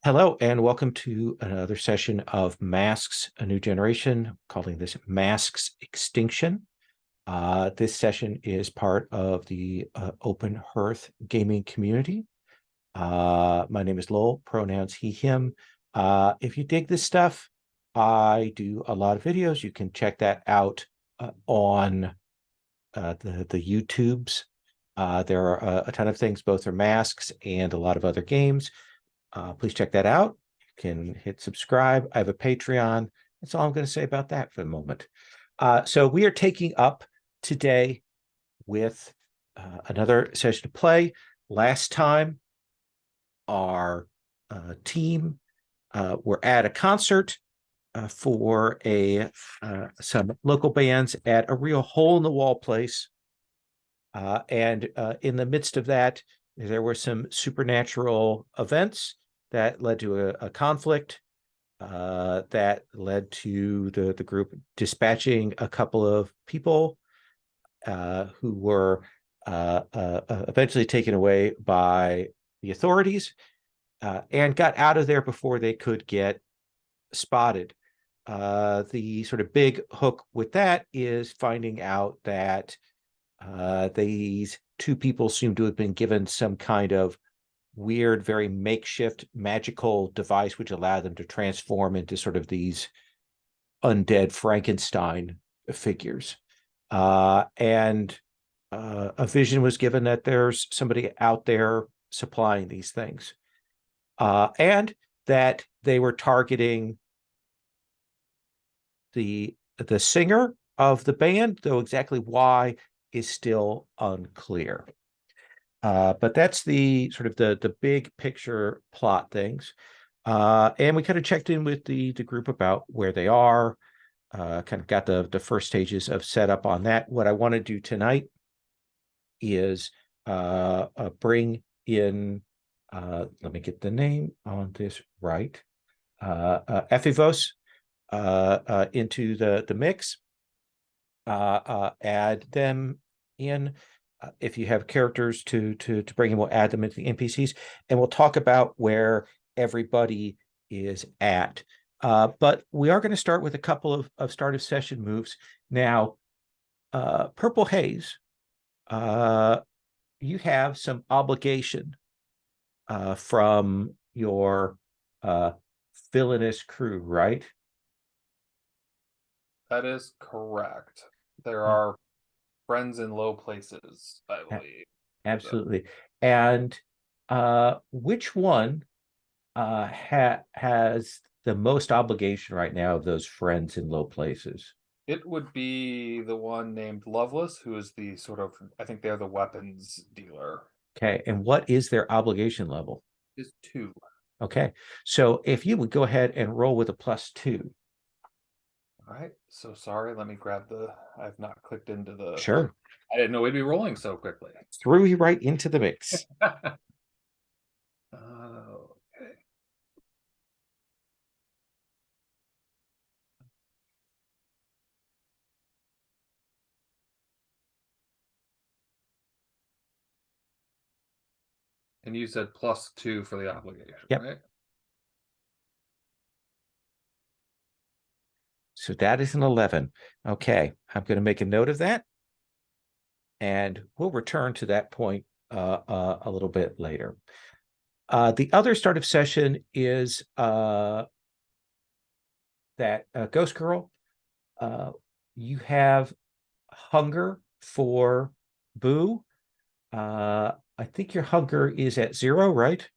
Hello, and welcome to another session of Masks, A New Generation, calling this Masks Extinction. This session is part of the Open Hearth gaming community. My name is Lowell, pronouns he, him. If you dig this stuff, I do a lot of videos. You can check that out on the YouTubes. There are a ton of things, both are masks and a lot of other games. Please check that out. You can hit subscribe. I have a Patreon. That's all I'm going to say about that for the moment. So we are taking up today with another session to play. Last time, our team were at a concert for some local bands at a real hole-in-the-wall place. And in the midst of that, there were some supernatural events that led to a conflict that led to the group dispatching a couple of people who were eventually taken away by the authorities and got out of there before they could get spotted. The sort of big hook with that is finding out that these two people seem to have been given some kind of weird, very makeshift magical device which allowed them to transform into sort of these undead Frankenstein figures. And a vision was given that there's somebody out there supplying these things. And that they were targeting the singer of the band, though exactly why is still unclear. But that's the sort of the big picture plot things. And we kind of checked in with the group about where they are, kind of got the first stages of setup on that. What I want to do tonight is bring in, let me get the name on this right, Efivos into the mix, add them in. If you have characters to bring in, we'll add them into the NPCs, and we'll talk about where everybody is at. But we are going to start with a couple of start of session moves. Now, Purple Haze, you have some obligation from your villainous crew, right? That is correct. There are friends in low places, I believe. So Absolutely. And which one has the most obligation right now of those friends in low places? it would be the one named Loveless, who is the sort of, I think they're the weapons dealer. Okay. And what is their obligation level? Is two. Okay. So if you would go ahead and roll with a +2. All right. So sorry. Let me grab I've not clicked into the. Sure. I didn't know we'd be rolling so quickly. Threw you right into the mix. Okay. And you said +2 for the obligation, Yep. right? So that is an 11. Okay. I'm going to make a note of that. And we'll return to that point a little bit later. The other start of session is that Ghost Girl, you have hunger for Boo. I think your hunger is at 0, right?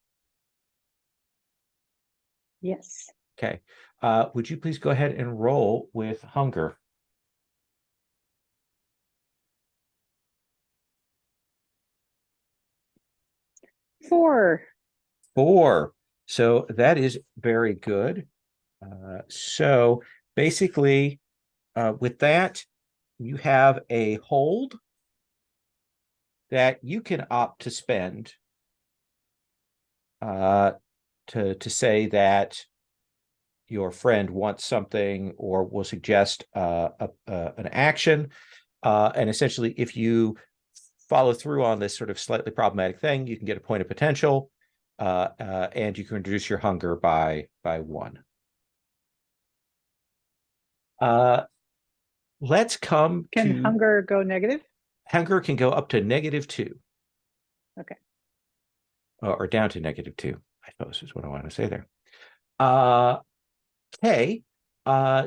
Yes. Okay. Would you please go ahead and roll with hunger? 4. 4. So that is very good. So basically, with that, you have a hold that you can opt to spend to say that your friend wants something or will suggest an action. And essentially, if you follow through on this sort of slightly problematic thing, you can get a point of potential. and you can reduce your hunger by 1. Let's come Can to hunger go negative? hunger can go up to -2. Okay. Or down to -2, I suppose is what I want to say there. Kay,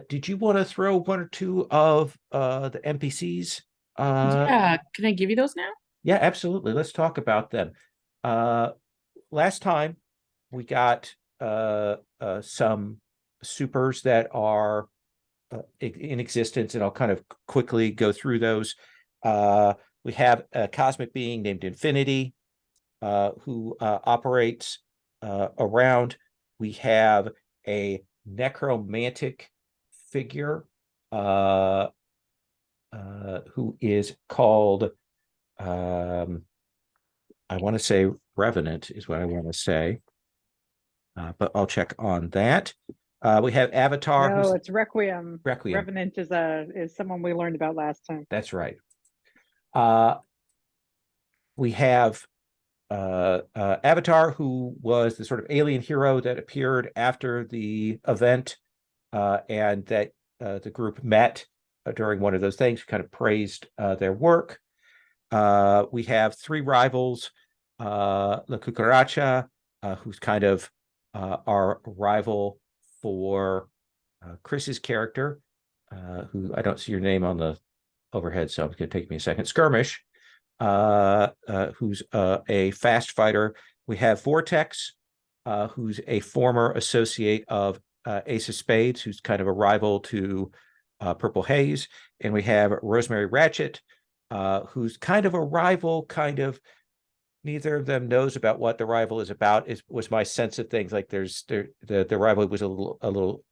did you want to throw 1 or 2 of the NPCs? Yeah, can I give you those now? Yeah, absolutely. Let's talk about them. Last time we got some supers that are in existence, and I'll kind of quickly go through those. We have a cosmic being named Infinity, who operates around. We have a necromantic figure who is called, I want to say Revenant is what I want to say, but I'll check on that. We have Avatar. No, it's Requiem. Requiem. Revenant is someone we learned about last time. That's right. We have Avatar, who was the sort of alien hero that appeared after the event, and that the group met during one of those things, kind of praised their work. We have 3 rivals, La Cucaracha, who's kind of our rival for Chris's character, who I don't see your name on the overhead, so it's going to take me a second. Skirmish, who's a fast fighter. We have Vortex, who's a former associate of Ace of Spades, who's kind of a rival to Purple Haze. And we have Rosemary Ratchet, who's kind of a rival, kind of neither of them knows about what the rival is about, was my sense of things. Like the rivalry was a little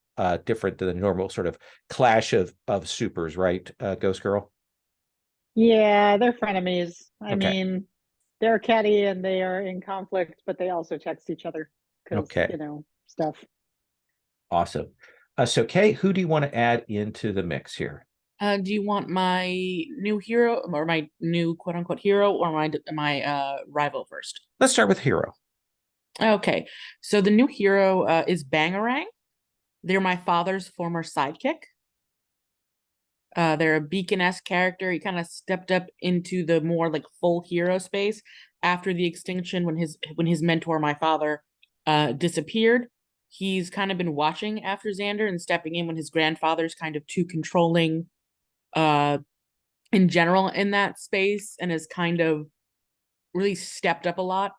different than the normal sort of clash of supers, right, Ghost Girl? Yeah, they're frenemies. I Okay. mean, they're catty and they are in conflict, but they also text each other because, Okay. stuff. Awesome. So Kay, who do you want to add into the mix here? Do you want my new hero or my new quote unquote hero or my rival first? Let's start with hero. Okay, so the new hero is Bangarang. They're my father's former sidekick. They're a Beacon-esque character. He kind of stepped up into the more like full hero space after the Extinction, when his mentor, my father, disappeared. He's kind of been watching after Xander and stepping in when his grandfather's kind of too controlling in general in that space, and has kind of really stepped up a lot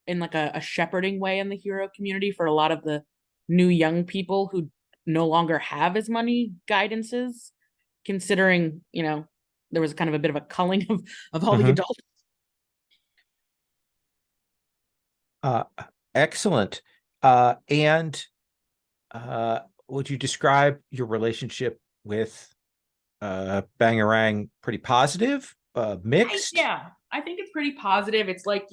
in like a shepherding way in the hero community for a lot of the new young people who no longer have as many guidances, considering there was kind of a bit of a culling of all the adults. Excellent. And would you describe your relationship with Bangarang pretty positive, mixed? Yeah, I think it's pretty positive. It's like,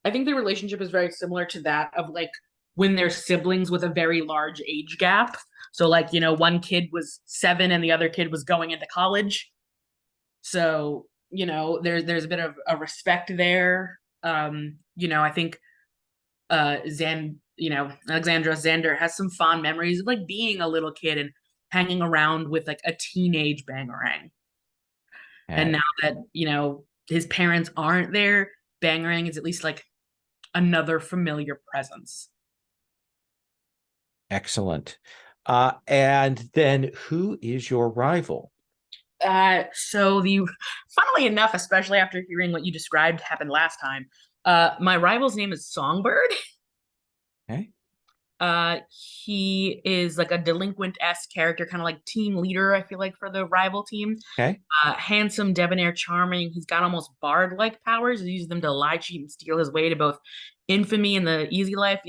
I think the relationship is very similar to that of like when there's siblings with a very large age gap. So like, one kid was 7 and the other kid was going into college. So, there's a bit of a respect there. I think Alexandra Xander has some fond memories of like being a little kid and hanging around with like a teenage Bangarang. And now that, his parents aren't there, Bangarang is at least like another familiar presence. Excellent. And then who is your rival? So funnily enough, especially after hearing what you described happened last time, my rival's name is Songbird. Okay. He is like a delinquent-esque character, kind of like team leader, I feel like, for the rival team. Okay. Handsome, debonair, charming. He's got almost bard-like powers. He uses them to lie, cheat, and steal his way to both infamy and the easy life.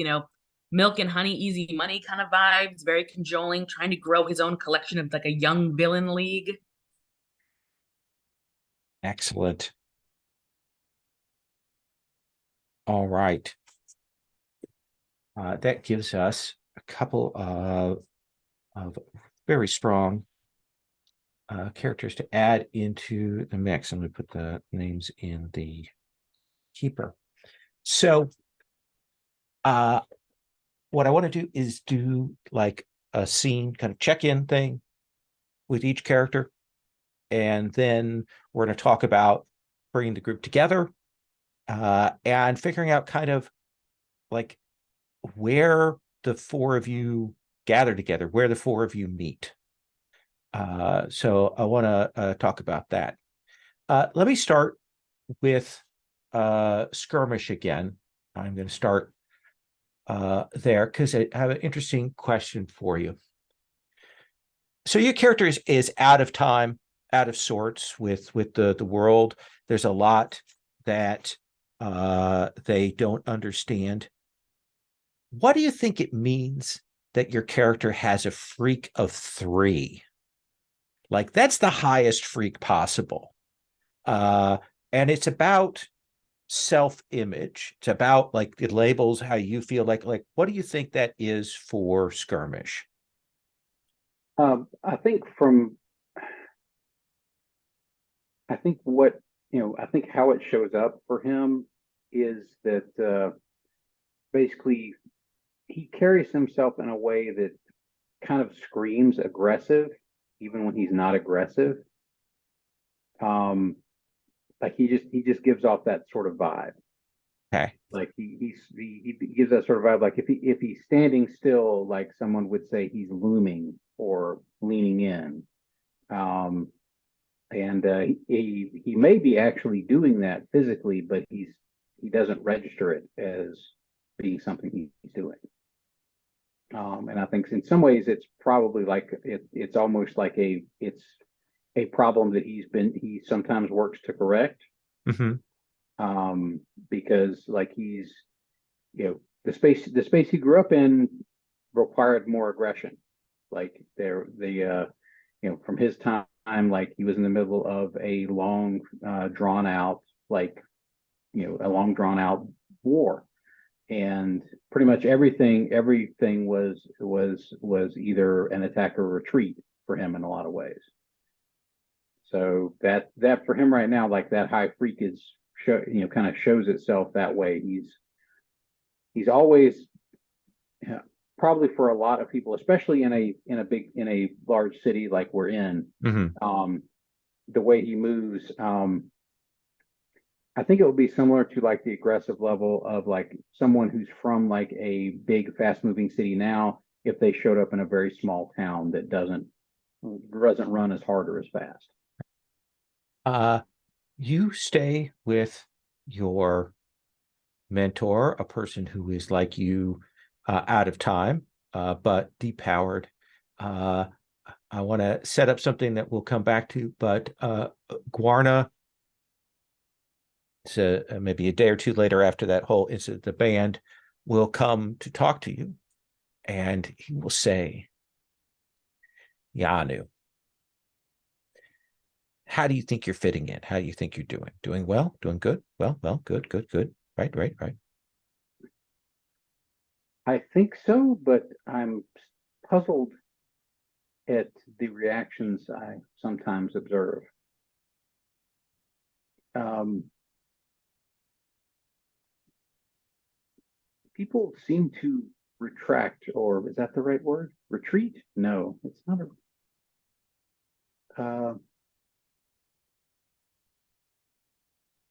Milk and honey, easy money kind of vibes. Very cajoling, trying to grow his own collection of like a young villain league. Excellent. All right. That gives us a couple of very strong characters to add into the mix. I'm going to put the names in the keeper. So What I want to do is do like a scene kind of check-in thing with each character. And then we're going to talk about bringing the group together and figuring out kind of like where the four of you gather together, where the four of you meet. So I want to talk about that. Let me start with Skirmish again. I'm going to start there because I have an interesting question for you. So your character is out of time, out of sorts with the world. There's a lot that they don't understand. What do you think it means that your character has a freak of 3? Like that's the highest freak possible. And it's about self-image. It's about like it labels how you feel like what do you think that is for Skirmish? I think what, I think how it shows up for him is that basically he carries himself in a way that kind of screams aggressive, even when he's not aggressive. Like he just gives off that sort of vibe. Okay. Like he gives that sort of vibe. Like if he's standing still, like someone would say he's looming or leaning in. And he may be actually doing that physically, but he doesn't register it as being something he's doing. And I think in some ways it's probably like it's almost like it's a problem that he sometimes works to correct. Mm-hmm. Because like he's, the space he grew up in required more aggression. Like from his time, like he was in the middle of a long, drawn out, a long drawn out war, and pretty much everything was either an attack or retreat for him in a lot of ways. So that for him right now, like that high freak is kind of shows itself that way. He's always, probably for a lot of people, especially in a large city like we're in, Mm-hmm. The way he moves, I think it would be similar to like the aggressive level of like someone who's from like a big fast moving city now, if they showed up in a very small town that doesn't run as hard or as fast. You stay with your mentor, a person who is like you, out of time, but depowered. I want to set up something that we'll come back to, but Guarna, so maybe a day or two later after that whole incident, the band will come to talk to you, and he will say, Yanu, how do you think you're fitting in? How do you think you're doing? Doing well? Doing good? Well, good. Right. I think so, but I'm puzzled at the reactions I sometimes observe. People seem to retract, or is that the right word? Retreat? No, it's not a.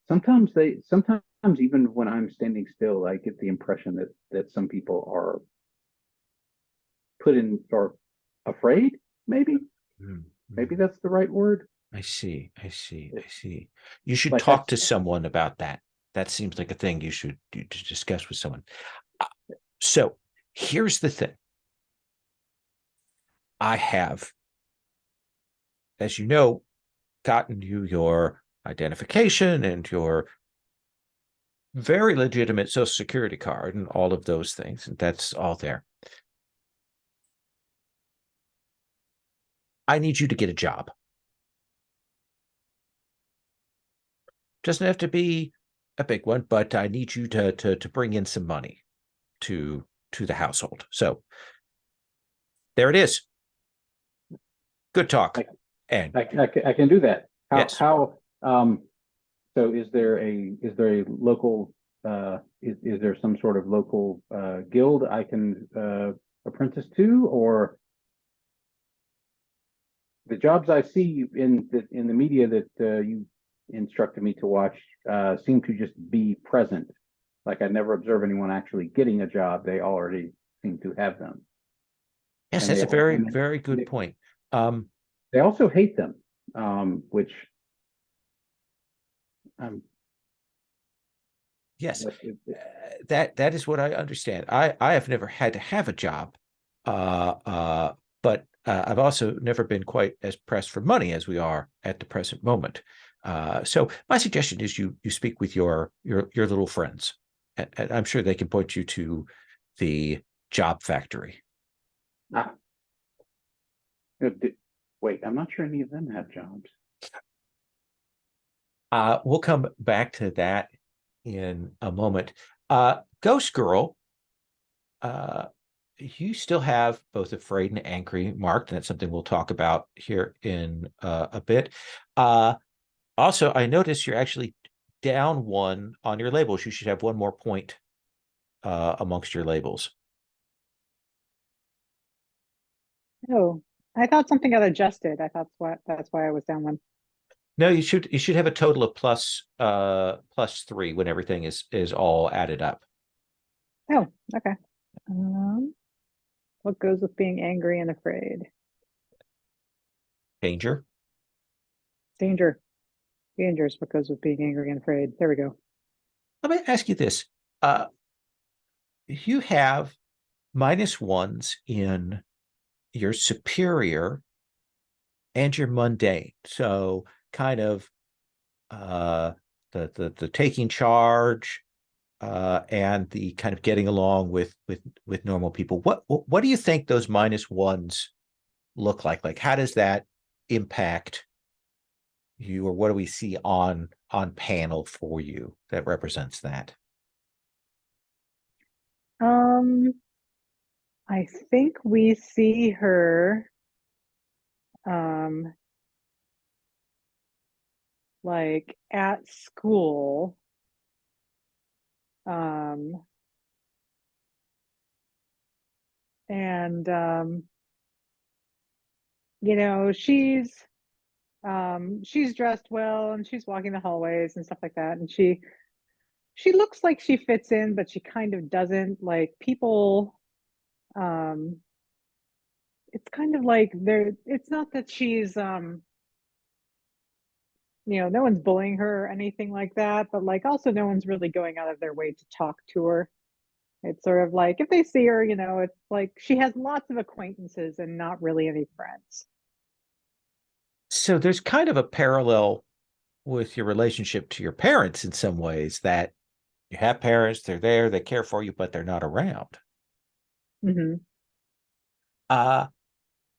Sometimes even when I'm standing still, I get the impression that some people are put in or afraid. Maybe that's the right word. I see. You should Like talk to someone about that. That seems like a thing you should discuss with someone. So here's the thing. I have, as you know, gotten you your identification and your very legitimate Social Security card and all of those things, and that's all there. I need you to get a job. Doesn't have to be a big one, but I need you to bring in some money to the household. So there it is. Good talk. And I can do that. Yes. So is there a local is there some sort of local guild I can apprentice to, or the jobs I see in the media that you instructed me to watch seem to just be present. Like I never observe anyone actually getting a job; they already seem to have them. Yes, And that's they a very, and very good they, point. they also hate them, which Yes, that that is what I understand. I have never had to have a job, but I've also never been quite as pressed for money as we are at the present moment. So my suggestion is you speak with your little friends, and I'm sure they can point you to the job factory. ah, wait, I'm not sure any of them have jobs. We'll come back to that in a moment. Ghost Girl, you still have both afraid and angry marked, and that's something we'll talk about here in a bit. Also, I notice you're actually down one on your labels. You should have one more point amongst your labels. Oh, I thought something got adjusted. I thought that's why I was down one. No, you should have a total of plus 3 when everything is all added up. Oh, okay. What goes with being angry and afraid? Danger. Danger. Danger is what goes with being angry and afraid. There we go. Let me ask you this. You have -1s in your superior and your mundane. So kind of the taking charge and the kind of getting along with normal people. What do you think those -1s look like? Like how does that impact you, or what do we see on panel for you that represents that? I think we see her um like at school. And you know, she's dressed well and she's walking the hallways and stuff like that. And she looks like she fits in, but she kind of doesn't. Like people, um, it's kind of like it's not that she's you know, no one's bullying her or anything like that, but like also no one's really going out of their way to talk to her. It's sort of like if they see her, you know, it's like she has lots of acquaintances and not really any friends. So there's kind of a parallel with your relationship to your parents in some ways, that you have parents, they're there, they care for you, but they're not around. Mm-hmm.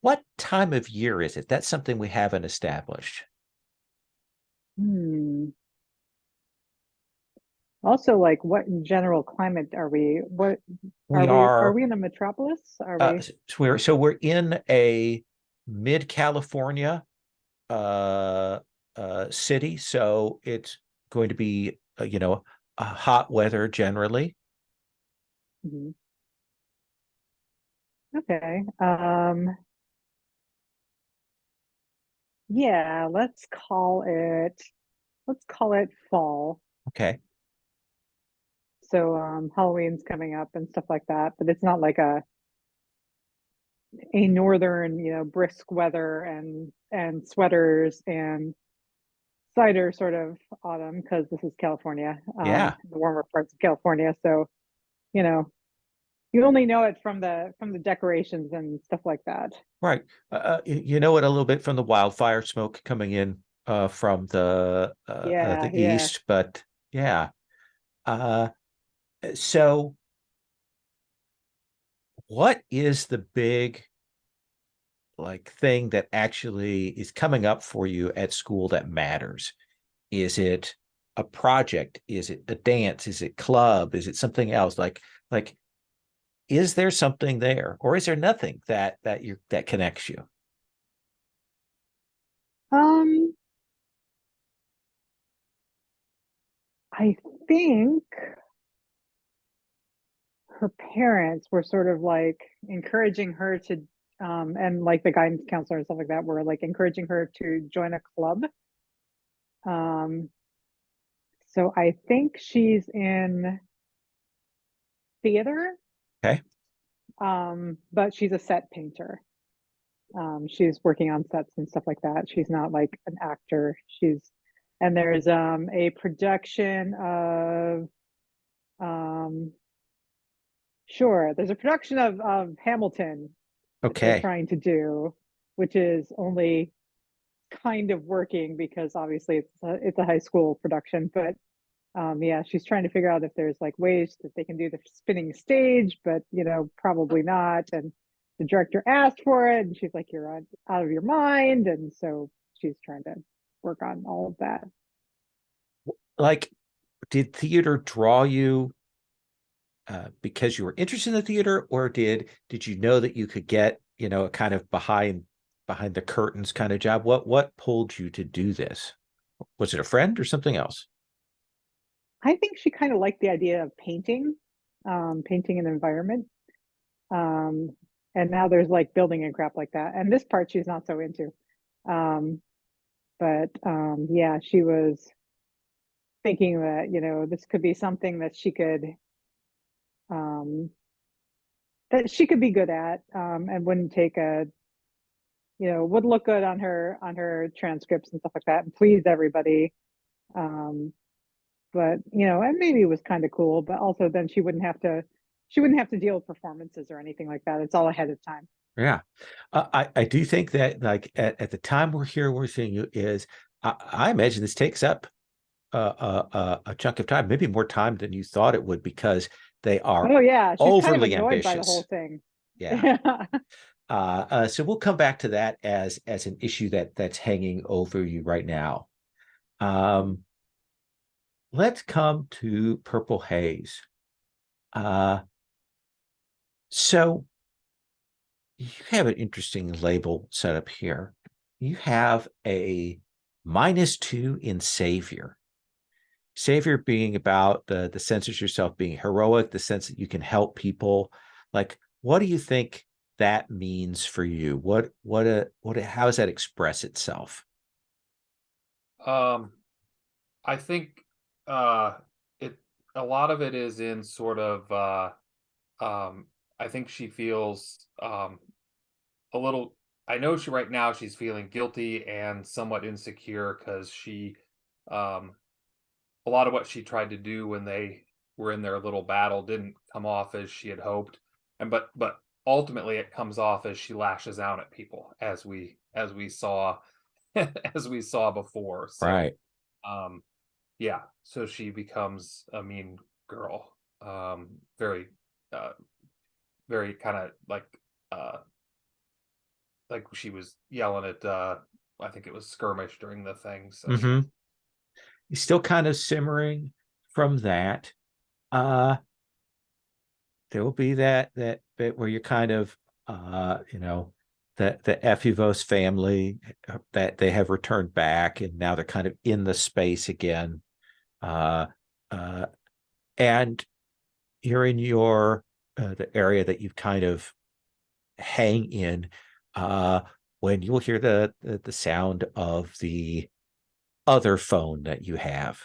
What time of year is it? That's something we haven't established. Also, like, what in general climate are we? What We are are we in a metropolis? Are we? we're in a mid California city, so it's going to be a hot weather generally. Mhm. Okay. Yeah, let's call it fall. Okay. So Halloween's coming up and stuff like that, but it's not like a northern, you know, brisk weather and sweaters and cider sort of autumn, because this is California, Yeah. the warmer parts of California. So, you know, you only know it from the decorations and stuff like that. Right. You know it a little bit from the wildfire smoke coming in from Yeah, the yeah. east, but yeah. Uh, so what is the big like thing that actually is coming up for you at school that matters? Is it a project? Is it a dance? Is it club? Is it something else? Like is there something there, or is there nothing that connects you? Um, I think her parents were sort of like encouraging her to, and like the guidance counselor and stuff like that were like encouraging her to join a club. So I think she's in theater. Okay. But she's a set painter. She's working on sets and stuff like that. She's not like an actor. And there's a production of sure, there's a production of Hamilton that they're Okay. trying to do, which is only kind of working because obviously it's a high school production, but yeah, she's trying to figure out if there's like ways that they can do the spinning stage, but probably not. And the director asked for it, and she's like, "You're out of your mind," and so she's trying to work on all of that. Like, did theater draw you because you were interested in the theater, or did you know that you could get a kind of behind the curtains kind of job? What pulled you to do this? Was it a friend or something else? I think she kind of liked the idea of painting, painting an environment. And now there's like building and crap like that. And this part she's not so into. But yeah, she was thinking that, this could be something that she could be good at, and wouldn't take would look good on her transcripts and stuff like that and please everybody. But and maybe it was kind of cool, but also then she wouldn't have to deal with performances or anything like that. It's all ahead of time. Yeah. I do think that like at the time we're seeing you is I imagine this takes up a chunk of time, maybe more time than you thought it would, because they are Oh yeah, she's kind of overly annoyed by the ambitious. whole thing. Yeah. So we'll come back to that as an issue that's hanging over you right now. Let's come to Purple Haze. So you have an interesting label set up here. You have a -2 in Savior. Savior being about the sense of yourself being heroic, the sense that you can help people. Like, what do you think that means for you? How does that express itself? I think it a lot of it is in sort of I think she feels a little. I know she right now she's feeling guilty and somewhat insecure because she a lot of what she tried to do when they were in their little battle didn't come off as she had hoped, and but ultimately it comes off as she lashes out at people, as we saw as we saw before. So Right. yeah, so she becomes a mean girl, very uh very kind of like she was yelling at I think it was Skirmish during the thing. So Mm-hmm. You're still kind of simmering from that. There will be that bit where you're kind of the Efuvos family, that they have returned back and now they're kind of in the space again. Uh, uh, and you're in your the area that you kind of hang in, when you'll hear the sound of the other phone that you have,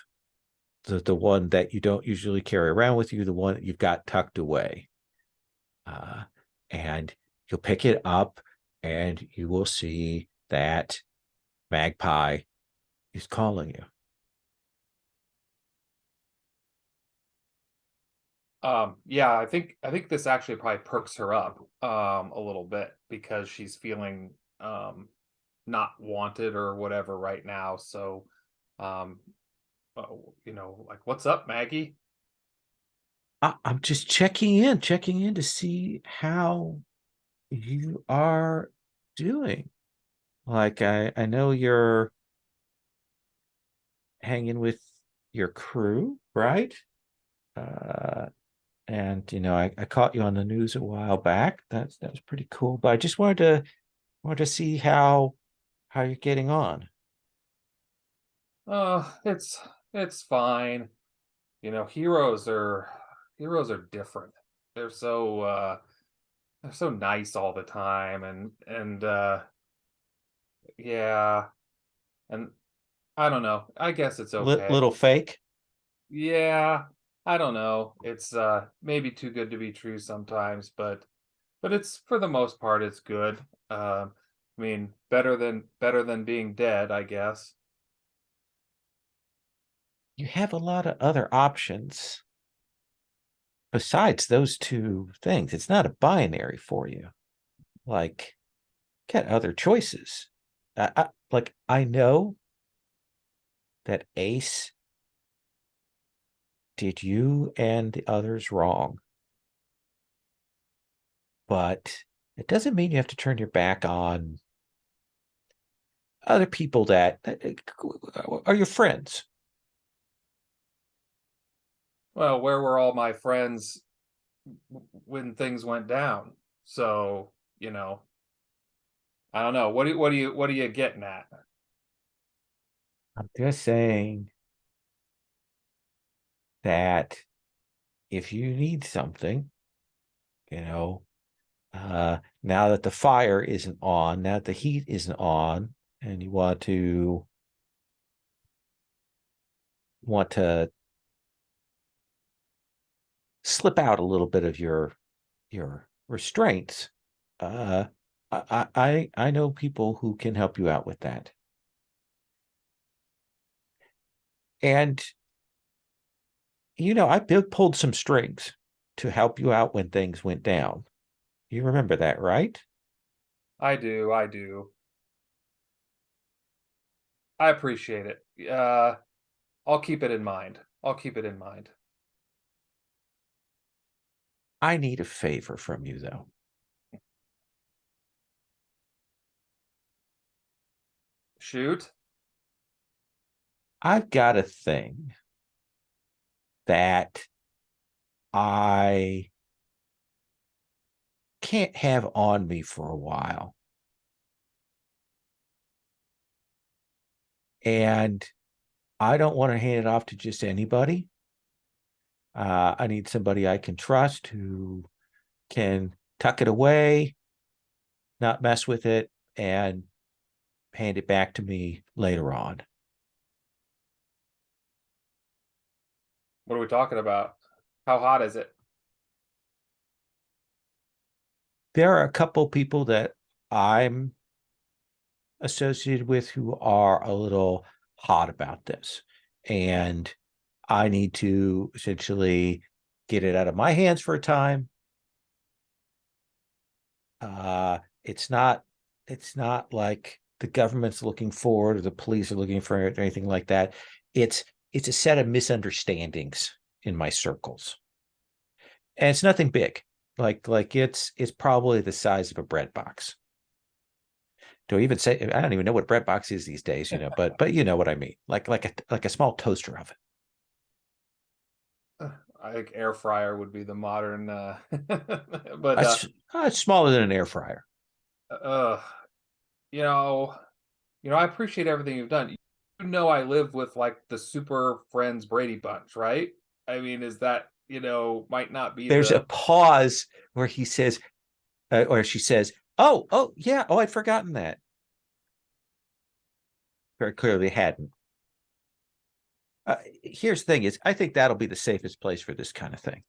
the one that you don't usually carry around with you, the one that you've got tucked away. And you'll pick it up and you will see that Magpie is calling you. yeah, I think this actually probably perks her up a little bit because she's feeling not wanted or whatever right now. So um like, what's up, Maggie? I'm just checking in to see how you are doing. Like, I know you're hanging with your crew, right? Uh, and I caught you on the news a while back. That was pretty cool. But I just wanted to see how you're getting on. It's fine. Heroes are different. they're so nice all the time, and yeah, and I don't know. I guess it's okay. Little fake. Yeah, I don't know. It's maybe too good to be true sometimes, but it's for the most part it's good. I mean, better than being dead, I guess. You have a lot of other options besides those two things. It's not a binary for you. Like, get other choices. I know that Ace did you and the others wrong, but it doesn't mean you have to turn your back on other people that are your friends. Well, where were all my friends when things went down? So, I don't know. What are you getting at? I'm just saying that if you need something, you know, now that the fire isn't on, now that the heat isn't on, and you want to slip out a little bit of your restraints, I know people who can help you out with that. And I pulled some strings to help you out when things went down. You remember that, right? I do. I appreciate it. I'll keep it in mind. I'll keep it in mind. I need a favor from you, though. Shoot. I've got a thing that I can't have on me for a while. And I don't want to hand it off to just anybody. I need somebody I can trust who can tuck it away, not mess with it, and hand it back to me later on. What are we talking about? How hot is it? There are a couple people that I'm associated with who are a little hot about this. And I need to essentially get it out of my hands for a time. It's not like the government's looking for it or the police are looking for it or anything like that. It's a set of misunderstandings in my circles. And it's nothing big. Like it's probably the size of a bread box. Do I even say I don't even know what a bread box is these days, but you know what I mean. Like a small toaster oven. I think air fryer would be the modern but It's smaller than an air fryer. uh you know, I appreciate everything you've done. I live with like the super friends Brady Bunch, right? I mean, is that, might not be There's a the pause where he says, or she says, "Oh, yeah. Oh, I'd forgotten that." Very clearly hadn't. Here's the thing: is I think that'll be the safest place for this kind of thing.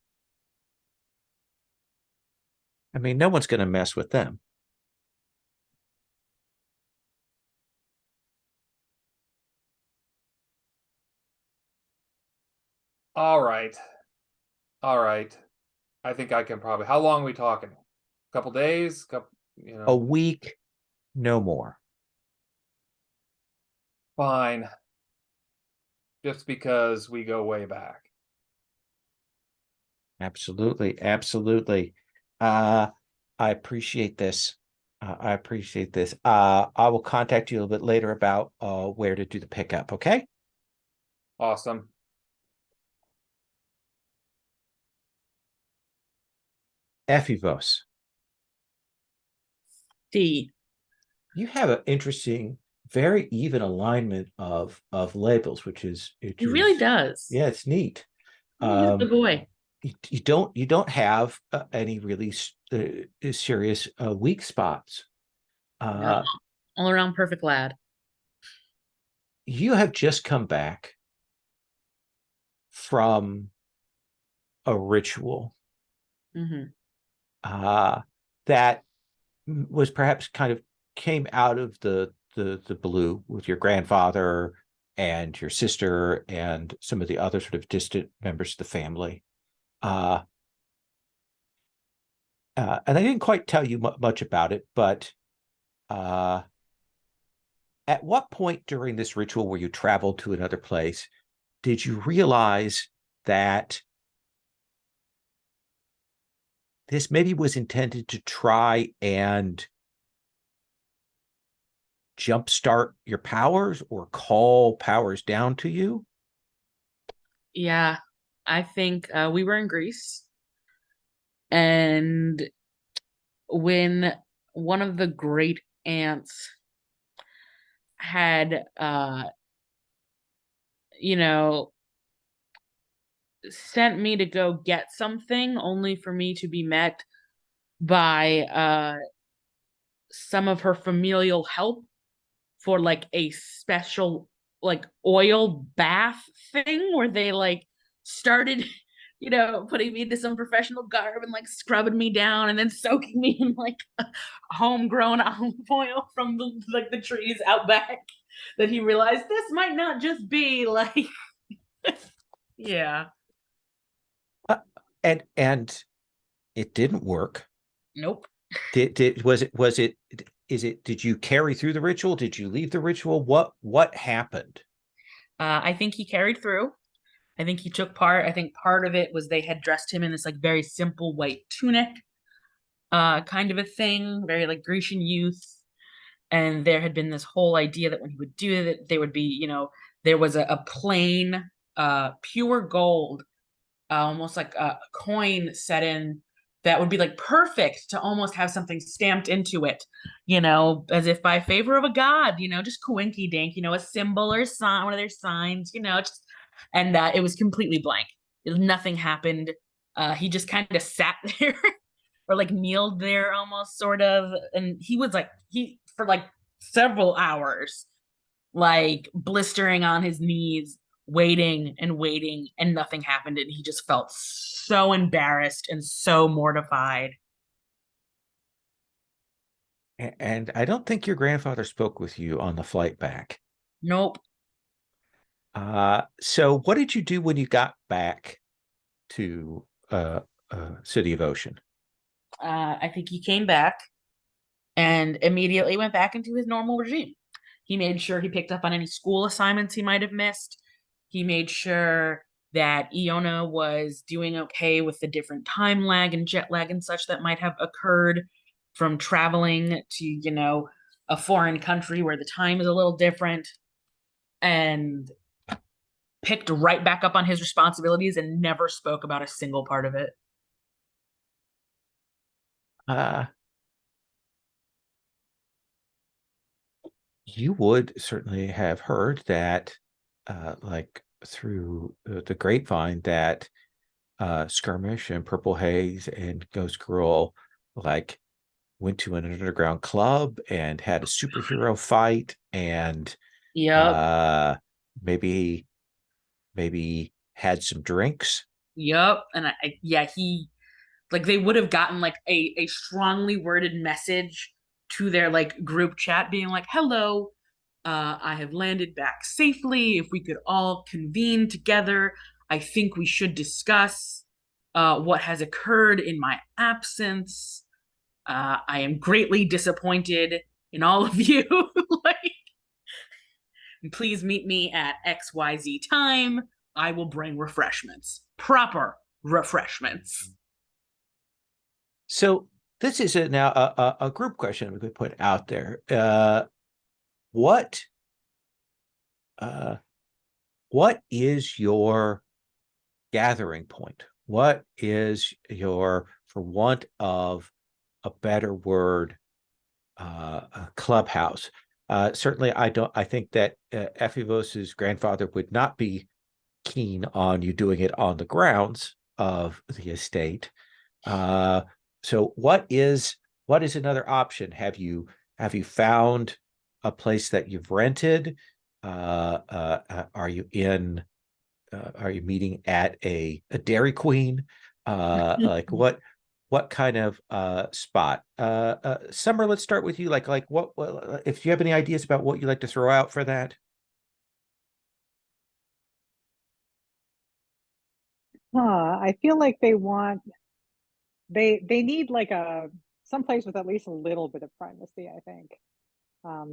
I mean, no one's going to mess with them. all right. All right. I think I can probably how long are we talking? A couple days? A week, no more. Fine. Just because we go way back. Absolutely, absolutely. I appreciate this. I appreciate this. I will contact you a little bit later about where to do the pickup. Okay. Awesome. D. You have an interesting, very even alignment of labels, which is He really does. Yeah, it's neat. He's the boy. you don't have any really serious weak spots. No, all around perfect lad. You have just come back from a ritual Hmm. that was perhaps kind of came out of the blue with your grandfather and your sister and some of the other sort of distant members of the family. And I didn't quite tell you much about it, but at what point during this ritual where you traveled to another place did you realize that this maybe was intended to try and jumpstart your powers or call powers down to you? Yeah, I think we were in Greece, and when one of the great aunts had, you know, sent me to go get something, only for me to be met by some of her familial help for like a special like oil bath thing where they like started putting me into some professional garb and like scrubbing me down and then soaking me in like homegrown olive oil from the trees out back, that he realized this might not just be like yeah. And it didn't work. Nope. Did was it is it did you carry through the ritual? Did you leave the ritual? What happened? I think he carried through. I think he took part. I think part of it was they had dressed him in this like very simple white tunic, kind of a thing, very like Grecian youth. And there had been this whole idea that when he would do it, there would be, there was a plain, pure gold, almost like a coin set in that would be like perfect to almost have something stamped into it, as if by favor of a god, just coinky dink, a symbol or sign, one of their signs, just, and it was completely blank. Nothing happened. He just kind of sat there or like kneeled there almost sort of. And he was like, for like several hours, like blistering on his knees, waiting and waiting, and nothing happened. And he just felt so embarrassed and so mortified. And I don't think your grandfather spoke with you on the flight back. Nope. So what did you do when you got back to City of Ocean? I think he came back and immediately went back into his normal regime. He made sure he picked up on any school assignments he might have missed. He made sure that Iona was doing okay with the different time lag and jet lag and such that might have occurred from traveling to, a foreign country where the time is a little different, and picked right back up on his responsibilities and never spoke about a single part of it. Uh, you would certainly have heard that, like through the grapevine, that Skirmish and Purple Haze and Ghost Girl like went to an underground club and had a superhero fight and Yep. maybe had some drinks. Yep. And he, like, they would have gotten like a strongly worded message to their like group chat being like, hello, I have landed back safely. If we could all convene together, I think we should discuss what has occurred in my absence. I am greatly disappointed in all of you. Like, please meet me at XYZ time. I will bring refreshments, proper refreshments. So this is now a group question we could put out there. What is your gathering point? What is your, for want of a better word, a clubhouse? Certainly, I think that Ephivos's grandfather would not be keen on you doing it on the grounds of the estate. So what is another option? Have you found a place that you've rented? Are you meeting at a Dairy Queen? Like what kind of spot? Summer, let's start with you. Like what if you have any ideas about what you like to throw out for that? I feel like they need like a someplace with at least a little bit of privacy, I think.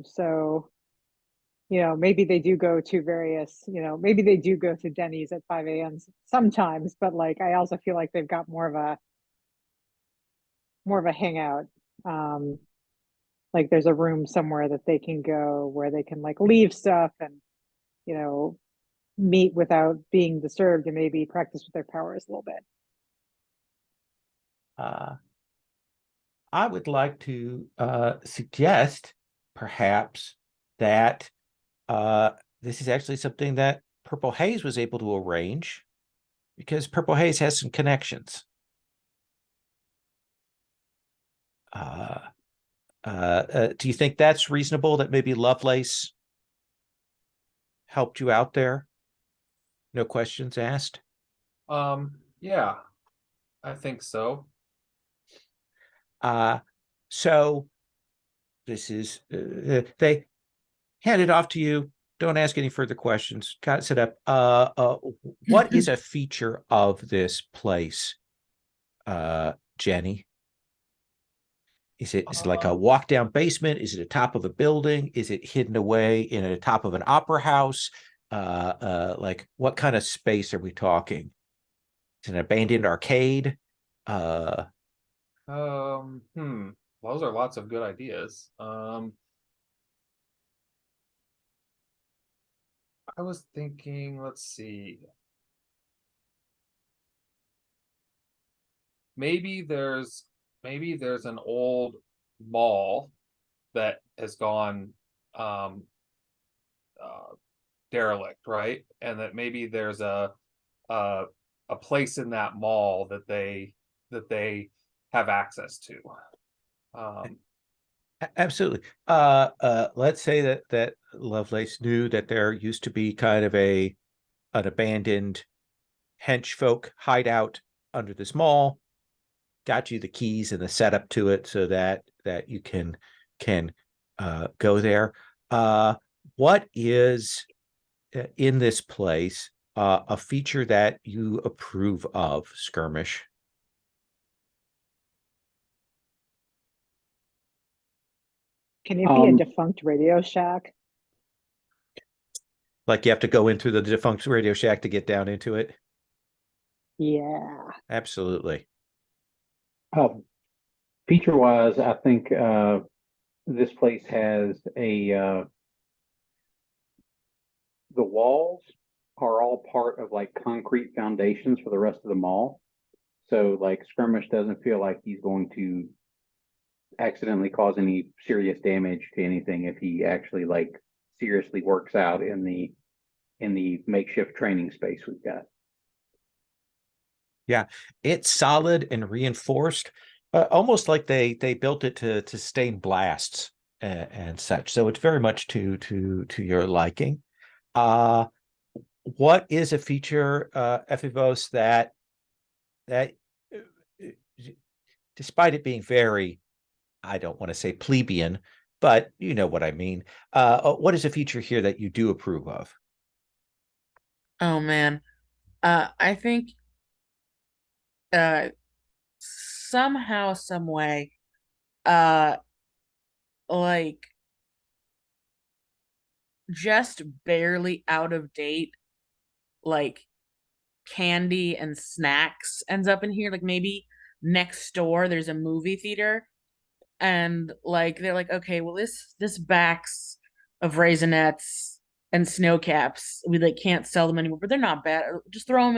So maybe they do go to various, maybe they do go to Denny's at 5 a.m. sometimes, but like I also feel like they've got more of a hangout. Like there's a room somewhere that they can go where they can like leave stuff and meet without being disturbed and maybe practice with their powers a little bit. I would like to suggest perhaps that this is actually something that Purple Haze was able to arrange, because Purple Haze has some connections. Do you think that's reasonable, that maybe Lovelace helped you out there? No questions asked? Yeah, I think so. So this is, they hand it off to you. Don't ask any further questions. Got it set up. What is a feature of this place, Jenny? Is it like a walk down basement? Is it a top of a building? Is it hidden away in a top of an opera house? Like what kind of space are we talking? Is it an abandoned arcade? Those are lots of good ideas. I was thinking, let's see. Maybe there's an old mall that has gone derelict, right? And that maybe there's a place in that mall that they have access to. Absolutely. Let's say that Lovelace knew that there used to be kind of an abandoned hench folk hideout under this mall. Got you the keys and the setup to it so that you can go there. What is in this place a feature that you approve of, Skirmish? Can it be a defunct Radio Shack? Like you have to go in through the defunct Radio Shack to get down into it? Yeah. Absolutely. Feature wise, I think this place has the walls are all part of like concrete foundations for the rest of the mall. So like Skirmish doesn't feel like he's going to accidentally cause any serious damage to anything if he actually like seriously works out in the makeshift training space we've got. Yeah, it's solid and reinforced, almost like they built it to sustain blasts and such. So it's very much to your liking. What is a feature, Ephivos, that despite it being very, I don't want to say plebeian, but you know what I mean. What is a feature here that you do approve of? Oh man. I think somehow, some way, like just barely out of date, like candy and snacks ends up in here. Like maybe next door there's a movie theater, and like they're like, okay, well this backs of Raisinets and Snow Caps, we like can't sell them anymore, but they're not bad. Just throw them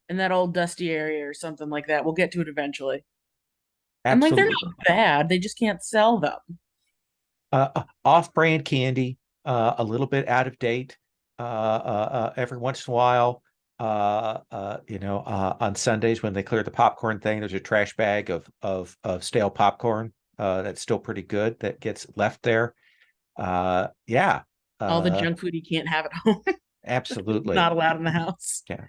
in that old dusty area or something like that. We'll get to it eventually. And like they're Absolutely. not bad. They just can't sell them. Off-brand candy, a little bit out of date, every once in a while. on Sundays when they clear the popcorn thing, there's a trash bag of stale popcorn that's still pretty good that gets left there. Yeah. All the junk food you can't have at home. Absolutely. Not allowed in the house. Yeah.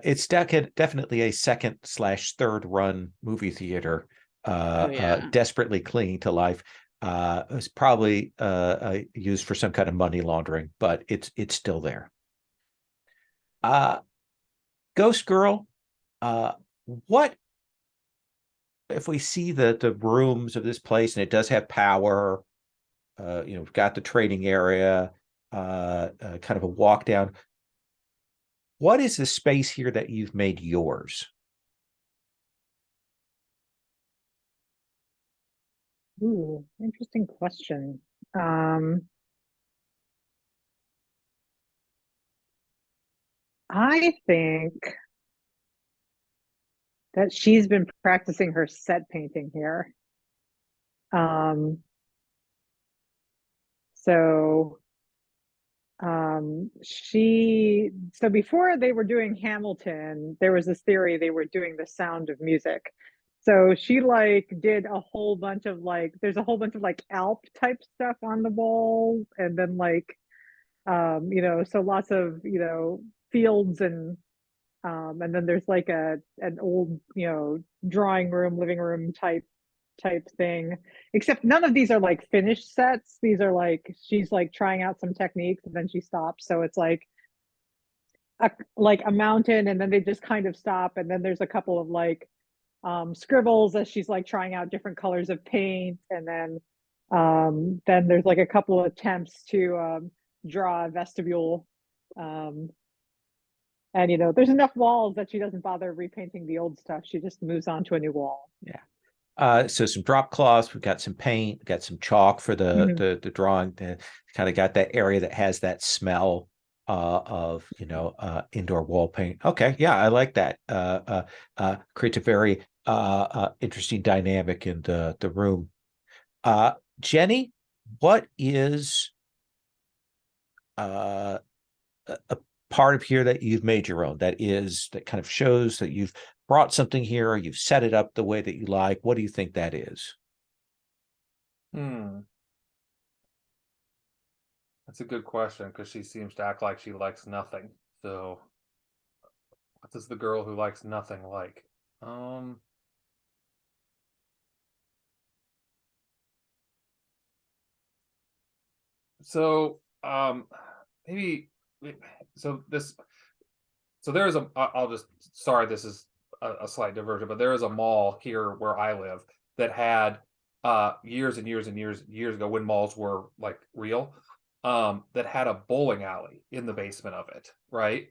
It's definitely a second/third run movie theater, desperately clinging to life. It was probably used for some kind of money laundering, but it's still there. Ghost Girl, what if we see the rooms of this place, and it does have power, we've got the training area, kind of a walk down. What is the space here that you've made yours? Ooh, interesting question. I think that she's been practicing her set painting here. So so before they were doing Hamilton, there was this theory they were doing The Sound of Music. So she like did a whole bunch of like, there's a whole bunch of like Alp type stuff on the wall, and then like so lots of fields, and then there's like an old drawing room, living room type thing, except none of these are like finished sets. These are like, she's like trying out some techniques and then she stops, so it's like a mountain, and then they just kind of stop, and then there's a couple of like scribbles as she's like trying out different colors of paint, and then there's like a couple of attempts to draw a vestibule, and there's enough walls that she doesn't bother repainting the old stuff. She just moves on to a new wall. Yeah. So some drop cloths, we've got some paint, we've got some chalk for the drawing. Kind of got that area that has that smell of indoor wall paint. Okay, yeah, I like that. Creates a very interesting dynamic in the room. Jenny, what is a part of here that you've made your own, that kind of shows that you've brought something here, or you've set it up the way that you like? What do you think that is? That's a good question, because she seems to act like she likes nothing. So what does the girl who likes nothing like? So maybe so this so there is I'll just, sorry, this is a slight diversion, but there is a mall here where I live that had years and years and years ago, when malls were like real, that had a bowling alley in the basement of it, right?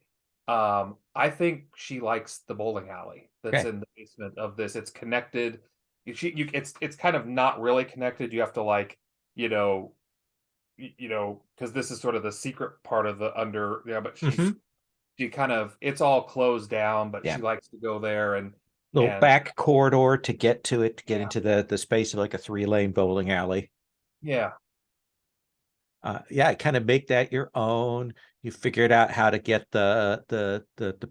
I think she likes the bowling alley that's in the basement of this. It's connected. It's kind of not really connected. You have to like, because this is sort of the secret part of the under, but she kind of, it's all closed down, but she likes to go there and little back corridor to get to it, to get into the space of like a 3-lane bowling alley. Yeah. Kind of make that your own. You figured out how to get the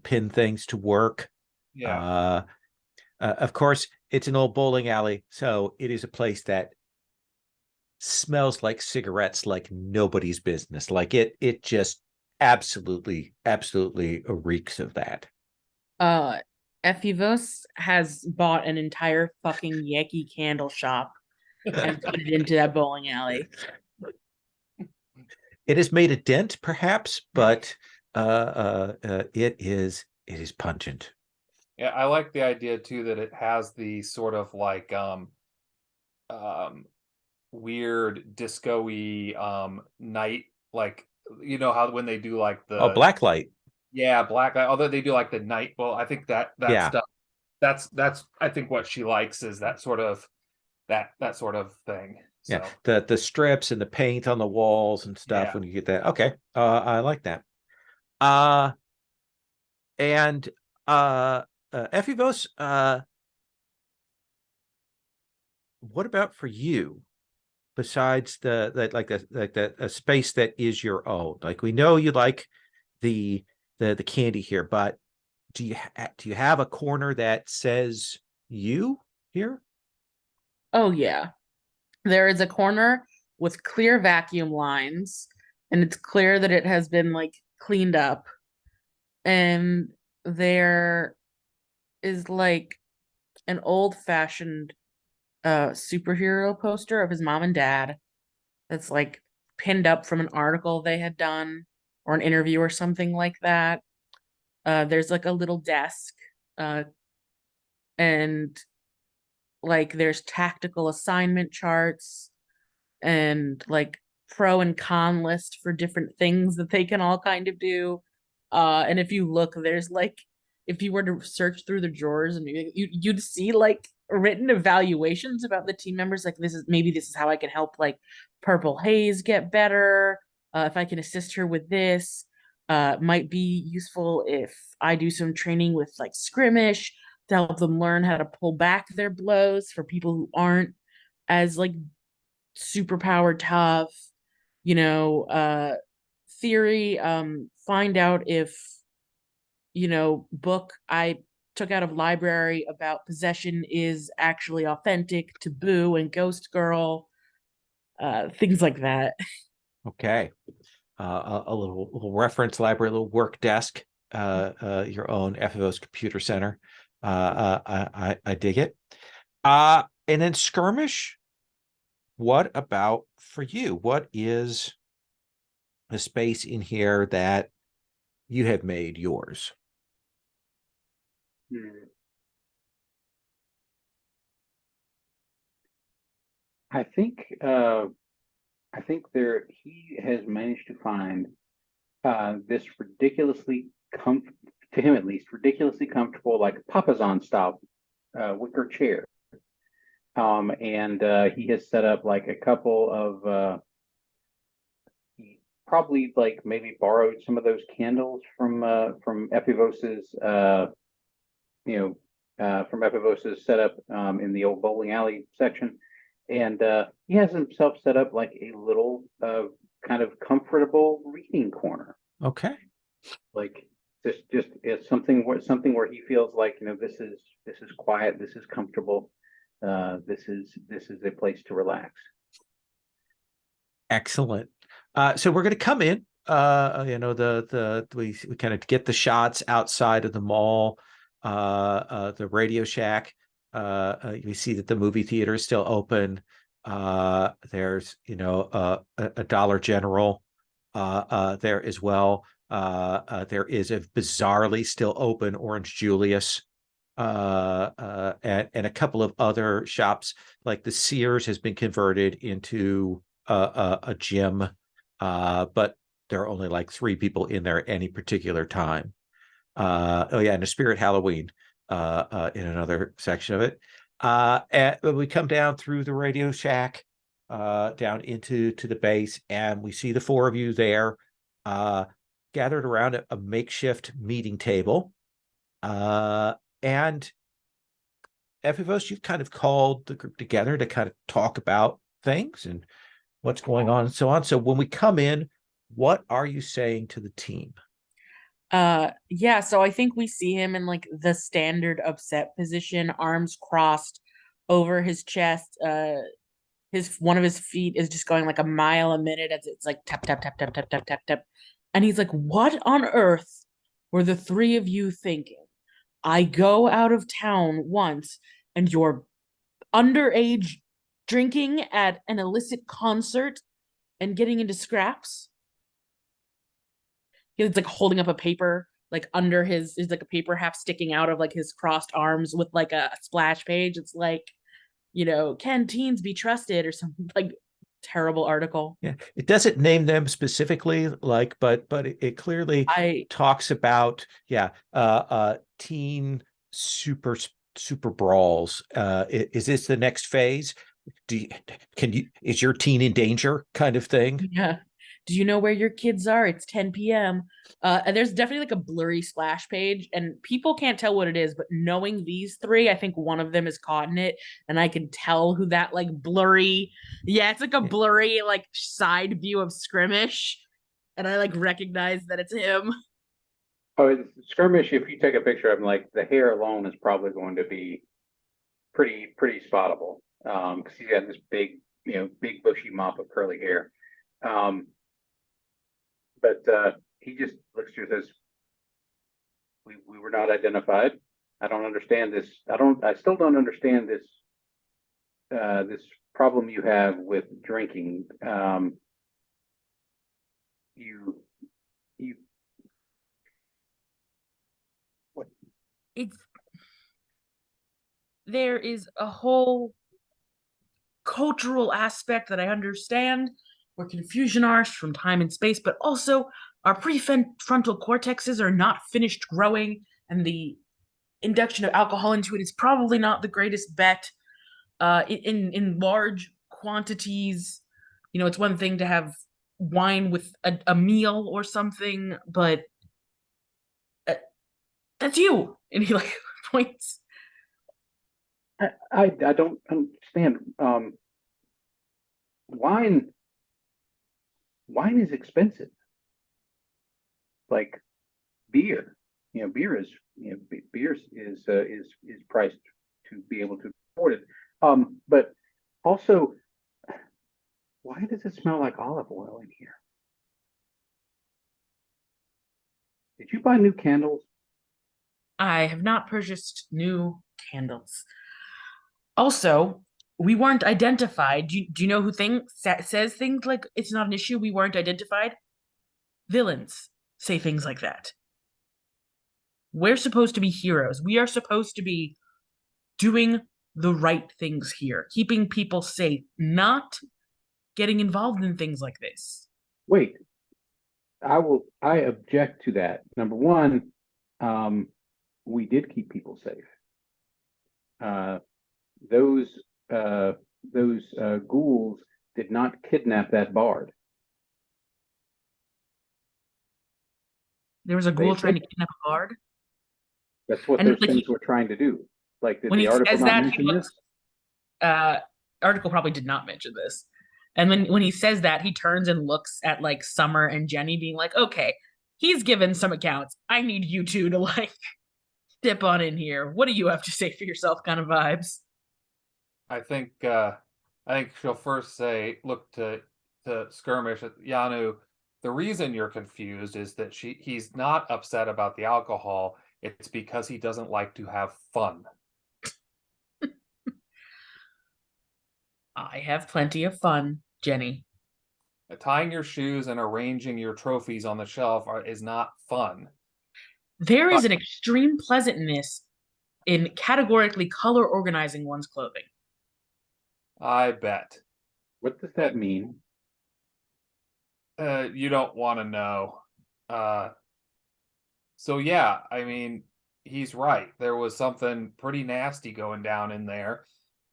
pin things to work. Yeah. Of course, it's an old bowling alley, so it is a place that smells like cigarettes like nobody's business. Like it just absolutely reeks of that. Efivos has bought an entire fucking Yankee candle shop and put it into that bowling alley. It has made a dent, perhaps, but it is pungent. Yeah, I like the idea too that it has the sort of like weird disco-y night, like how when they do like the black light. Yeah, black light. Although they do like the night. Well, I think that stuff. That's I think what she likes is that sort of thing. So. Yeah, the strips and the paint on the walls and stuff. When you get that, okay, I like that. And Efivos, what about for you? Besides a space that is your own, like we know you like the the candy here, but do you have a corner that says you here? Oh yeah. There is a corner with clear vacuum lines, and it's clear that it has been like cleaned up. And there is like an old-fashioned superhero poster of his mom and dad that's like pinned up from an article they had done or an interview or something like that. There's like a little desk, uh, and like there's tactical assignment charts and like pro and con list for different things that they can all kind of do. And if you look, there's like, if you were to search through the drawers, and you'd see like written evaluations about the team members, like this is how I can help like Purple Haze get better. If I can assist her with this, might be useful if I do some training with like Skirmish to help them learn how to pull back their blows for people who aren't as like superpower tough, theory, find out if, book I took out of library about possession is actually authentic to Boo and Ghost Girl, things like that. Okay. A little reference library, a little work desk, your own FFO's computer center. I dig it. And then Skirmish, what about for you? What is the space in here that you have made yours? I think there he has managed to find this to him at least, ridiculously comfortable, like Papazon style wicker chair. And he has set up like a couple of he probably like maybe borrowed some of those candles from Epivos's from Epivos's setup in the old bowling alley section. And he has himself set up like a little kind of comfortable reading corner. Okay. Like just it's something where he feels like, this is quiet, this is comfortable, this is a place to relax. Excellent. So we're going to come in. We kind of get the shots outside of the mall, the Radio Shack. We see that the movie theater is still open. There's a Dollar General there as well. There is a bizarrely still open Orange Julius, and a couple of other shops, like the Sears has been converted into a gym, but there are only like 3 people in there at any particular time. And a Spirit Halloween in another section of it. And we come down through the Radio Shack down into the base, and we see the 4 of you there gathered around a makeshift meeting table. And Epivos, you've kind of called the group together to kind of talk about things and what's going on and so on. So when we come in, what are you saying to the team? So I think we see him in like the standard upset position, arms crossed over his chest. One of his feet is just going like a mile a minute as it's like tap tap tap tap tap tap tap tap. And he's like, "What on earth were the 3 of you thinking? I go out of town once and you're underage drinking at an illicit concert and getting into scraps." He's like holding up a paper, like under is like a paper half sticking out of like his crossed arms with like a splash page. It's like, can teens be trusted or something, like terrible article. Yeah, it doesn't name them specifically, like, but it clearly talks about teen super brawls. Is this the next phase? Is your teen in danger, kind of thing? Yeah. Do you know where your kids are? It's 10 p.m. And there's definitely like a blurry splash page, and people can't tell what it is, but knowing these 3, I think one of them is caught in it, and I can tell who that like blurry, it's like a blurry like side view of Skirmish, and I like recognize that it's him. Skirmish, if you take a picture of him, like the hair alone is probably going to be pretty spottable. Because he's got this big, big bushy mop of curly hair. But he just looks through and says, we were not identified. I don't understand this. I still don't understand this this problem you have with drinking. You what? There is a whole cultural aspect that I understand where confusion are from time and space, but also our prefrontal cortexes are not finished growing, and the induction of alcohol into it is probably not the greatest bet. In large quantities, it's one thing to have wine with a meal or something, but that's you. And he like points. I don't understand. Wine is expensive. Like beer, beer is priced to be able to afford it. But also, why does it smell like olive oil in here? Did you buy new candles? I have not purchased new candles. Also, we weren't identified. Do you know who says things like it's not an issue? We weren't identified. Villains say things like that. We're supposed to be heroes. We are supposed to be doing the right things here, keeping people safe, not getting involved in things like this. Wait, I object to that. Number one, we did keep people safe. Those ghouls did not kidnap that bard. There was a ghoul trying to kidnap a bard. That's what those things were trying to do. Like, did the article not mention this? Article probably did not mention this. And when he says that, he turns and looks at like Summer and Jenny, being like, "Okay, he's given some accounts. I need you two to like dip on in here. What do you have to say for yourself?" Kind of vibes. I think she'll first say, look to Skirmish at Yanu. The reason you're confused is that he's not upset about the alcohol. It's because he doesn't like to have fun. I have plenty of fun, Jenny. Tying your shoes and arranging your trophies on the shelf is not fun. There is an extreme pleasantness in categorically color organizing one's clothing. I bet. What does that mean? You don't want to know. So yeah, I mean, he's right. There was something pretty nasty going down in there.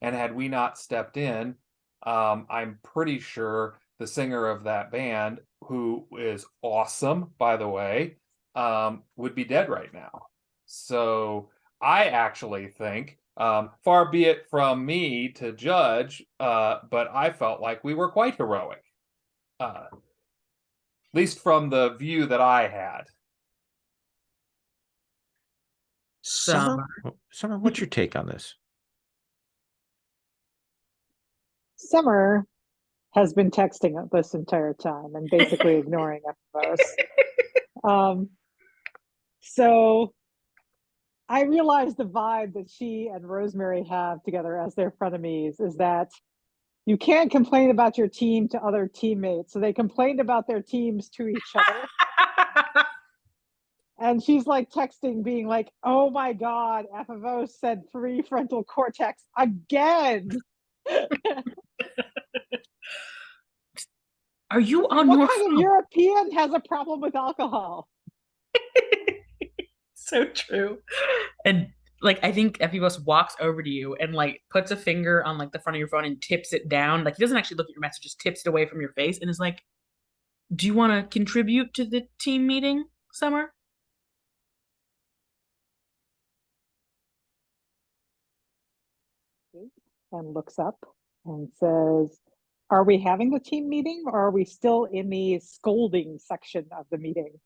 And had we not stepped in, I'm pretty sure the singer of that band, who is awesome, by the way, would be dead right now. So I actually think, far be it from me to judge, but I felt like we were quite heroic. At least from the view that I had. Summer, what's your take on this? Summer has been texting this entire time and basically ignoring FFOs. So I realized the vibe that she and Rosemary have together as their frenemies is that you can't complain about your team to other teammates. So they complained about their teams to each other. And she's like texting, being like, "Oh my God, FFO said prefrontal cortex again." Are you on what kind of European has a problem with alcohol? So true. And like, I think Ephibos walks over to you and like puts a finger on like the front of your phone and tips it down. Like, he doesn't actually look at your message, just tips it away from your face and is like, "Do you want to contribute to the team meeting, Summer?" And looks up and says, "Are we having the team meeting, or are we still in the scolding section of the meeting?"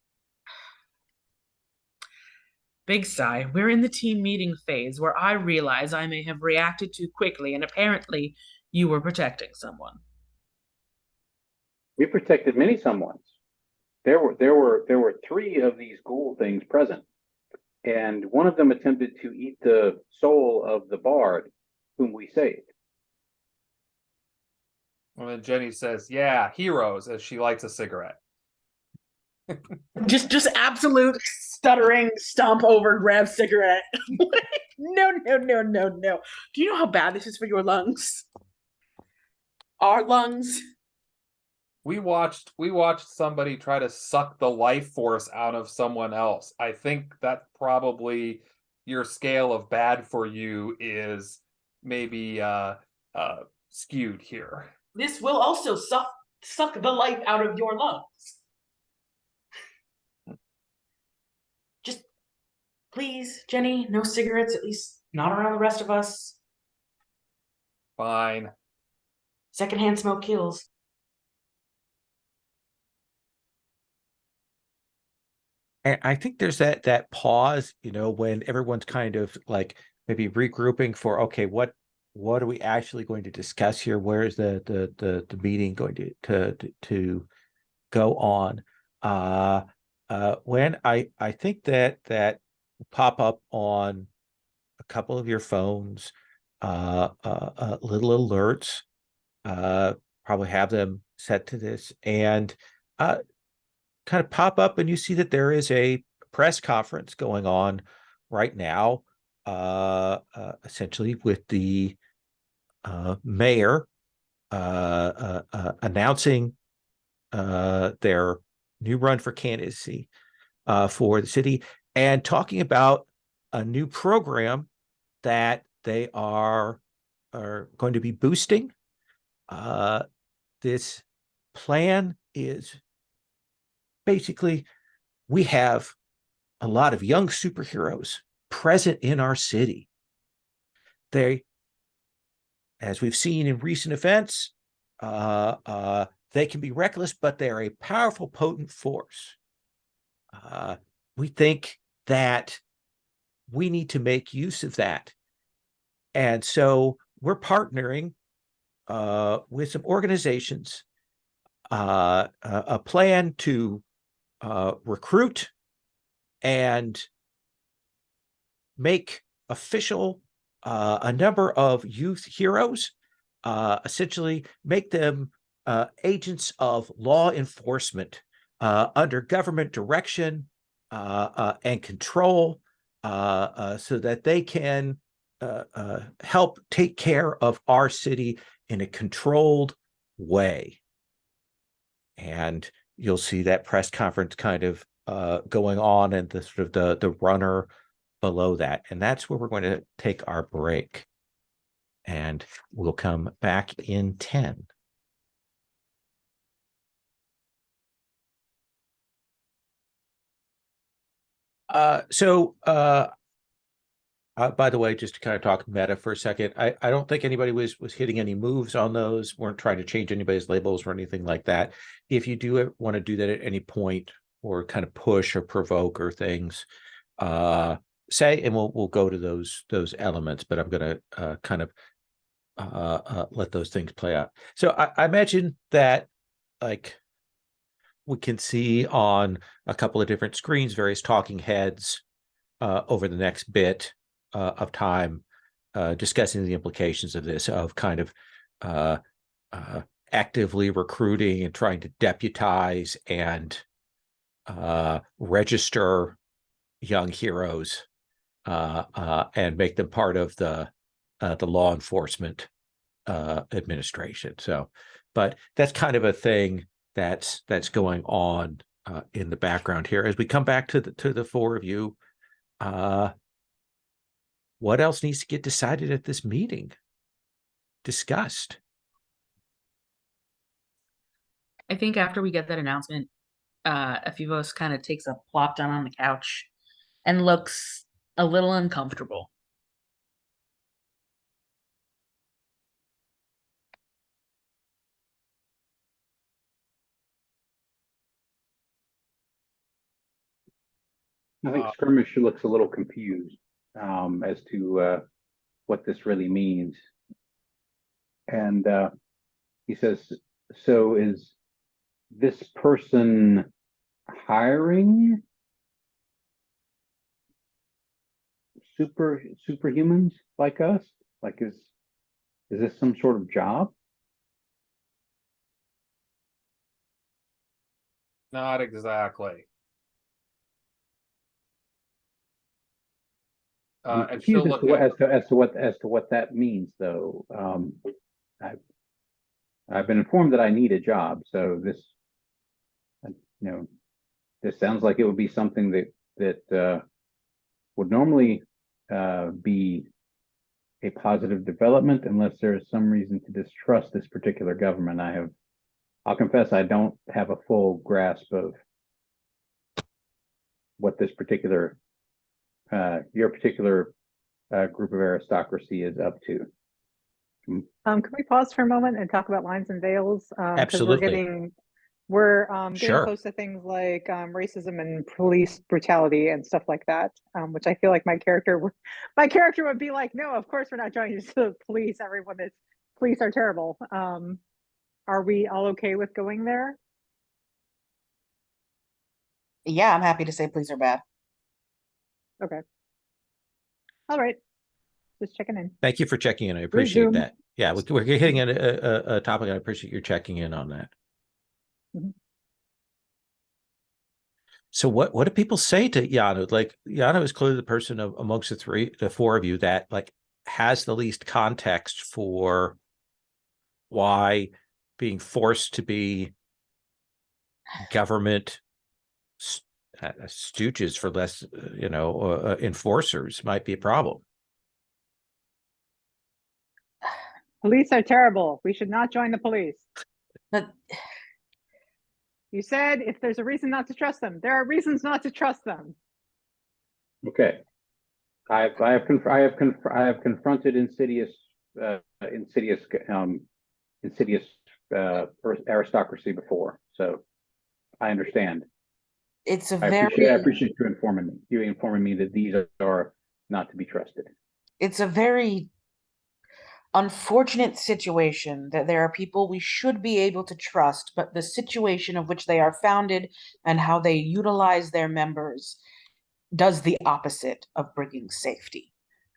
Big sigh. We're in the team meeting phase where I realize I may have reacted too quickly, and apparently you were protecting someone. We protected many someones. There were three of these ghoul things present, and one of them attempted to eat the soul of the bard whom we saved. And then Jenny says, "Yeah, heroes," as she lights a cigarette. Just absolute stuttering, stomp over, grab cigarette. No, no, no, no, no. Do you know how bad this is for your lungs? Our lungs. We watched somebody try to suck the life force out of someone else. I think that probably your scale of bad for you is maybe skewed here. This will also suck the life out of your lungs. Just please, Jenny, no cigarettes, at least not around the rest of us. Fine. Secondhand smoke kills. And I think there's that pause, when everyone's kind of like maybe regrouping for, okay, what are we actually going to discuss here? Where is the meeting going to go on? When I think that pop up on a couple of your phones, little alerts, probably have them set to this, and kind of pop up, and you see that there is a press conference going on right now, essentially with the mayor announcing their new run for candidacy for the city, and talking about a new program that they are going to be boosting. This plan is basically, we have a lot of young superheroes present in our city. They, as we've seen in recent events, they can be reckless, but they're a powerful, potent force. We think that we need to make use of that. And so we're partnering with some organizations, a plan to recruit and make official a number of youth heroes, essentially make them agents of law enforcement under government direction and control, so that they can help take care of our city in a controlled way. And you'll see that press conference kind of going on, and the sort of the runner below that. And that's where we're going to take our break. And we'll come back in 10. By the way, just to kind of talk meta for a second, I don't think anybody was hitting any moves on those, weren't trying to change anybody's labels or anything like that. If you do want to do that at any point, or kind of push or provoke or things, say, and we'll go to those elements, but I'm going to kind of let those things play out. So I imagine that, like, we can see on a couple of different screens various talking heads over the next bit of time, discussing the implications of this, of kind of actively recruiting and trying to deputize and register young heroes and make them part of the law enforcement administration. So, but that's kind of a thing that's going on in the background here. As we come back to the four of you, what else needs to get decided at this meeting? Discussed. I think after we get that announcement, Afivos kind of takes a plop down on the couch and looks a little uncomfortable. I think Skirmish looks a little confused as to what this really means. And he says, so is this person hiring superhumans like us? Like, is this some sort of job? Not exactly. I'm And she'll confused look as to at what that means, though. I've been informed that I need a job, so this, you know, this sounds like it would be something that would normally be a positive development, unless there is some reason to distrust this particular government. I'll confess, I don't have a full grasp of what this particular, your particular group of aristocracy is up to. Can we pause for a moment and talk about lines and veils? Because Absolutely. we're getting Sure. close to things like racism and police brutality and stuff like that, which I feel like my character would be like, no, of course we're not joining the police. Police are terrible. Are we all okay with going there? Yeah, I'm happy to say police are bad. Okay. All right. Just checking in. Thank you for checking in. I appreciate Resume. that. Yeah, we're hitting a topic. I appreciate your checking in on that. Mhm. So what do people say to Yanu? Like, Yanu is clearly the person amongst the four of you that like has the least context for why being forced to be government stooges for less, enforcers might be a problem. Police are terrible. We should not join the police. But You said if there's a reason not to trust them, there are reasons not to trust them. Okay, I have confronted insidious aristocracy before, so I understand. it's a I very appreciate you informing me that these are not to be trusted. it's a very unfortunate situation that there are people we should be able to trust, but the situation of which they are founded and how they utilize their members does the opposite of bringing safety.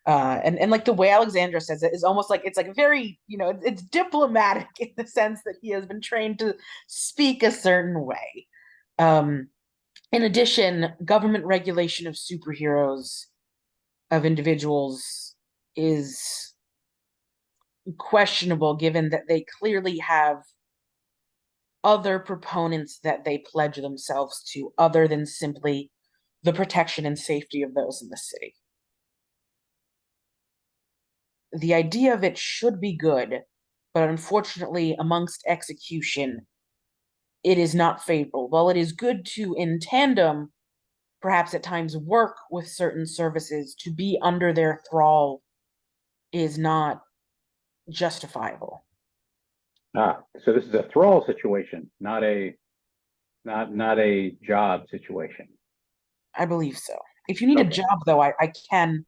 And like the way Alexandra says it is almost like it's like very, it's diplomatic in the sense that he has been trained to speak a certain way. In addition, government regulation of superheroes, of individuals, is questionable given that they clearly have other proponents that they pledge themselves to other than simply the protection and safety of those in the city. The idea of it should be good, but unfortunately, amongst execution, it is not favorable. While it is good to, in tandem, perhaps at times work with certain services, to be under their thrall is not justifiable. So this is a thrall situation, not a job situation. I believe so. If you need a job, though, I can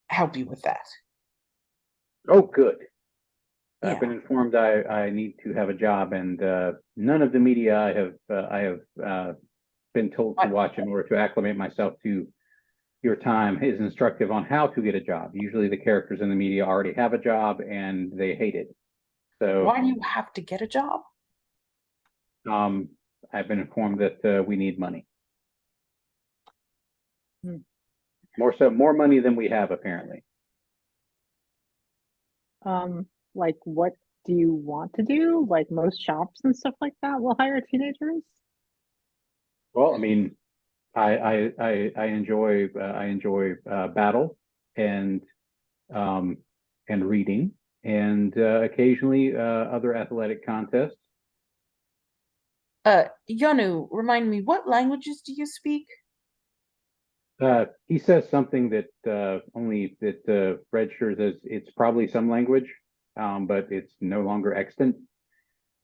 help you with that. Oh, good. Yeah. I've been informed I need to have a job, and none of the media I have been told to watch in order to acclimate myself to your time is instructive on how to get a job. Usually the characters in the media already have a job and they hate it. So why do you have to get a job? I've been informed that we need money. More money than we have, apparently. Like what do you want to do? Like most shops and stuff like that will hire teenagers. Well, I mean, I enjoy battle and reading and occasionally other athletic contests. Yanu, remind me, what languages do you speak? He says something that only that registers as it's probably some language, but it's no longer extant.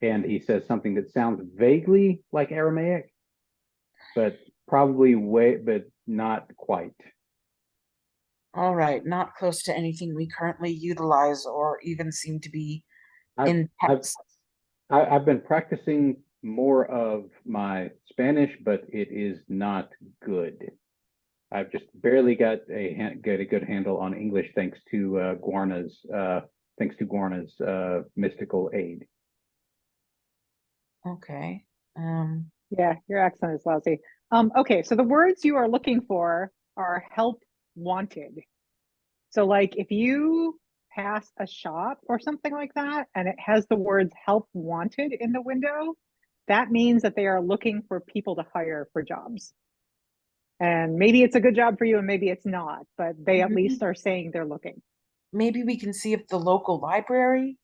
And he says something that sounds vaguely like Aramaic, but not quite. All right, not close to anything we currently utilize or even seem to be I've, in I've, text. I've been practicing more of my Spanish, but it is not good. I've just barely got a good handle on English thanks to Guarna's mystical aid. Okay. Yeah, your accent is lousy. Okay, so the words you are looking for are help wanted. So like if you pass a shop or something like that and it has the words help wanted in the window, that means that they are looking for people to hire for jobs. And maybe it's a good job for you and maybe it's not, but they at least are saying they're looking. Maybe we can see if the local library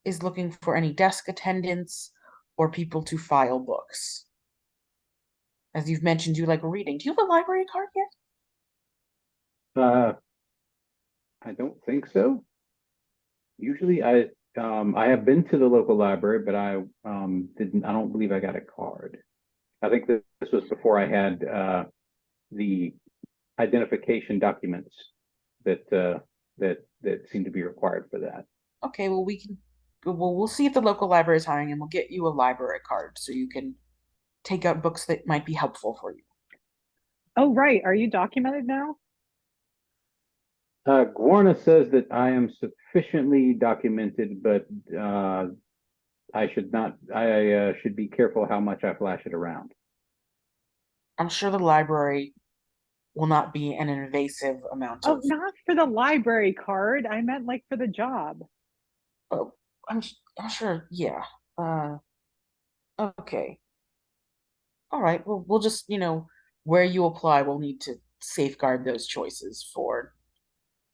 is looking for any desk attendants or people to file books. As you've mentioned, you like reading. Do you have a library card yet? I don't think so. Usually I have been to the local library, but I don't believe I got a card. I think this was before I had the identification documents that seem to be required for that. Okay, well we'll see if the local library is hiring and we'll get you a library card so you can take out books that might be helpful for you. Oh, right. Are you documented now? Guarna says that I am sufficiently documented, but I should not. I should be careful how much I flash it around. I'm sure the library will not be an invasive amount Oh, of. not for the library card. I meant like for the job. Oh, I'm sure. Yeah. Uh. Okay. All right. Well, we'll just where you apply, we'll need to safeguard those choices for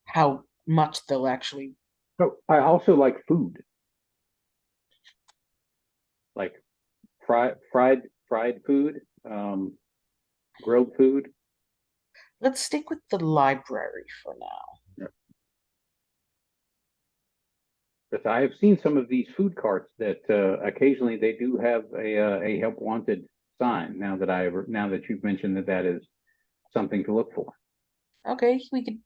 how much they'll actually. So I also like food, like fried food, grilled food. Let's stick with the library for now. But I have seen some of these food carts that occasionally they do have a help wanted sign. Now that you've mentioned that is something to look for. Okay, we could.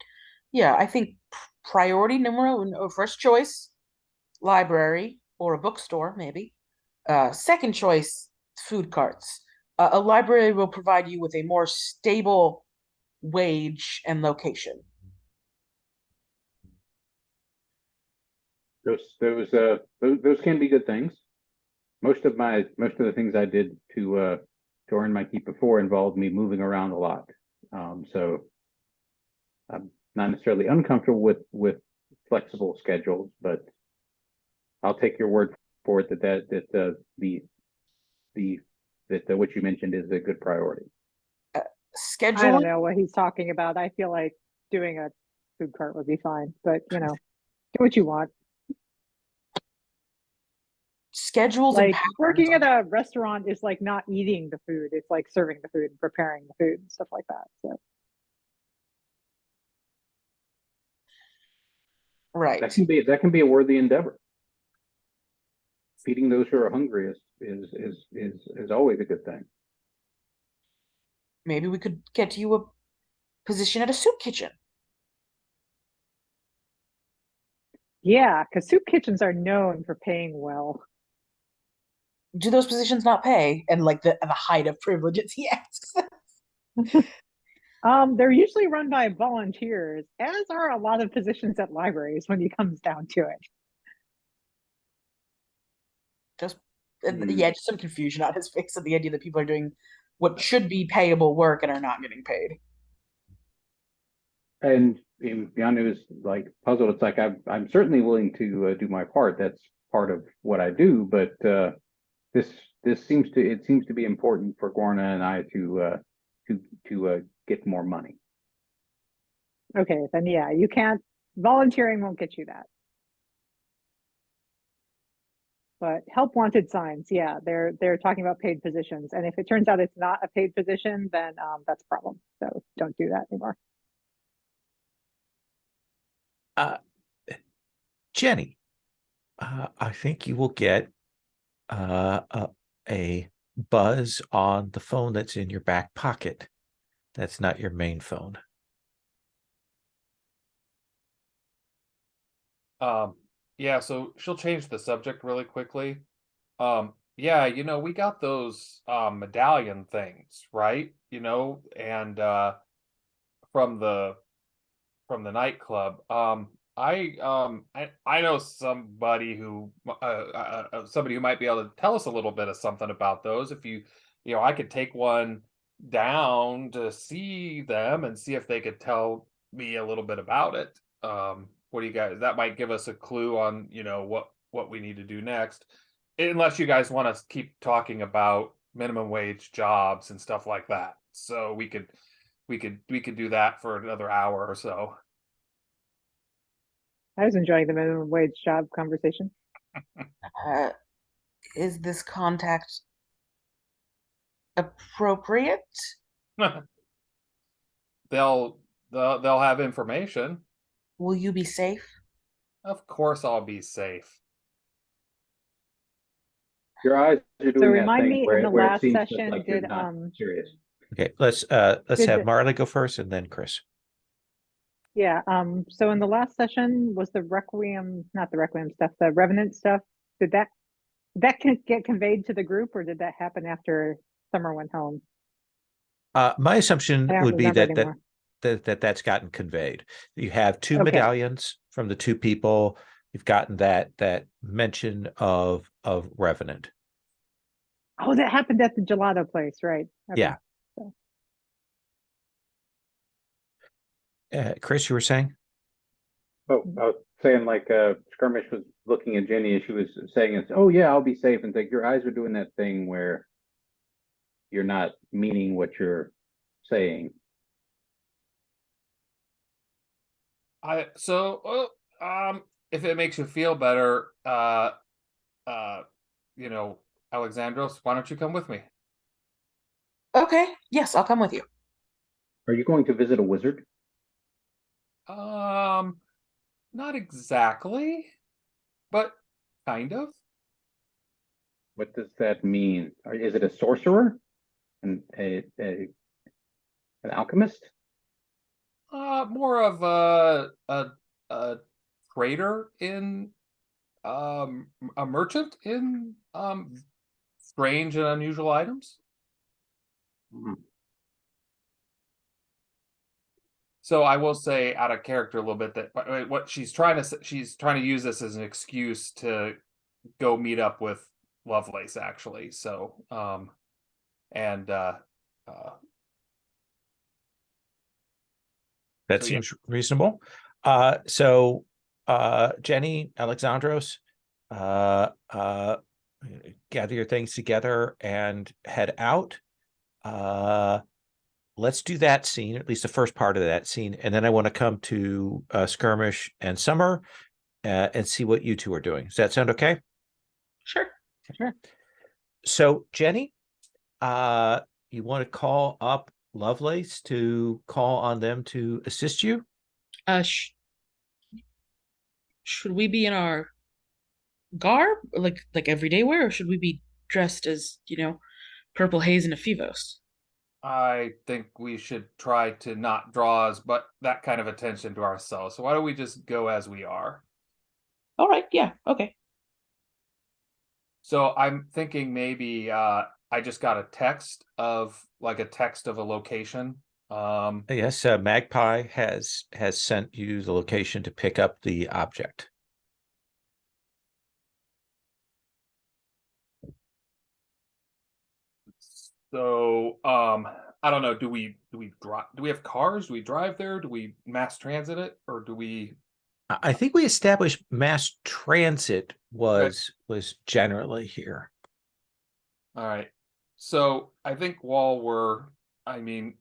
Yeah, I think priority numero uno, first choice, library or a bookstore, maybe. Second choice, food carts. A library will provide you with a more stable wage and location. Those can be good things. Most of the things I did to earn my keep before involved me moving around a lot. So I'm not necessarily uncomfortable with flexible schedules, but I'll take your word for it that what you mentioned is a good priority. I Scheduling. don't know what he's talking about. I feel like doing a food cart would be fine, but do what you want. Schedules and Like patterns. working at a restaurant is like not eating the food. It's like serving the food and preparing the food and stuff like that. So Right. That can be a worthy endeavor. Feeding those who are hungry is always a good thing. Maybe we could get you a position at a soup kitchen. yeah, because soup kitchens are known for paying well. Do those positions not pay? And like the height of privileges he asks. They're usually run by volunteers, as are a lot of positions at libraries when it comes down to it. Just just some confusion on his face at the idea that people are doing what should be payable work and are not getting paid. And Yanu is like puzzled. It's like I'm certainly willing to do my part. That's part of what I do. But this seems to be important for Guarna and I to get more money. Okay, then yeah, you can't. Volunteering won't get you that. But help wanted signs, yeah, they're talking about paid positions, and if it turns out it's not a paid position, then that's a problem. So don't do that anymore. Jenny, I think you will get a buzz on the phone that's in your back pocket That's not your main phone. Yeah, so she'll change the subject really quickly. Yeah, we got those medallion things, right? And from the nightclub. I know somebody who might be able to tell us a little bit of something about those. If I could take one down to see them and see if they could tell me a little bit about it. What do you guys? That might give us a clue on what we need to do next, unless you guys want to keep talking about minimum wage jobs and stuff like that. So we could do that for another hour or so. I was enjoying the minimum wage job conversation. Is this contact appropriate? They'll have information. Will you be safe? Of course I'll be safe. Your eyes are So doing that remind thing me, in where, the where it last seems session, like you're did not serious. Okay, let's Did have the- Marley go first and then Chris. yeah, so in the last session was the Requiem, not the Requiem stuff, the Revenant stuff. Did that get conveyed to the group, or did that happen after Summer went home? My assumption I don't would be remember that anymore. that's gotten conveyed. You have two Okay. medallions from the two people. You've gotten that mention of Revenant. Oh, that happened at the gelato place, right? Okay. Yeah. Chris, you were saying? Oh, I was saying like Skirmish was looking at Jenny as she was saying it. Oh yeah, I'll be safe. And like your eyes are doing that thing where you're not meaning what you're saying. If it makes you feel better, uh, Alexandros, why don't you come with me? Okay, yes, I'll come with you. Are you going to visit a wizard? Not exactly, but kind of. What does that mean? Is it a sorcerer? An an alchemist? More of a trader in a merchant in strange and unusual items. Mhm. So I will say out of character a little bit that what she's trying to use this as an excuse to go meet up with Lovelace actually. So and That So, yeah. seems reasonable. Jenny, Alexandros, gather your things together and head out. Let's do that scene, at least the first part of that scene, and then I want to come to Skirmish and Summer and see what you two are doing. Does that sound okay? Sure. So, Jenny, you want to call up Lovelace to call on them to assist you? Should we be in our garb, like everyday wear, or should we be dressed as, Purple Haze and Ephevos? I think we should try to not draw that kind of attention to ourselves. So why don't we just go as we are? All right, yeah, okay. So I'm thinking maybe I just got a text of a location. Yes, Magpie has sent you the location to pick up the object. So I don't know. Do we drive? Do we have cars? Do we drive there? Do we mass transit it, or do we? I think we established mass transit was generally here. All right. So I think while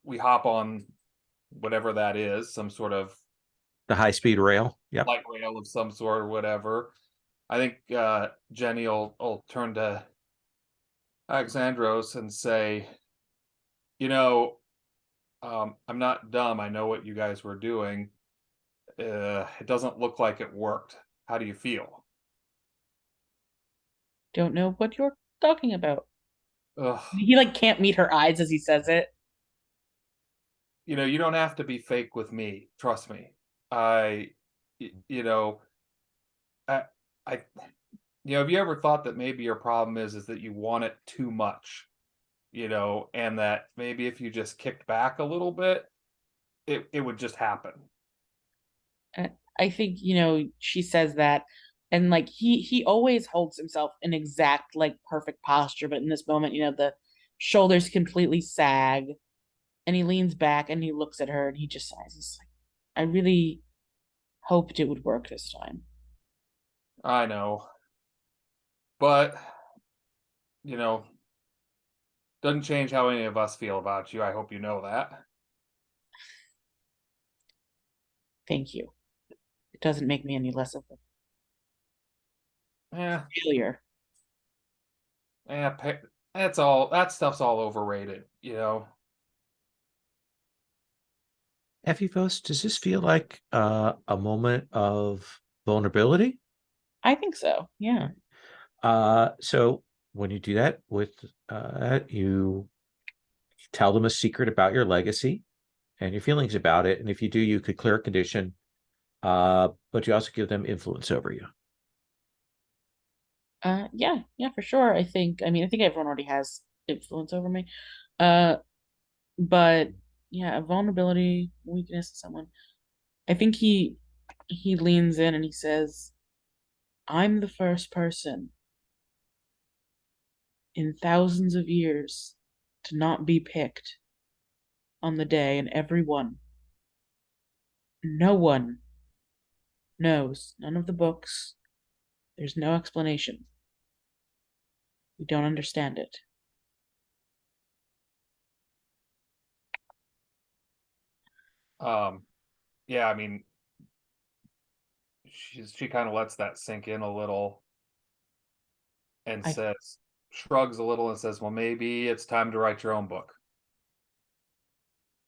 we hop on whatever that is, some sort of The high-speed rail. Yep. light rail of some sort or whatever. I think Jenny will turn to Alexandros and say, I'm not dumb. I know what you guys were doing. It doesn't look like it worked. How do you feel? Don't know what you're talking about. Ugh. He can't meet her eyes as he says it. you don't have to be fake with me. Trust me. You know, I, I, have you ever thought that maybe your problem is that you want it too much, and that maybe if you just kicked back a little bit, it would just happen. I think, she says that, and like he always holds himself in exact like perfect posture, but in this moment, the shoulders completely sag, and he leans back and he looks at her and he just sighs. He's like, I really hoped it would work this time. I know, but you know, doesn't change how any of us feel about you. I hope you know that. Thank you. It doesn't make me any less of a Yeah, failure. yeah, that's all. That stuff's all overrated. Ephivos, does this feel like a moment of vulnerability? I think so. Yeah. So when you do that you tell them a secret about your legacy and your feelings about it. And if you do, you could clear a condition, but you also give them influence over you. Yeah, for sure. I think everyone already has influence over me. But yeah, a vulnerability, weakness to someone. I think he leans in and he says, I'm the first person in thousands of years to not be picked on the day, and everyone, no one knows, none of the books, there's no explanation. We don't understand it. Yeah, I mean, she kind of lets that sink in a little and I shrugs a little and says, well, maybe it's time to write your own book.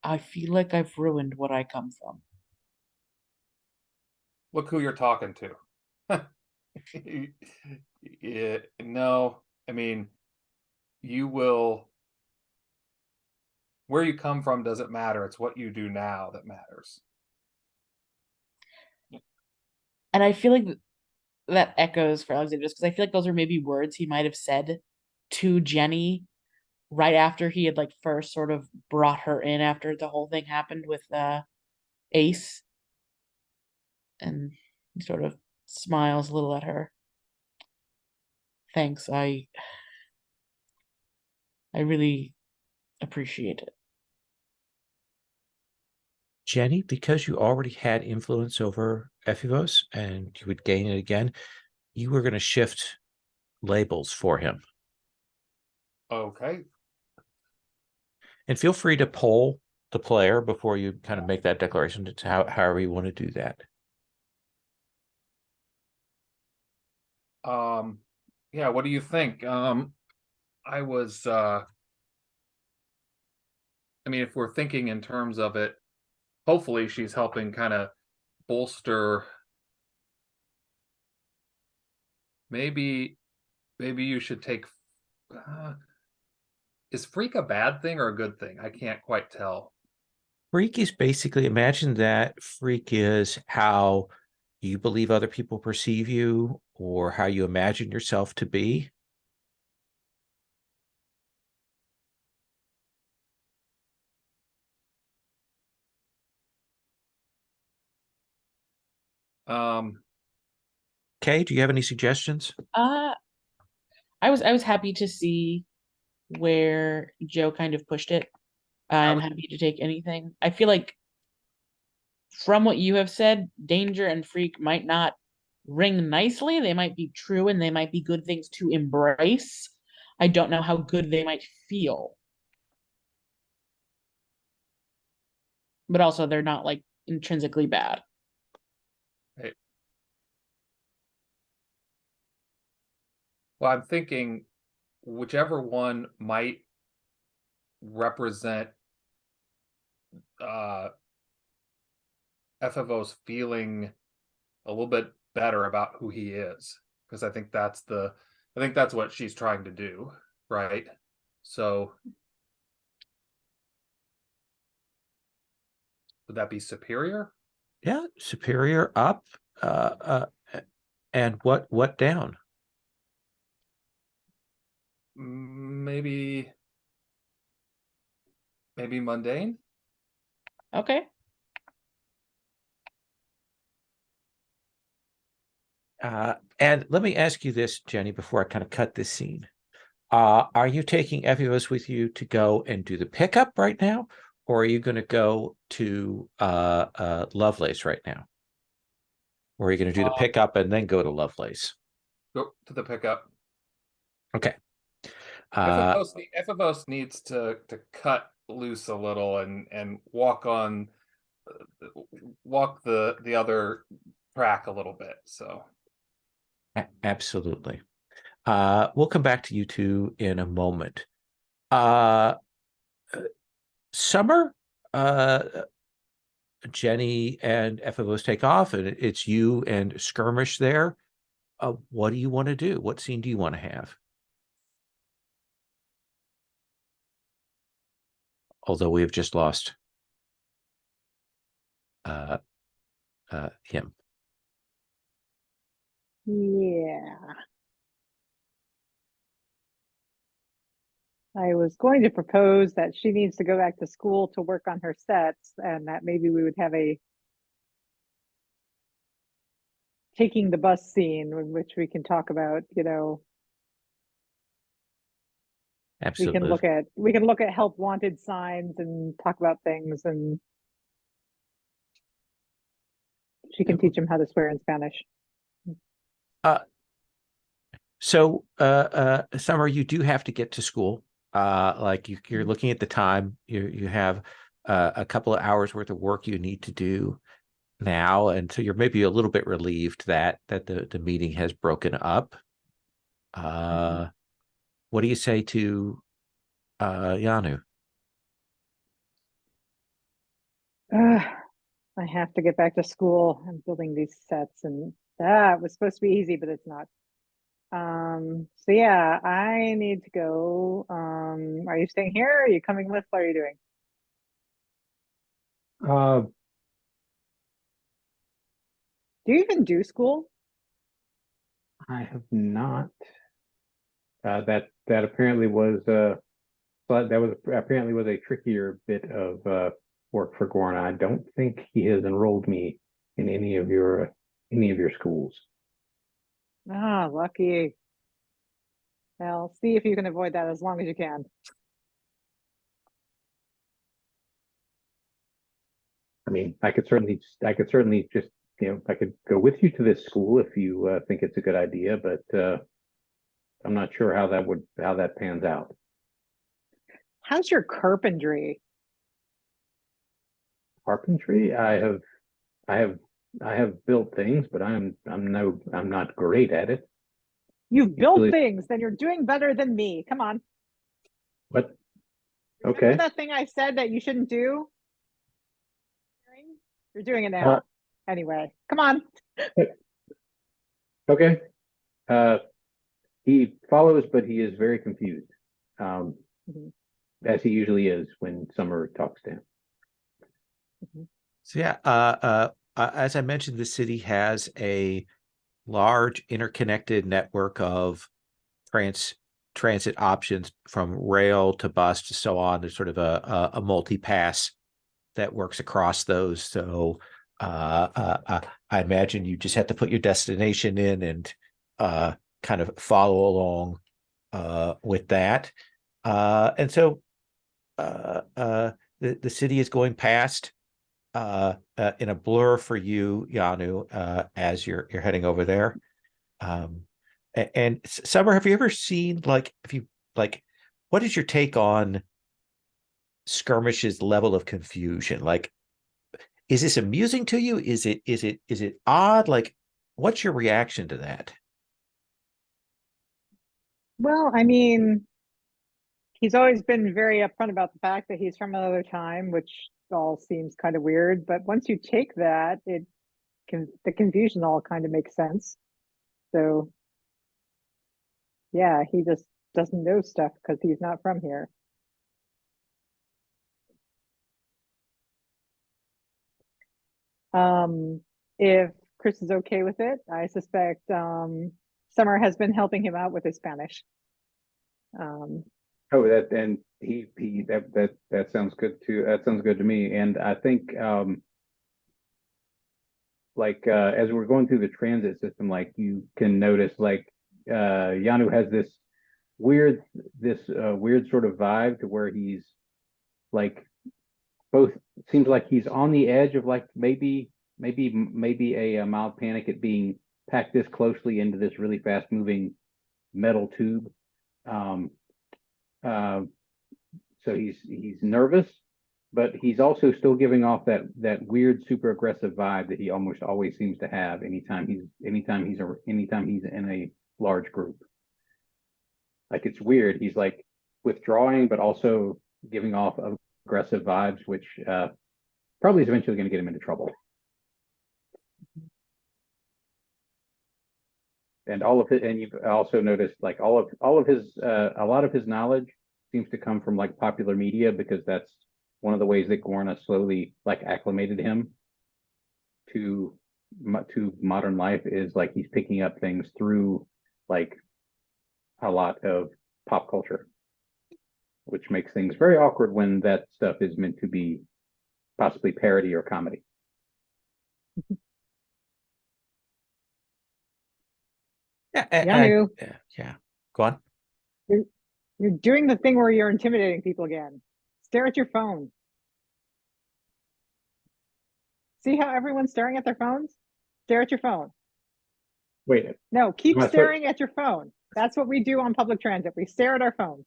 I feel like I've ruined what I come from. Look who you're talking to. Yeah, no, I mean, you will. Where you come from doesn't matter. It's what you do now that matters. And I feel like that echoes for Alexander, just because I feel like those are maybe words he might have said to Jenny right after he had like first sort of brought her in after the whole thing happened with Ace, and he sort of smiles a little at her. Thanks, I really appreciate it. Jenny, because you already had influence over Ephivos and you would gain it again, you were going to shift labels for him. Okay. And feel free to poll the player before you kind of make that declaration to however you want to do that. Yeah, what do you think? I was I mean, if we're thinking in terms of it, hopefully she's helping kind of bolster. Maybe you should take is freak a bad thing or a good thing? I can't quite tell. Freak is basically, imagine that freak is how you believe other people perceive you or how you imagine yourself to be. Um, Kay, do you have any suggestions? I was happy to see where Joe kind of pushed it. I'm happy to take anything. I feel like from what you have said, danger and freak might not ring nicely. They might be true and they might be good things to embrace. I don't know how good they might feel. But also they're not like intrinsically bad. right. Well, I'm thinking whichever one might represent uh FFO's feeling a little bit better about who he is, because I think that's what she's trying to do, right? So Would that be superior? Yeah, superior up, and what down? Maybe mundane. Okay. And let me ask you this, Jenny, before I kind of cut this scene. Are you taking Evios with you to go and do the pickup right now, or are you going to go to Lovelace right now? Or are you going to do the pickup and then go to Lovelace? Go to the pickup. Okay. Ephevos needs to cut loose a little and walk the other track a little bit. So Absolutely. We'll come back to you two in a moment. Summer, Jenny and Ephevos take off, and it's you and Skirmish there. What do you want to do? What scene do you want to have? Although we have just lost him. Yeah. I was going to propose that she needs to go back to school to work on her sets, and that maybe we would have a taking the bus scene in which we can talk about, Absolutely. we can look at help wanted signs and talk about things, and she can teach him how to swear in Spanish. So, Summer, you do have to get to school. Like you're looking at the time. You have a couple of hours worth of work you need to do now, and so you're maybe a little bit relieved that the meeting has broken up. What do you say to Yanu? I have to get back to school. I'm building these sets, and it was supposed to be easy, but it's not. So yeah, I need to go. Are you staying here? Are you coming with? What are you doing? Do you even do school? I have not. That apparently was but that was apparently was a trickier bit of work for Gorn. I don't think he has enrolled me in any of your schools. Ah, lucky. Well, see if you can avoid that as long as you can. I mean, I could certainly just, I could go with you to this school if you think it's a good idea, but I'm not sure how that pans out. How's your carpentry? Carpentry, I have built things, but I'm not great at it. You've built Usually- things, then you're doing better than me. Come on. But Remember okay. that thing I said that you shouldn't do? You're doing it now. Anyway, come on. Okay. He follows, but he is very confused, as he usually is when Summer talks to him. So yeah, as I mentioned, the city has a large interconnected network of transit options from rail to bus to so on. There's sort of a multi-pass that works across those. So I imagine you just have to put your destination in and kind of follow along with that. And so the city is going past in a blur for you, Yanu, as you're heading over there. And Summer, have you ever seen what is your take on Skirmish's level of confusion? Like, is this amusing to you? Is it odd? Like, what's your reaction to that? Well, I mean, he's always been very upfront about the fact that he's from another time, which all seems kind of weird. But once you take that, the confusion all kind of makes sense. So yeah, he just doesn't know stuff because he's not from here. If Chris is okay with it, I suspect Summer has been helping him out with his Spanish. Oh, that sounds good too. That sounds good to me. And I think as we're going through the transit system, like you can notice, like Yanu has this weird sort of vibe to where he's like both seems like he's on the edge of like maybe a mild panic at being packed this closely into this really fast moving metal tube. So he's nervous, but he's also still giving off that weird super aggressive vibe that he almost always seems to have anytime he's in a large group. Like it's weird. He's like withdrawing, but also giving off aggressive vibes, which probably is eventually going to get him into trouble. And you've also noticed like a lot of his knowledge seems to come from like popular media, because that's one of the ways that Gorna slowly like acclimated him to modern life, is like he's picking up things through like a lot of pop culture, which makes things very awkward when that stuff is meant to be possibly parody or comedy. Yanu, Yeah. Go on. you're doing the thing where you're intimidating people again. Stare at your phone. See how everyone's staring at their phones? Stare at your phone. Wait, No, keep staring at your phone. That's what we do on public transit. We stare at our phones.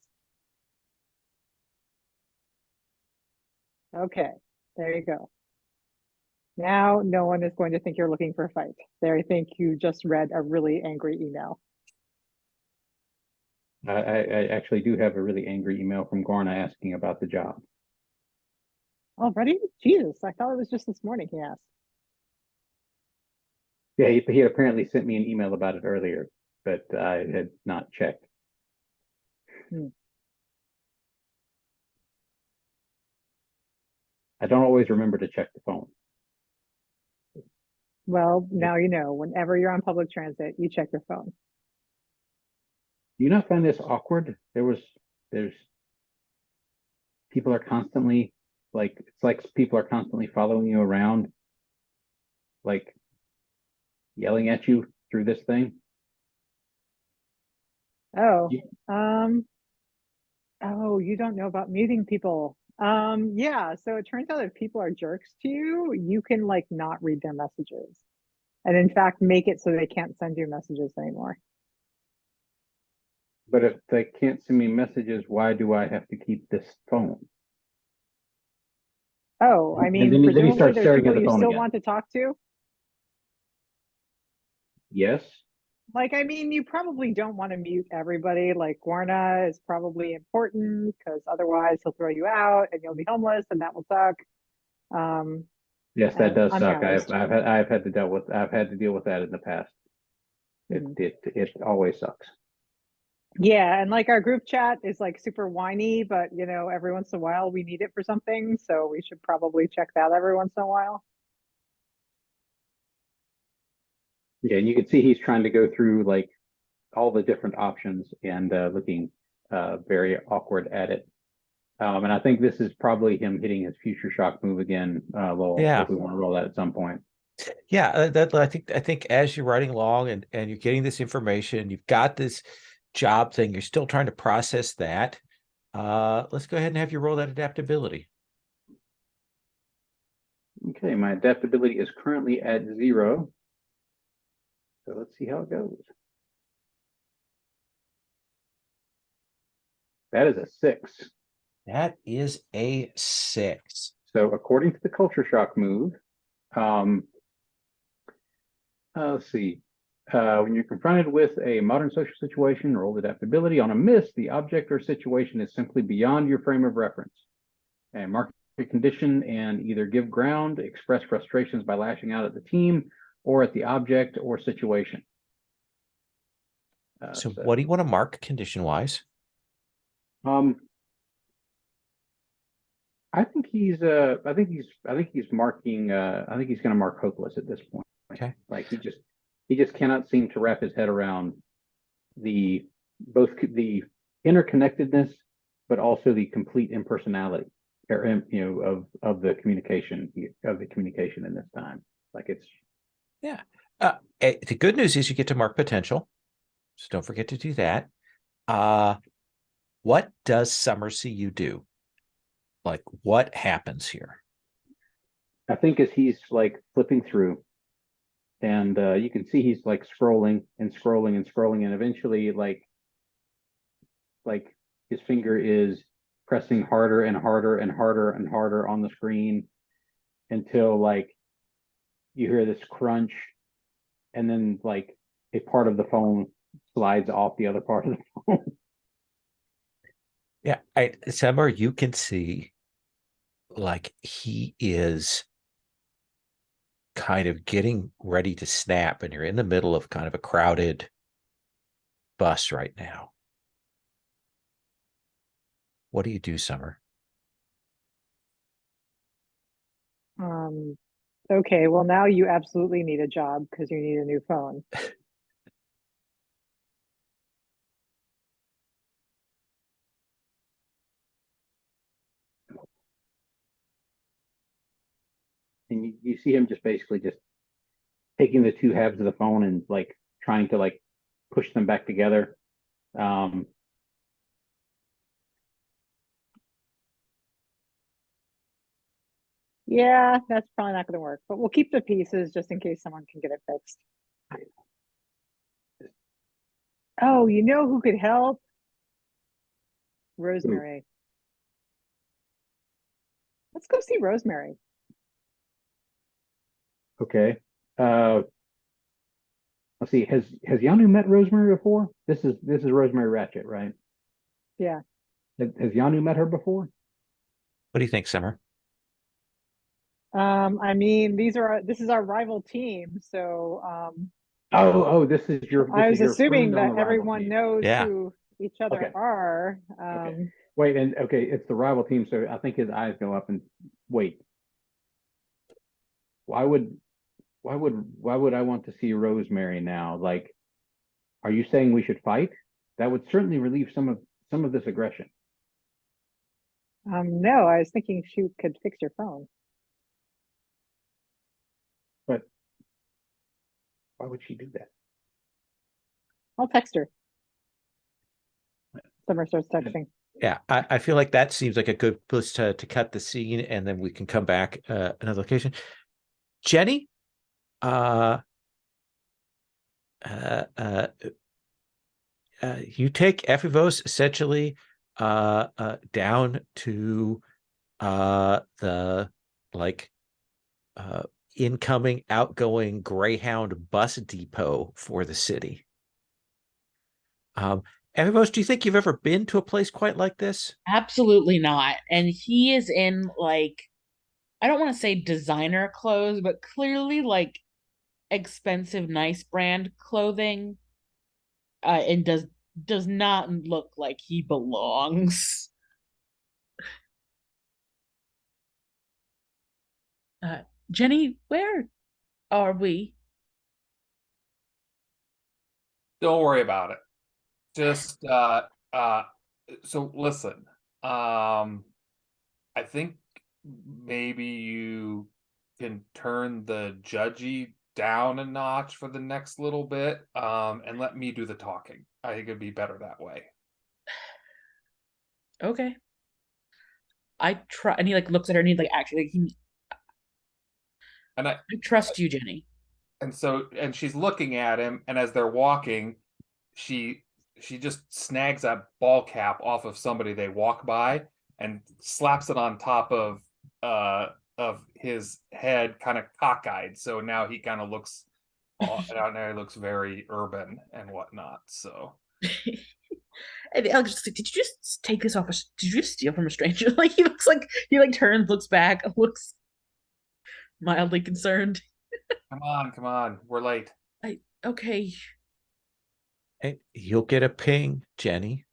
Okay, there you go. Now no one is going to think you're looking for a fight. They think you just read a really angry email. I actually do have a really angry email from Gorna asking about the job. Already? Jesus, I thought it was just this morning he asked. Yeah, he had apparently sent me an email about it earlier, but I had not checked. I don't always remember to check the phone. Well, now you know, whenever you're on public transit, you check your phone. Do you not find this awkward? There's people are constantly like, it's like people are constantly following you around, like yelling at you through this thing. Oh, oh, you don't know about muting people. Yeah, so it turns out if people are jerks to you, you can like not read their messages. And in fact, make it so they can't send you messages anymore. But if they can't send me messages, why do I have to keep this phone? Oh, I mean, then he presumably starts there's staring at people the you phone still again. want to talk to. Yes. Like, I mean, you probably don't want to mute everybody. Like, Guarna is probably important because otherwise he'll throw you out and you'll be homeless, and that will suck. Yes, that does suck. Unhoused. I've had to deal with that in the past. It always sucks. Yeah, and like our group chat is like super whiny, but you know, every once in a while we need it for something, so we should probably check that every once in a while. Yeah, and you can see he's trying to go through like all the different options and looking very awkward at it. And I think this is probably him hitting his future shock move again, Lowell, Yeah. if we want to roll that at some point. Yeah, I think as you're writing along and you're getting this information, you've got this job thing, you're still trying to process that. Let's go ahead and have you roll that adaptability. Okay, my adaptability is currently at 0. So let's see how it goes. That is a 6. That is a 6. So according to the culture shock move, let's see. When you're confronted with a modern social situation, roll adaptability. On a miss, the object or situation is simply beyond your frame of reference. And mark your condition and either give ground, express frustrations by lashing out at the team or at the object or situation. So what do you want to mark condition-wise? I think he's marking. I think he's going to mark hopeless at this point. Okay. Like he just cannot seem to wrap his head around both the interconnectedness, but also the complete impersonality, or of the communication in this time. Like it's the good news is you get to mark potential, so don't forget to do that. What does Summer see you do? Like, what happens here? I think as he's like flipping through, and you can see he's like scrolling and scrolling and scrolling, and eventually like his finger is pressing harder and harder and harder and harder on the screen until like you hear this crunch, and then like a part of the phone slides off the other part of the phone. Yeah, Summer, you can see like he is kind of getting ready to snap, and you're in the middle of kind of a crowded bus right now. What do you do, Summer? Okay, well now you absolutely need a job because you need a new phone. And you see him just basically just taking the two halves of the phone and like trying to like push them back together. Yeah, that's probably not going to work, but we'll keep the pieces just in case someone can get it fixed. Oh, you know who could help? Rosemary. Let's go see Rosemary. Okay. Let's see. Has Yanu met Rosemary before? This is Rosemary Ratchet, right? Yeah. Has Yanu met her before? What do you think, Summer? I mean, this is our rival team, so This is your I was your assuming friend on that the rival everyone team. knows Yeah. who each other Okay. are. Okay. Wait, and okay, it's the rival team, so I think his eyes go up and wait. Why would I want to see Rosemary now? Like, are you saying we should fight? That would certainly relieve some of this aggression. No, I was thinking she could fix your phone. But why would she do that? I'll text her. Summer starts texting. Yeah, I feel like that seems like a good place to cut the scene, and then we can come back another location. Jenny, you take Ephivos essentially down to the like incoming, outgoing Greyhound bus depot for the city. Ephivos, do you think you've ever been to a place quite like this? Absolutely not. And he is in like, I don't want to say designer clothes, but clearly like expensive, nice brand clothing. And does not look like he belongs. Jenny, where are we? Don't worry about it. Just so listen. I think maybe you can turn the judgy down a notch for the next little bit, and let me do the talking. I think it'd be better that way. Okay. I try, and he like looks at her and he's like, actually, like, And I trust you, Jenny. and she's looking at him, and as they're walking, she just snags that ball cap off of somebody they walk by and slaps it on top of his head, kind of cockeyed. So now he kind of looks out there, looks very urban and whatnot. So And Alex just like, did you just take this off? Did you just steal from a stranger? Like he looks like he like turns, looks back, looks mildly concerned. come on, we're late. Okay. And you'll get a ping, Jenny,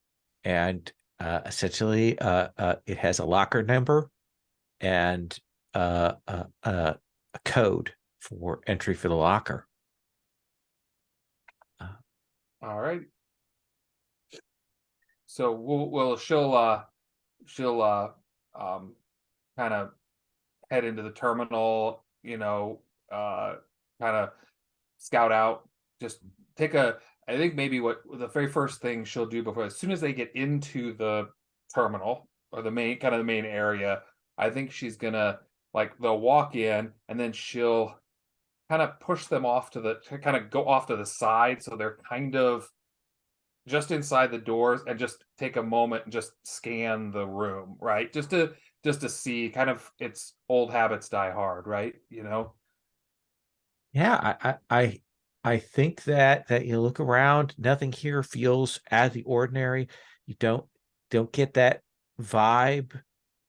and essentially it has a locker number, and a code for entry for the locker. All right. So she'll kind of head into the terminal, kind of scout out, just take I think maybe what the very first thing she'll do before, as soon as they get into the terminal or the main area, I think she's gonna, like, they'll walk in and then she'll kind of push them off to kind of go off to the side, so they're kind of just inside the doors, and just take a moment and just scan the room, right? Just to see, kind of, it's old habits die hard, right? Yeah, I think that you look around, nothing here feels out of the ordinary. You don't get that vibe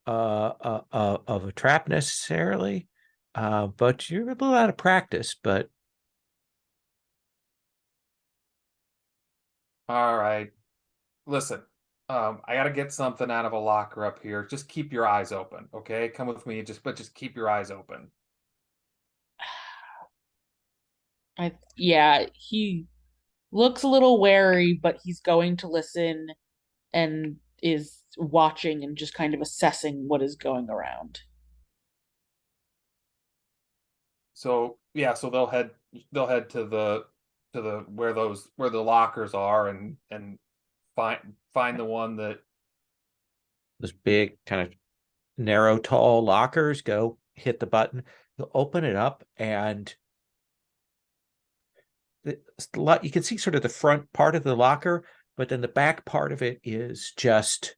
of a trap necessarily, but you're a little out of practice. But All right. Listen, I gotta get something out of a locker up here. Just keep your eyes open, okay? Come with me, just keep your eyes open. Yeah, he looks a little wary, but he's going to listen and is watching and just kind of assessing what is going around. So yeah, so they'll head to the where the lockers are, and find the one that those big kind of narrow, tall lockers, go hit the button, you'll open it up, and you can see sort of the front part of the locker, but then the back part of it is just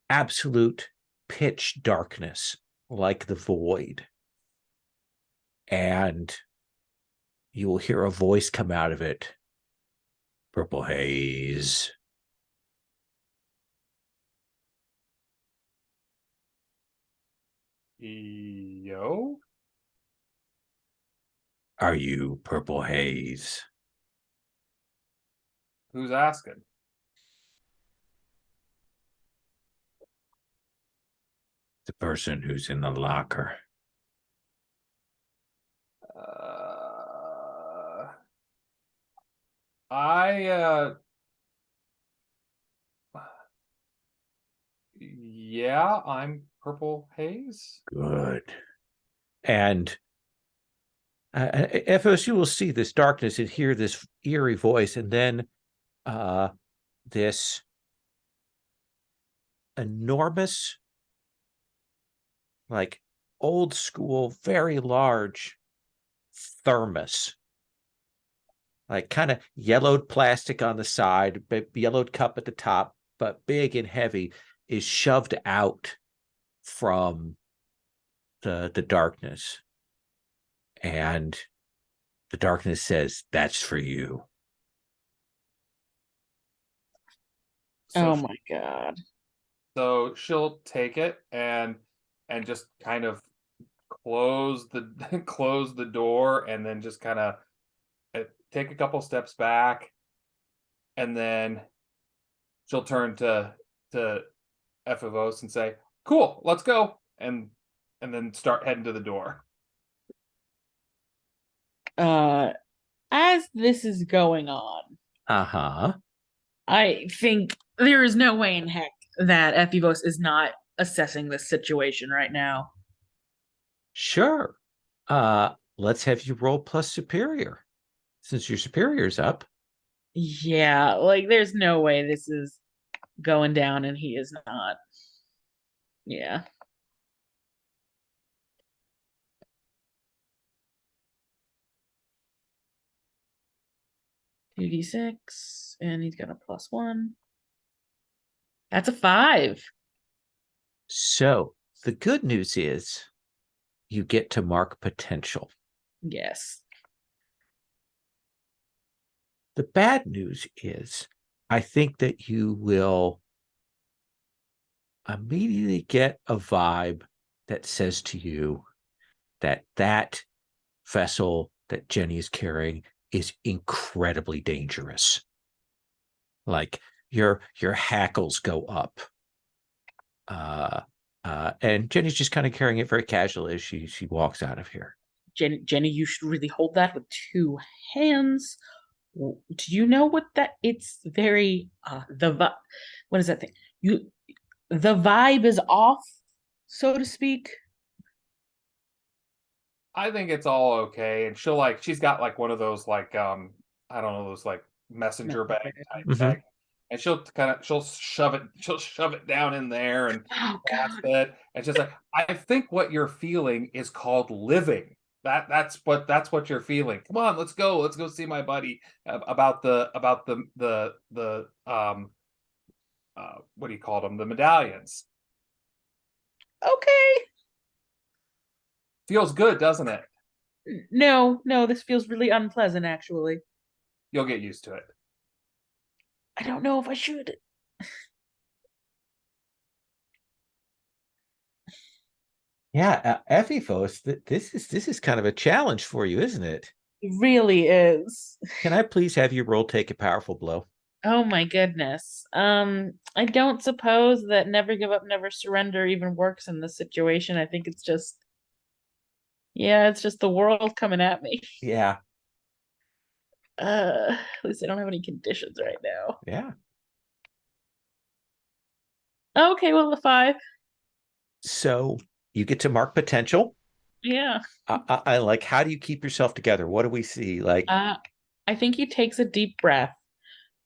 absolute pitch darkness, like the void. And you will hear a voice come out of it. Purple haze. yo. Are you Purple Haze? Who's asking? The person who's in the locker. I yeah, I'm Purple Haze. Good. And if you will see this darkness and hear this eerie voice, and then this enormous, like, old school, very large thermos, like kind of yellowed plastic on the side, yellowed cup at the top, but big and heavy, is shoved out from the darkness. And the darkness says, "That's for you." So Oh my god. So she'll take it and just kind of close the close the door, and then just kind of take a couple steps back, and then she'll turn to Ephivos and say, "Cool, let's go," and then start heading to the door. As this is going on, Uh-huh. I think there is no way in heck that Ephivos is not assessing this situation right now. Sure. Let's have you roll plus superior, since your superior's up. Yeah, like there's no way this is going down and he is not. Yeah. $2d6, and he's got a +1. That's a 5. So the good news is you get to mark potential. Yes. The bad news is I think that you will immediately get a vibe that says to you that that vessel that Jenny is carrying is incredibly dangerous. Like your hackles go up. And Jenny's just kind of carrying it very casually as she walks out of here. Jenny, you should really hold that with two hands. Do you know what that? It's very what is that thing? The vibe is off, so to speak. I think it's all okay, and she's got like one of those like I don't know, those like messenger bag type Mhm. bag, and she'll shove it down in there and Oh grasp God. it, and she's like, I think what you're feeling is called living. That's what you're feeling. Come on, let's go see my buddy about the what do you call them, the medallions. Okay. Feels good, doesn't it? No, this feels really unpleasant, actually. You'll get used to it. I don't know if I should. Yeah, Ephifos, this is kind of a challenge for you, isn't it? It really is. Can I please have you roll take a powerful blow? Oh my goodness. I don't suppose that never give up, never surrender even works in this situation. I think it's just, yeah, it's just the world coming at me. Yeah, At least I don't have any conditions right now. yeah. Okay, well, the 5. So you get to mark potential. Yeah. I like, how do you keep yourself together? What do we see? Like, I think he takes a deep breath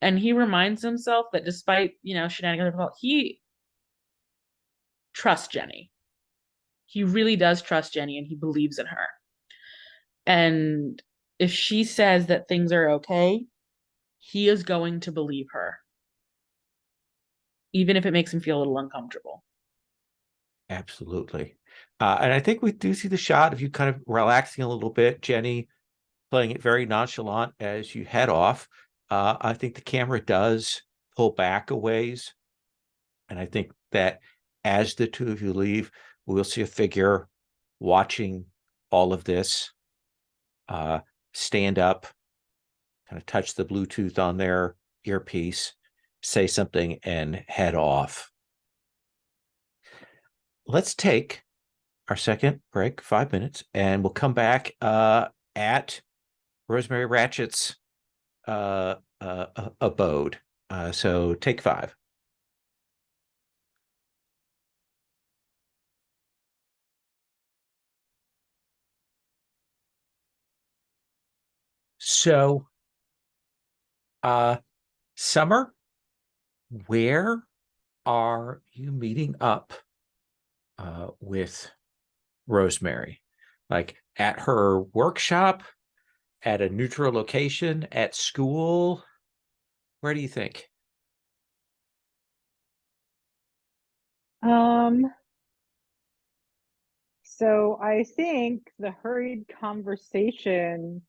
and he reminds himself that despite, shenanigans, he trusts Jenny. He really does trust Jenny and he believes in her. And if she says that things are okay, he is going to believe her, even if it makes him feel a little uncomfortable. absolutely. And I think we do see the shot of you kind of relaxing a little bit, Jenny playing it very nonchalant as you head off. I think the camera does pull back a ways. And I think that as the two of you leave, we'll see a figure watching all of this, stand up, kind of touch the Bluetooth on their earpiece, say something, and head off. Let's take our second break, 5 minutes, and we'll come back at Rosemary Ratchet's abode. So take 5. So, Summer, where are you meeting up with Rosemary? Like at her workshop, at a neutral location, at school? Where do you think? So I think the hurried conversation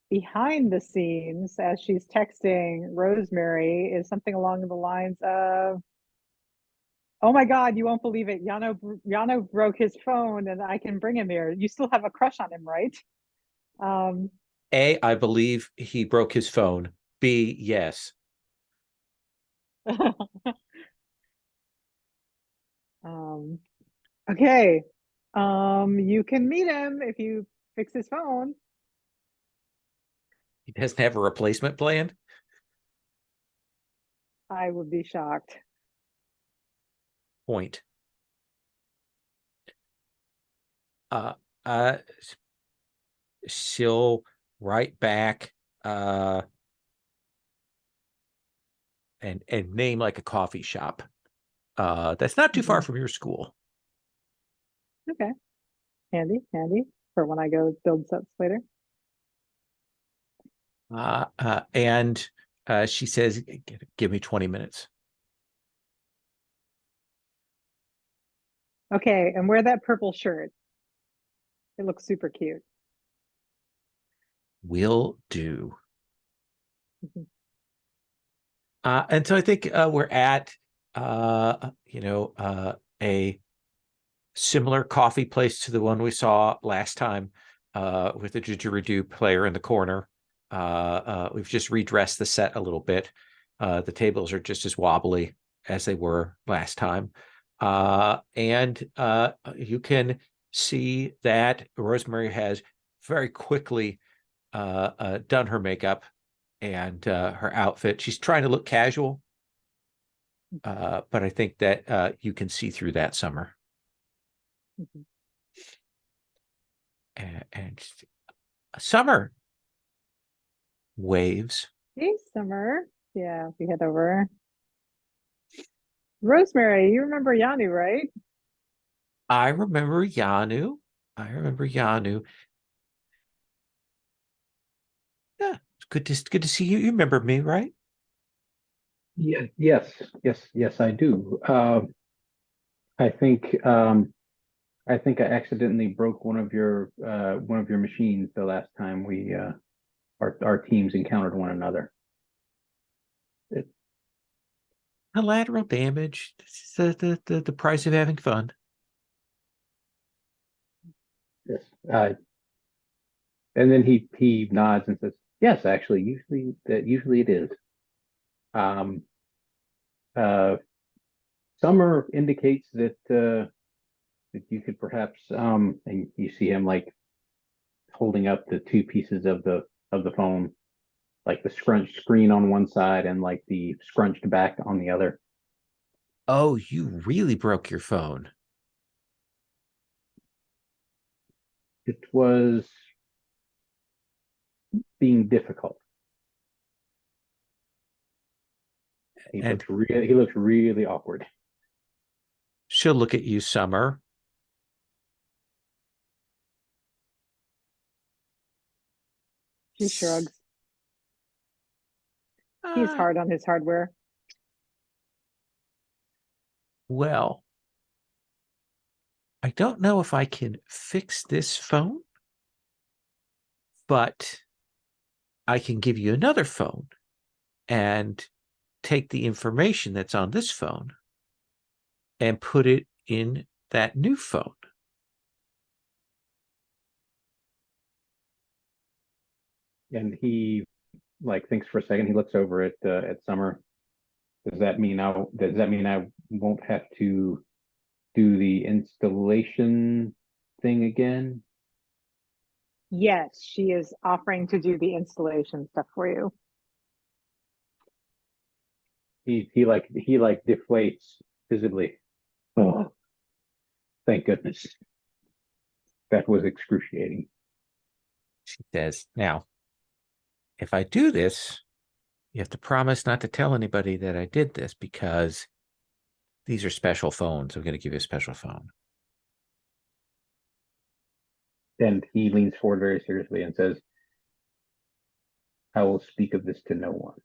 behind the scenes as she's texting Rosemary is something along the lines of, "Oh my God, you won't believe it. Yano broke his phone and I can bring him here. You still have a crush on him, right?" A, I believe he broke his phone. B, yes. Okay. You can meet him if you fix his phone. He doesn't have a replacement plan. I would be shocked. Point. Uh, she'll write back and name like a coffee shop. That's not too far from your school. Okay. Handy for when I go build sets later. And she says, give me 20 minutes. Okay, and wear that purple shirt. It looks super cute. Will do. And so I think we're at, a similar coffee place to the one we saw last time with the didgeridoo player in the corner. We've just redressed the set a little bit. The tables are just as wobbly as they were last time. And you can see that Rosemary has very quickly done her makeup and her outfit. She's trying to look casual, but I think that you can see through that, Summer. Mhm. And Summer waves. Hey, Summer. Yeah, we head over. Rosemary, you remember Yanu, right? I remember Yanu. I remember Yanu. Yeah, it's good to see you. You remember me, right? Yeah, yes, I do. I think I think I accidentally broke one of your machines the last time we our teams encountered one another. It, Collateral damage. This is the price of having fun. yes, and then he nods and says, "Yes, actually, usually it is." Um, uh, Summer indicates that you could perhaps and you see him like holding up the two pieces of the phone, like the scrunched screen on one side and like the scrunched back on the other. Oh, you really broke your phone. It was being difficult. And He looks really awkward. she'll look at you, Summer. She shrugs. He's Uh, hard on his hardware. well, I don't know if I can fix this phone, but I can give you another phone and take the information that's on this phone and put it in that new phone. And he like thinks for a second. He looks over at Summer. Does that mean I won't have to do the installation thing again? Yes, she is offering to do the installation stuff for you. He like deflates visibly. Oh, thank goodness. That was excruciating. She says, now, if I do this, you have to promise not to tell anybody that I did this because these are special phones. I'm going to give you a special phone. And he leans forward very seriously and says, I will speak of this to no one.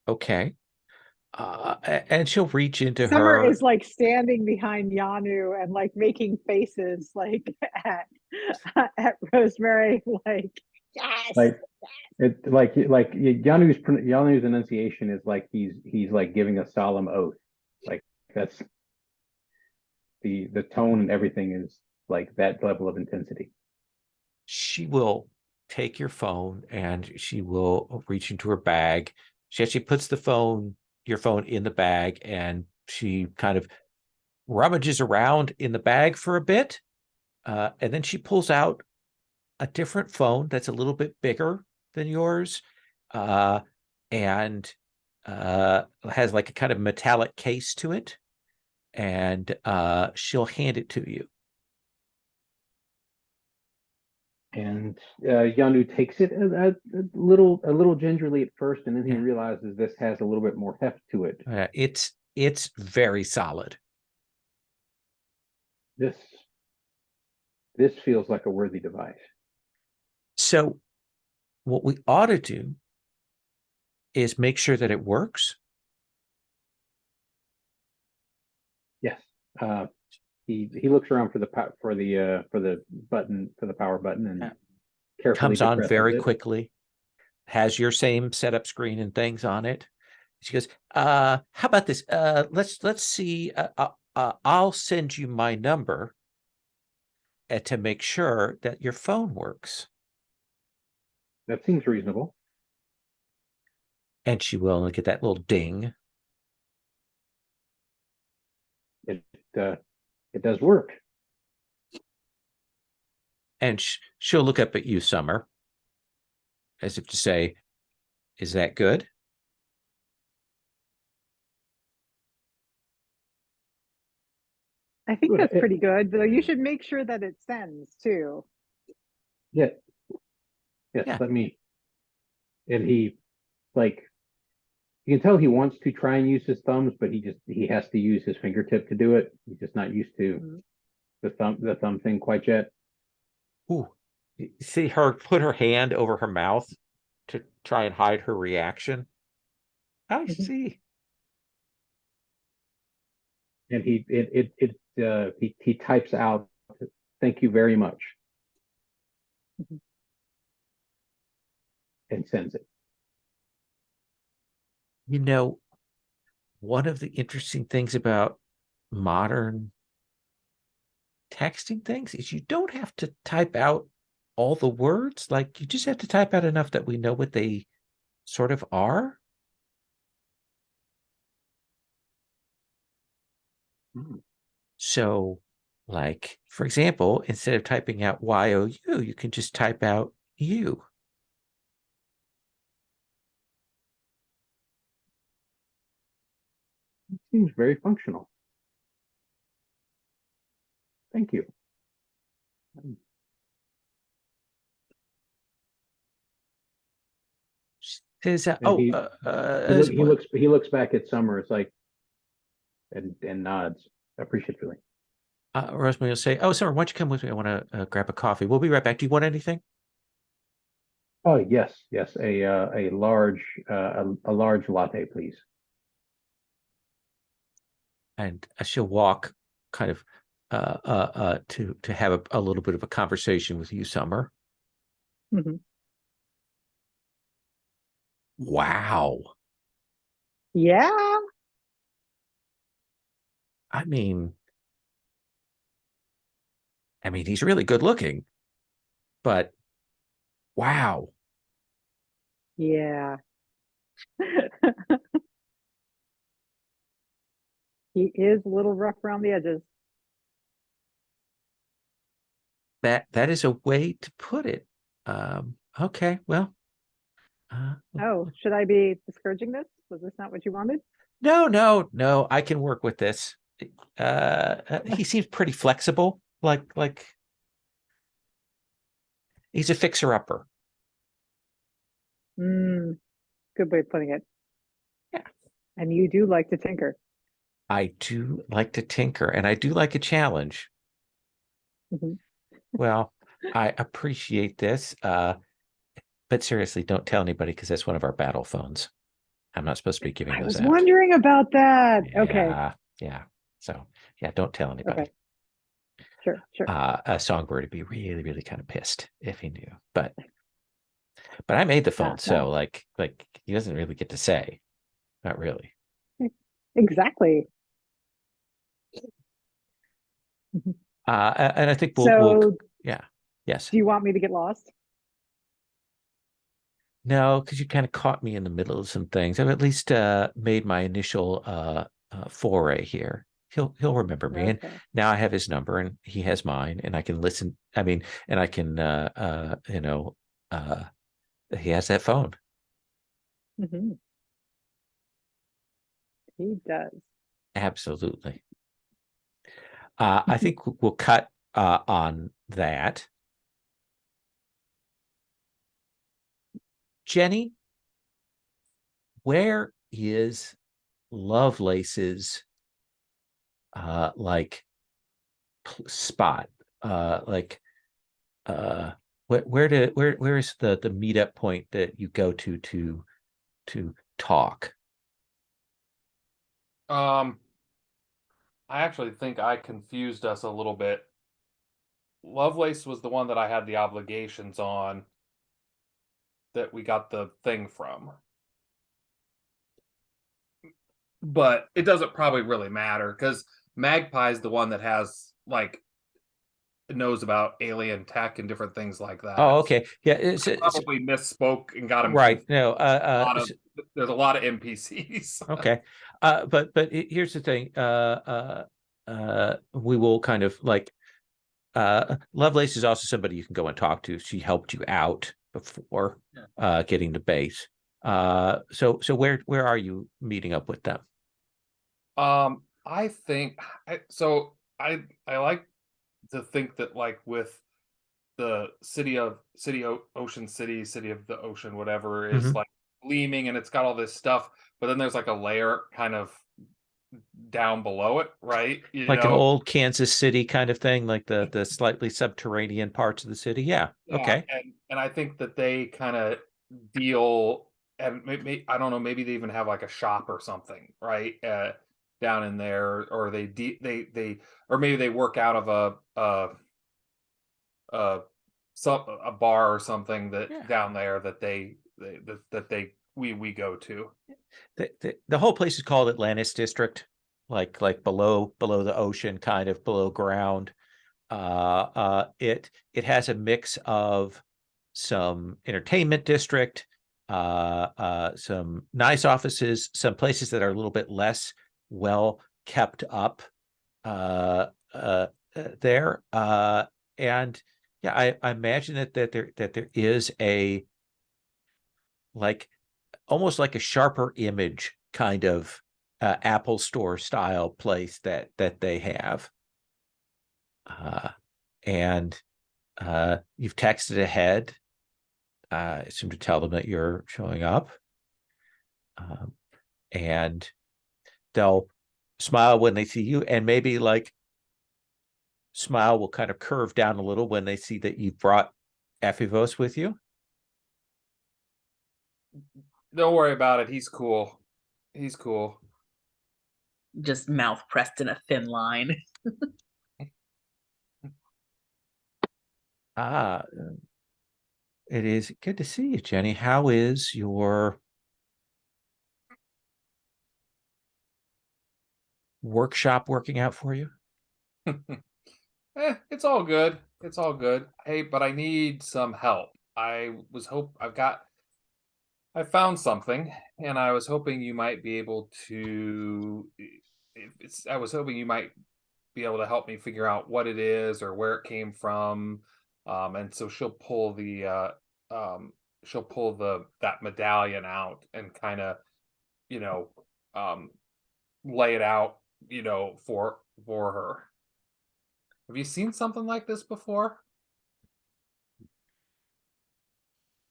Okay. And she'll reach into Summer her. is like standing behind Yanu and like making faces like at at Rosemary, like yes. Like Yanu's enunciation is like he's like giving a solemn oath. Like that's the tone and everything is like that level of intensity. She will take your phone and she will reach into her bag. She actually puts your phone in the bag, and she kind of rummages around in the bag for a bit. And then she pulls out a different phone that's a little bit bigger than yours, and has like a kind of metallic case to it. And she'll hand it to you. And Yanu takes it a little gingerly at first, and then he Yeah. realizes this has a little bit more heft to it. It's very solid. This this feels like a worthy device. So what we ought to do is make sure that it works. Yes. He looks around for the power button and carefully Comes on depresses very it. quickly, has your same setup screen and things on it. She goes, how about this? Let's see. I'll send you my number to make sure that your phone works. That seems reasonable. And she will get that little ding. it does work. And she'll look up at you, Summer, as if to say, is that good? I think Good. that's pretty good, though you should make sure that it sends too. Yeah. Yes, Yeah. let me. And he, like, you can tell he wants to try and use his thumbs, but he has to use his fingertip to do it. He's just not used to the thumb thing quite yet. Ooh. You see her put her hand over her mouth to try and hide her reaction. I see. And he types out, "Thank you very much," and sends it. You know, one of the interesting things about modern texting things is you don't have to type out all the words. Like, you just have to type out enough that we know what they sort of are. So, like, for example, instead of typing out YOU, you can just type out you. It seems very functional. Thank you. Says, And he looks back at Summer. It's like, and nods appreciatively. Rosemary will say, "Oh, Summer, why don't you come with me? I want to grab a coffee. We'll be right back. Do you want anything?" Oh yes, a large latte, please. And she'll walk kind of to have a little bit of a conversation with you, Summer. Wow. Yeah. I mean, he's really good looking, but wow. Yeah. He is a little rough around the edges. That is a way to put it. Okay, well. Oh, should I be discouraging this? Was this not what you wanted? No. I can work with this. He seems pretty flexible. Like he's a fixer-upper. Good way of putting it. Yeah. And you do like to tinker. I do like to tinker, and I do like a challenge. Well, I appreciate this. But seriously, don't tell anybody, because that's one of our battle phones. I'm not supposed to be giving I those was out. wondering about that. Okay. Yeah. So yeah, don't tell anybody. Okay. Sure. A songbird would be really, really kind of pissed if he knew. But I made the phone, so like he doesn't really get to say. Not really. Exactly. And I think So yeah. Yes. do you want me to get lost? No, because you kind of caught me in the middle of some things. I've at least made my initial foray here. He'll remember me, and now I have his number, and he has mine, and I can listen. I mean, and I can he has that phone. He does. Absolutely. I think we'll cut on that. Jenny, where is Lovelace's like spot? Where is the meetup point that you go to talk? I actually think I confused us a little bit. Lovelace was the one that I had the obligations on, that we got the thing from. But it doesn't probably really matter, because Magpie's the one that has, like, knows about alien tech and different things like that. Oh, okay. Yeah, it's probably misspoke and got him right. confused. No, There's a lot of NPCs. Okay. But here's the thing. we will kind of like Lovelace is also somebody you can go and talk to. She helped you out before getting to base. So where are you meeting up with them? I think I like to think that like with the Ocean City, City of the Ocean, whatever is Mhm. like gleaming and it's got all this stuff, but then there's like a layer kind of down below it, right? You Like an know, old Kansas City kind of thing, like the slightly subterranean parts of the city. Yeah. yeah, Okay. and I think that they kind of deal, and maybe I don't know, maybe they even have like a shop or something, right? Down in there, or they or maybe they work out of a a bar or something that Yeah. down there that they we go to. The whole place is called Atlantis District, like below the ocean, kind of below ground. It has a mix of some entertainment district, some nice offices, some places that are a little bit less well kept up there. And yeah, I imagine that there is a like almost like a sharper image kind of Apple Store style place that they have. And you've texted ahead, I assume to tell them that you're showing up. And they'll smile when they see you, and maybe like smile will kind of curve down a little when they see that you've brought Ephivos with you. Don't worry about it. He's cool. He's cool. Just mouth pressed in a thin line. Ah, it is good to see you, Jenny. How is your workshop working out for you? It's all good. It's all good. Hey, but I need some help. I found something, and I was hoping you might be able to. I was hoping you might be able to help me figure out what it is or where it came from. And so she'll pull the that medallion out and kind of, you know, um, lay it out, for her. Have you seen something like this before?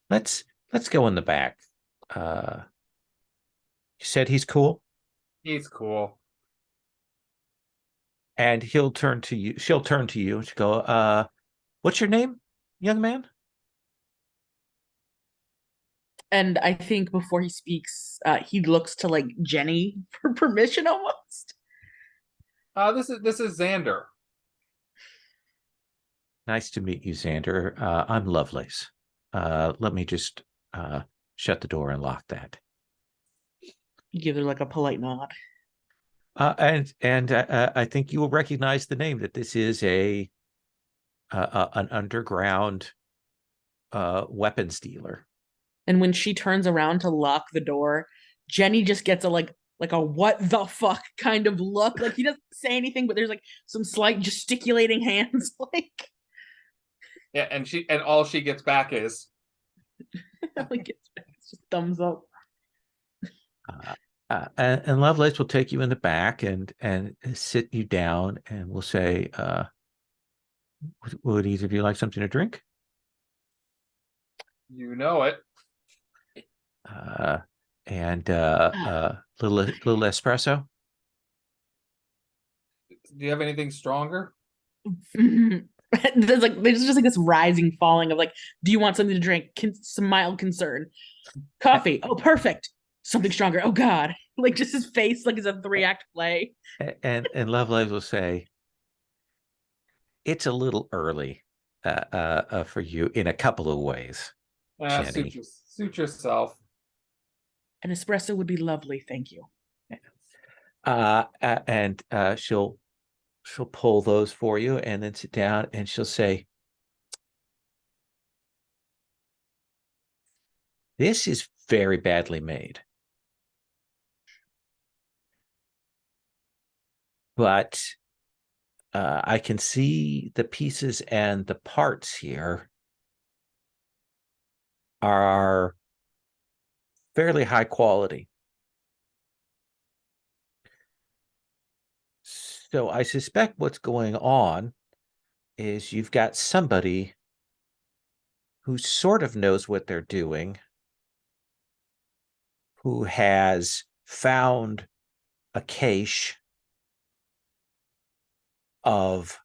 Let's go in the back. Uh, you said he's cool, He's cool. and he'll turn to you. She'll turn to you to go, what's your name, young man? And I think before he speaks, he looks to like Jenny for permission almost. This is Xander. Nice to meet you, Xander. I'm Lovelace. Let me just shut the door and lock that. He gives her like a polite nod. And I think you will recognize the name, that this is an underground weapons dealer. And when she turns around to lock the door, Jenny just gets a like a what the fuck kind of look. Like he doesn't say anything, but there's like some slight gesticulating hands. Like, Yeah, and all she gets back is like it's just thumbs up. And Lovelace will take you in the back and sit you down, and will say, would either of you like something to drink? you know it. And little espresso. Do you have anything stronger? There's just like this rising falling of like, do you want something to drink? Some mild concern. Coffee. Oh, perfect. Something stronger. Oh God. Like just his face like it's a 3-act play. And Lovelace will say, it's a little early for you in a couple of ways, Jenny. Suit yourself. An espresso would be lovely, thank you. And she'll pull those for you and then sit down, and she'll say, this is very badly made, but I can see the pieces and the parts here are fairly high quality. So I suspect what's going on is you've got somebody who sort of knows what they're doing, who has found a cache of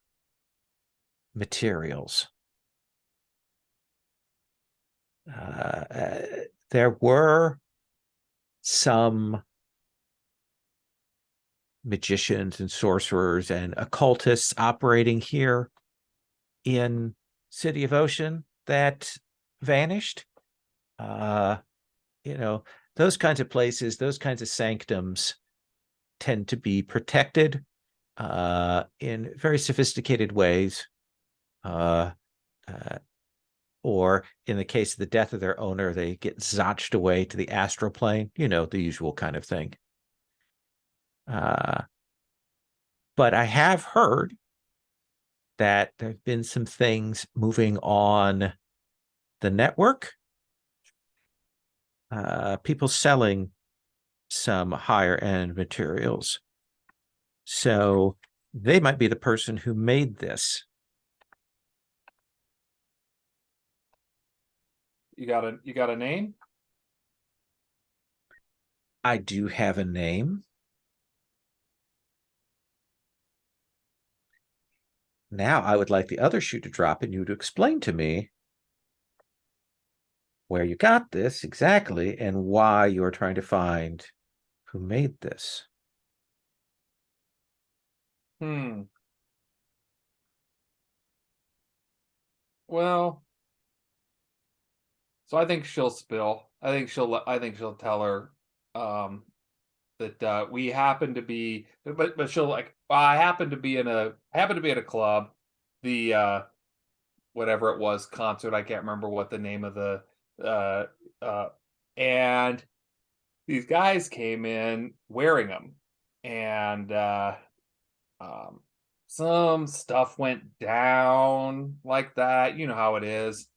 materials. There were some magicians and sorcerers and occultists operating here in City of Ocean that vanished. You know, those kinds of places, those kinds of sanctums tend to be protected in very sophisticated ways. Or in the case of the death of their owner, they get zotched away to the astral plane, the usual kind of thing. But I have heard that there have been some things moving on the network. People selling some higher end materials. So they might be the person who made this. You got a name? I do have a name. Now I would like the other shoe to drop and you to explain to me where you got this exactly and why you are trying to find who made this. Well, so I think she'll spill. I think she'll tell her that we happen to be, but she'll like, well, I happen to be at a club, the whatever it was, concert. I can't remember what the name of the uh and these guys came in wearing them, and um some stuff went down like that. You know how it is.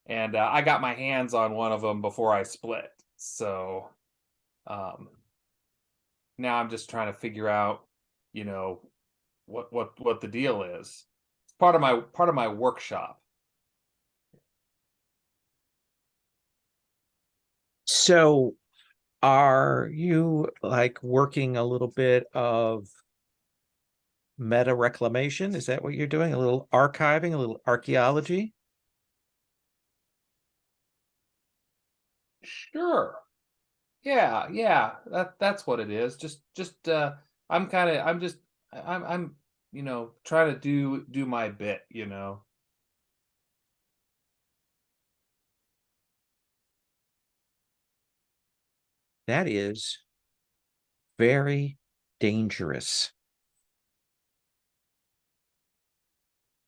And I got my hands on one of them before I split. So um now I'm just trying to figure out, you know, what the deal is. It's part of my workshop. So are you like working a little bit of meta reclamation? Is that what you're doing? A little archiving, a little archaeology? Sure. Yeah. That's what it is. Just I'm trying to do my bit. That is very dangerous.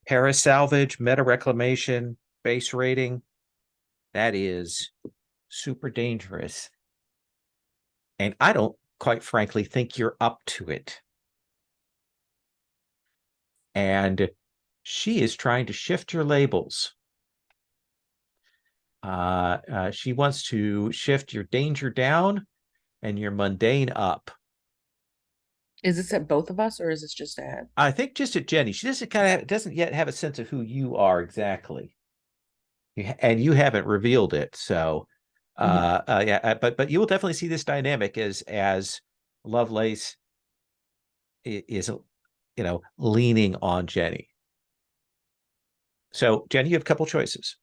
Parasalvage, meta reclamation, base rating, that is super dangerous. And I don't, quite frankly, think you're up to it. And she is trying to shift your labels. She wants to shift your danger down and your mundane up. Is this at both of us, or is this just at? I think just at Jenny. She doesn't yet have a sense of who you are exactly, and you haven't revealed it. So, yeah, but you will definitely see this dynamic as Lovelace is, leaning on Jenny. So, Jenny, you have a couple choices.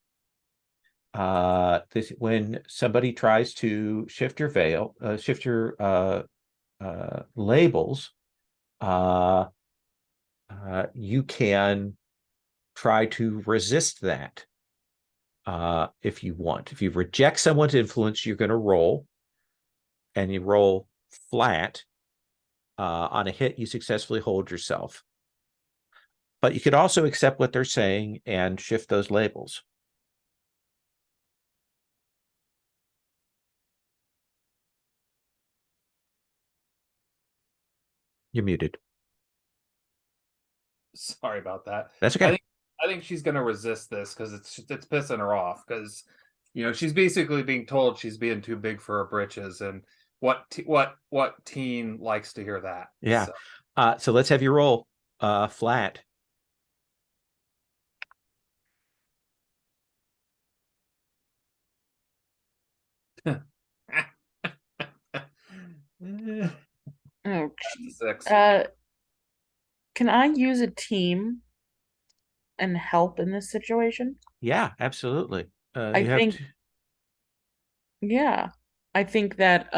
When somebody tries to shift your shift your labels, you can try to resist that if you want. If you reject someone's influence, you're going to roll, and you roll flat. On a hit, you successfully hold yourself. But you could also accept what they're saying and shift those labels. You're muted. Sorry about that. That's okay. I think she's gonna resist this because it's pissing her off because she's basically being told she's being too big for her britches, and what teen likes to hear that? Yeah. So, So let's have you roll flat. Oh, six. can I use a team and help in this situation? Yeah, absolutely. I You have think- to. Yeah, I think that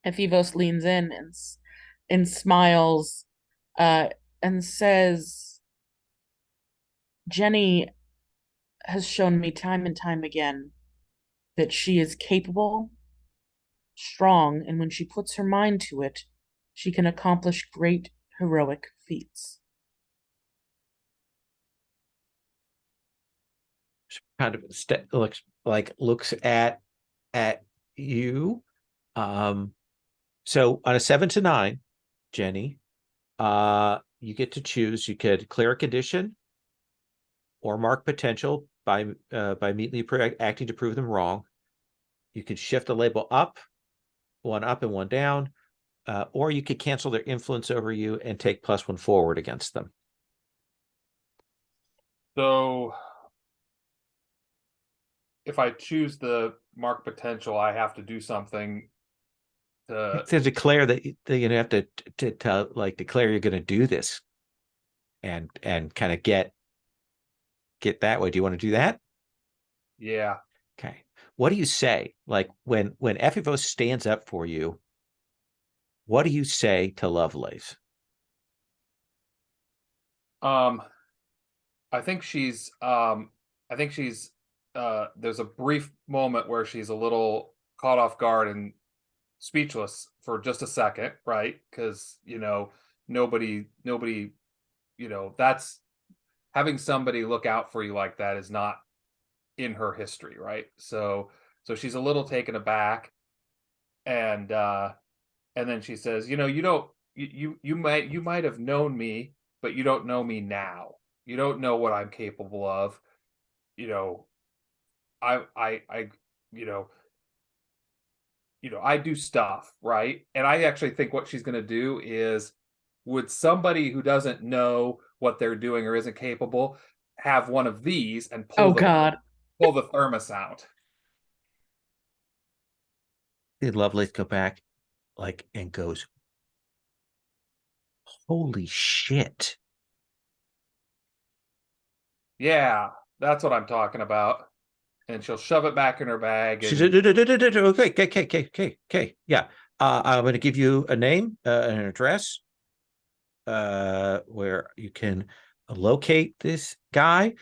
Ephivos leans in and smiles, and says, "Jenny has shown me time and time again that she is capable, strong, and when she puts her mind to it, she can accomplish great heroic feats." Kind of looks at you. So on a 7 to 9, Jenny, you get to choose. You could clear a condition or mark potential by immediately acting to prove them wrong. You could shift a label up and one down, or you could cancel their influence over you and take +1 forward against them. So if I choose the mark potential, I have to do something to declare that you have to like declare you're going to do this, and kind of get that way. Do you want to do that? yeah. Okay. What do you say? Like when Ephivos stands up for you, what do you say to Lovelace? I think she's there's a brief moment where she's a little caught off guard and speechless for just a second, right? Because nobody that's having somebody look out for you like that is not in her history, right? So she's a little taken aback, and then she says, you don't you might have known me, but you don't know me now. You don't know what I'm capable of. You know, I you know, I do stuff, right? And I actually think what she's going to do is, would somebody who doesn't know what they're doing or isn't capable have one of these and Oh God. pull the thermos out? Did Lovelace go back and goes, holy shit. Yeah, that's what I'm talking about. And she'll shove it back in her bag. She And said, okay. Yeah. I'm going to give you a name, an address, where you can locate this guy.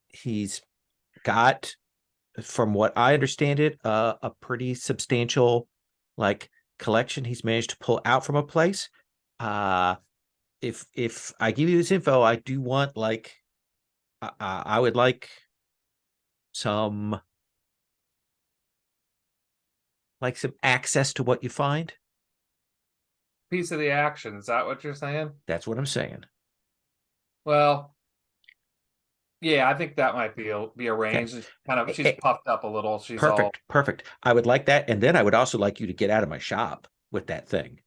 He's got, from what I understand it, a pretty substantial collection he's managed to pull out from a place. If I give you this info, I do want I would like some access to what you find. piece of the action. Is that what you're saying? That's what I'm saying. Well, yeah, I think that might be arranged. Okay. She's puffed up a little. She's Perfect. I would like that, and then I would also like you to get out of my shop with that thing.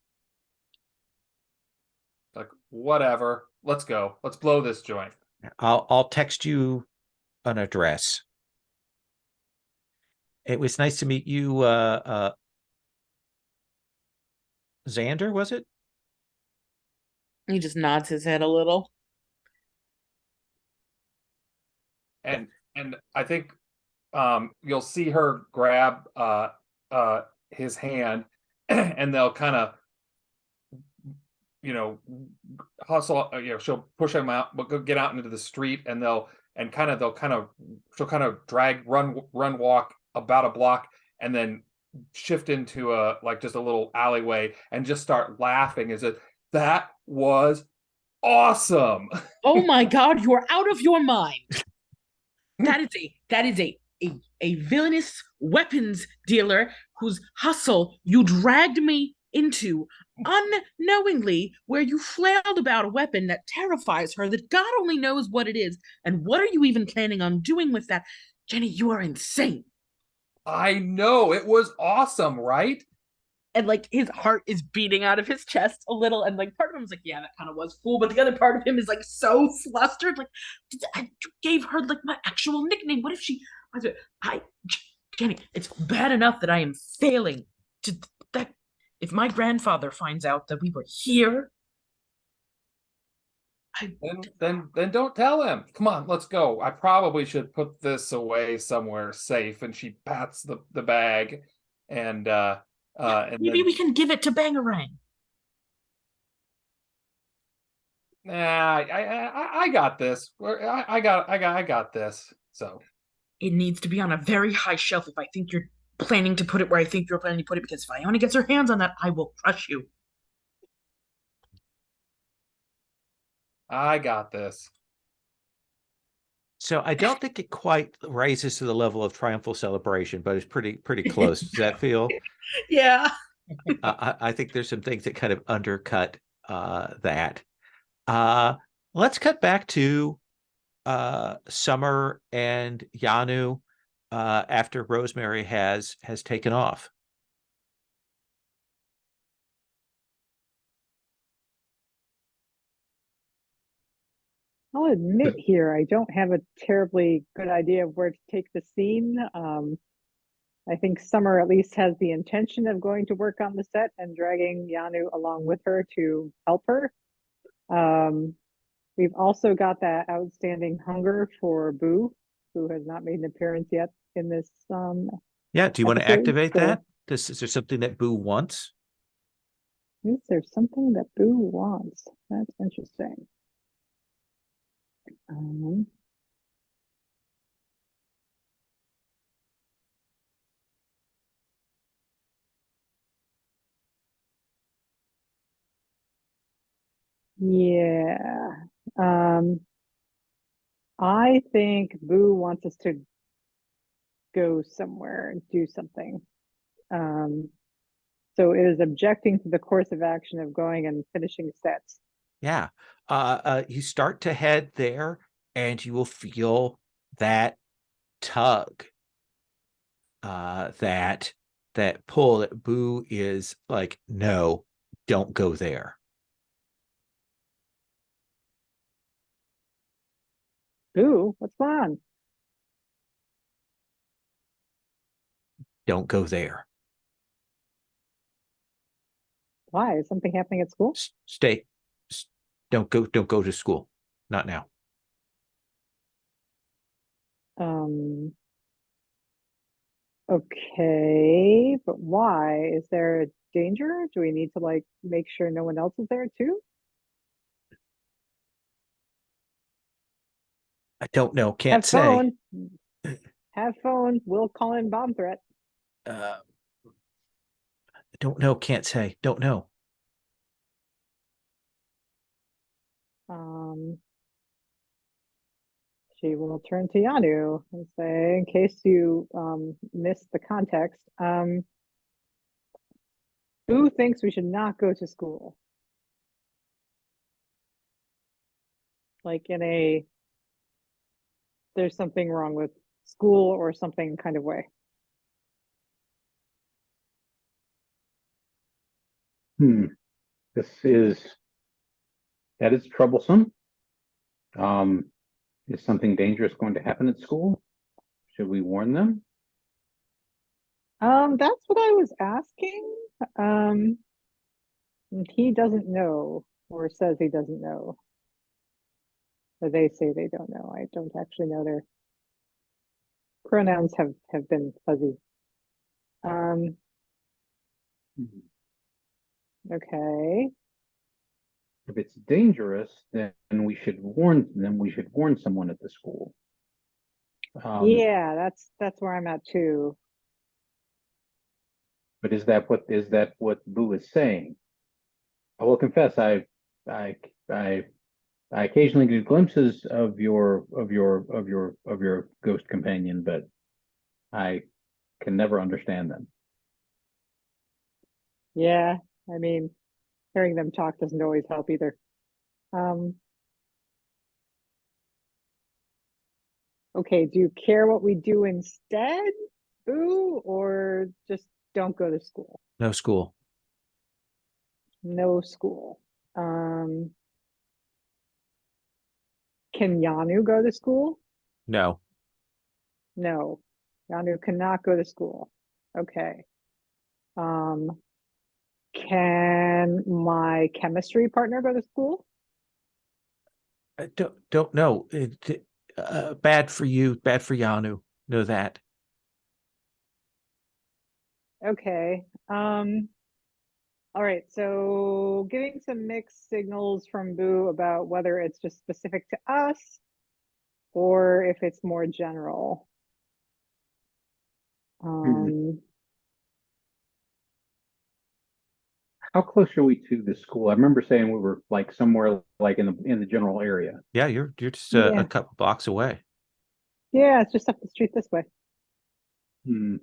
like, whatever. Let's go. Let's blow this joint. I'll text you an address. It was nice to meet you, Xander, was it? He just nods his head a little. And I think you'll see her grab his hand and they'll kind of hustle, she'll push him out, but go get out into the street, and she'll kind of run walk about a block, and then shift into just a little alleyway and just start laughing as if that was awesome. Oh my God, you are out of your mind. That is a villainous weapons dealer whose hustle you dragged me into unknowingly, where you flailed about a weapon that terrifies her, that God only knows what it is. And what are you even planning on doing with that? Jenny, you are insane. I know, it was awesome, right? And like his heart is beating out of his chest a little, and like part of him is like, yeah, that kind of was cool, but the other part of him is like so flustered. Like, I gave her like my actual nickname. What if she? I, Jenny, it's bad enough that I am failing to that. If my grandfather finds out that we were here, Then don't tell him. Come on, let's go. I probably should put this away somewhere safe. And she pats the bag, and maybe then we can give it to Bangarang. nah, I got this. I got this. So It needs to be on a very high shelf if I think you're planning to put it where I think you're planning to put it, because if Iona gets her hands on that, I will crush you. I got this. So I don't think it quite rises to the level of triumphal celebration, but it's pretty close. Does that feel? Yeah. I think there's some things that kind of undercut that. Let's cut back to Summer and Yanu after Rosemary has taken off. I'll admit here, I don't have a terribly good idea of where to take the scene. I think Summer at least has the intention of going to work on the set and dragging Yanu along with her to help her. We've also got that outstanding hunger for Boo, who has not made an appearance yet in this. Yeah, do you want to episode, activate so- that? Is there something that Boo wants? Is there something that Boo wants? That's interesting. Yeah. I think Boo wants us to go somewhere and do something. So it is objecting to the course of action of going and finishing sets. Yeah. You start to head there and you will feel that tug, that pull, that Boo is like, no, don't go there. Boo, what's going on? Don't go there. Why? Is something happening at school? Stay. Don't go to school. Not now. Okay, but why? Is there a danger? Do we need to like make sure no one else is there too? I don't know. Can't Have say. phone. Have phone. We'll call in bomb threat. I don't know. Can't say. Don't know. She will turn to Yanu and say, in case you missed the context, who thinks we should not go to school? Like in a, there's something wrong with school or something kind of way. That is troublesome. Is something dangerous going to happen at school? Should we warn them? That's what I was asking. And he doesn't know, or says he doesn't know. Or they say they don't know. I don't actually know. Their pronouns have been fuzzy. Okay. If it's dangerous, then we should warn them. We should warn someone at the school. Yeah, that's where I'm at too. But is that what Boo is saying? I will confess, I occasionally get glimpses of your ghost companion, but I can never understand them. Yeah, I mean, Hearing them talk doesn't always help either. Okay, do you care what we do instead, Boo, or just don't go to school? No school. No school. Can Yanu go to school? No. No, Yanu cannot go to school. Okay. Can my chemistry partner go to school? I don't know. Bad for you, bad for Yanu. Know that. Okay. All right, so getting some mixed signals from Boo about whether it's just specific to us or if it's more general. How close are we to the school? I remember saying we were like somewhere like in the general area. Yeah, you're just Yeah. a couple blocks away. Yeah, it's just up the street this way. Hmm.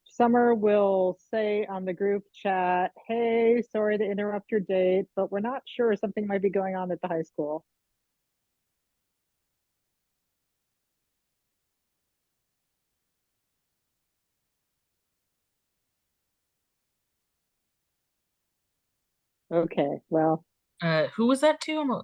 Summer will say on the group chat, hey, sorry to interrupt your date, but we're not sure, something might be going on at the high school. Okay, well, Who was that to?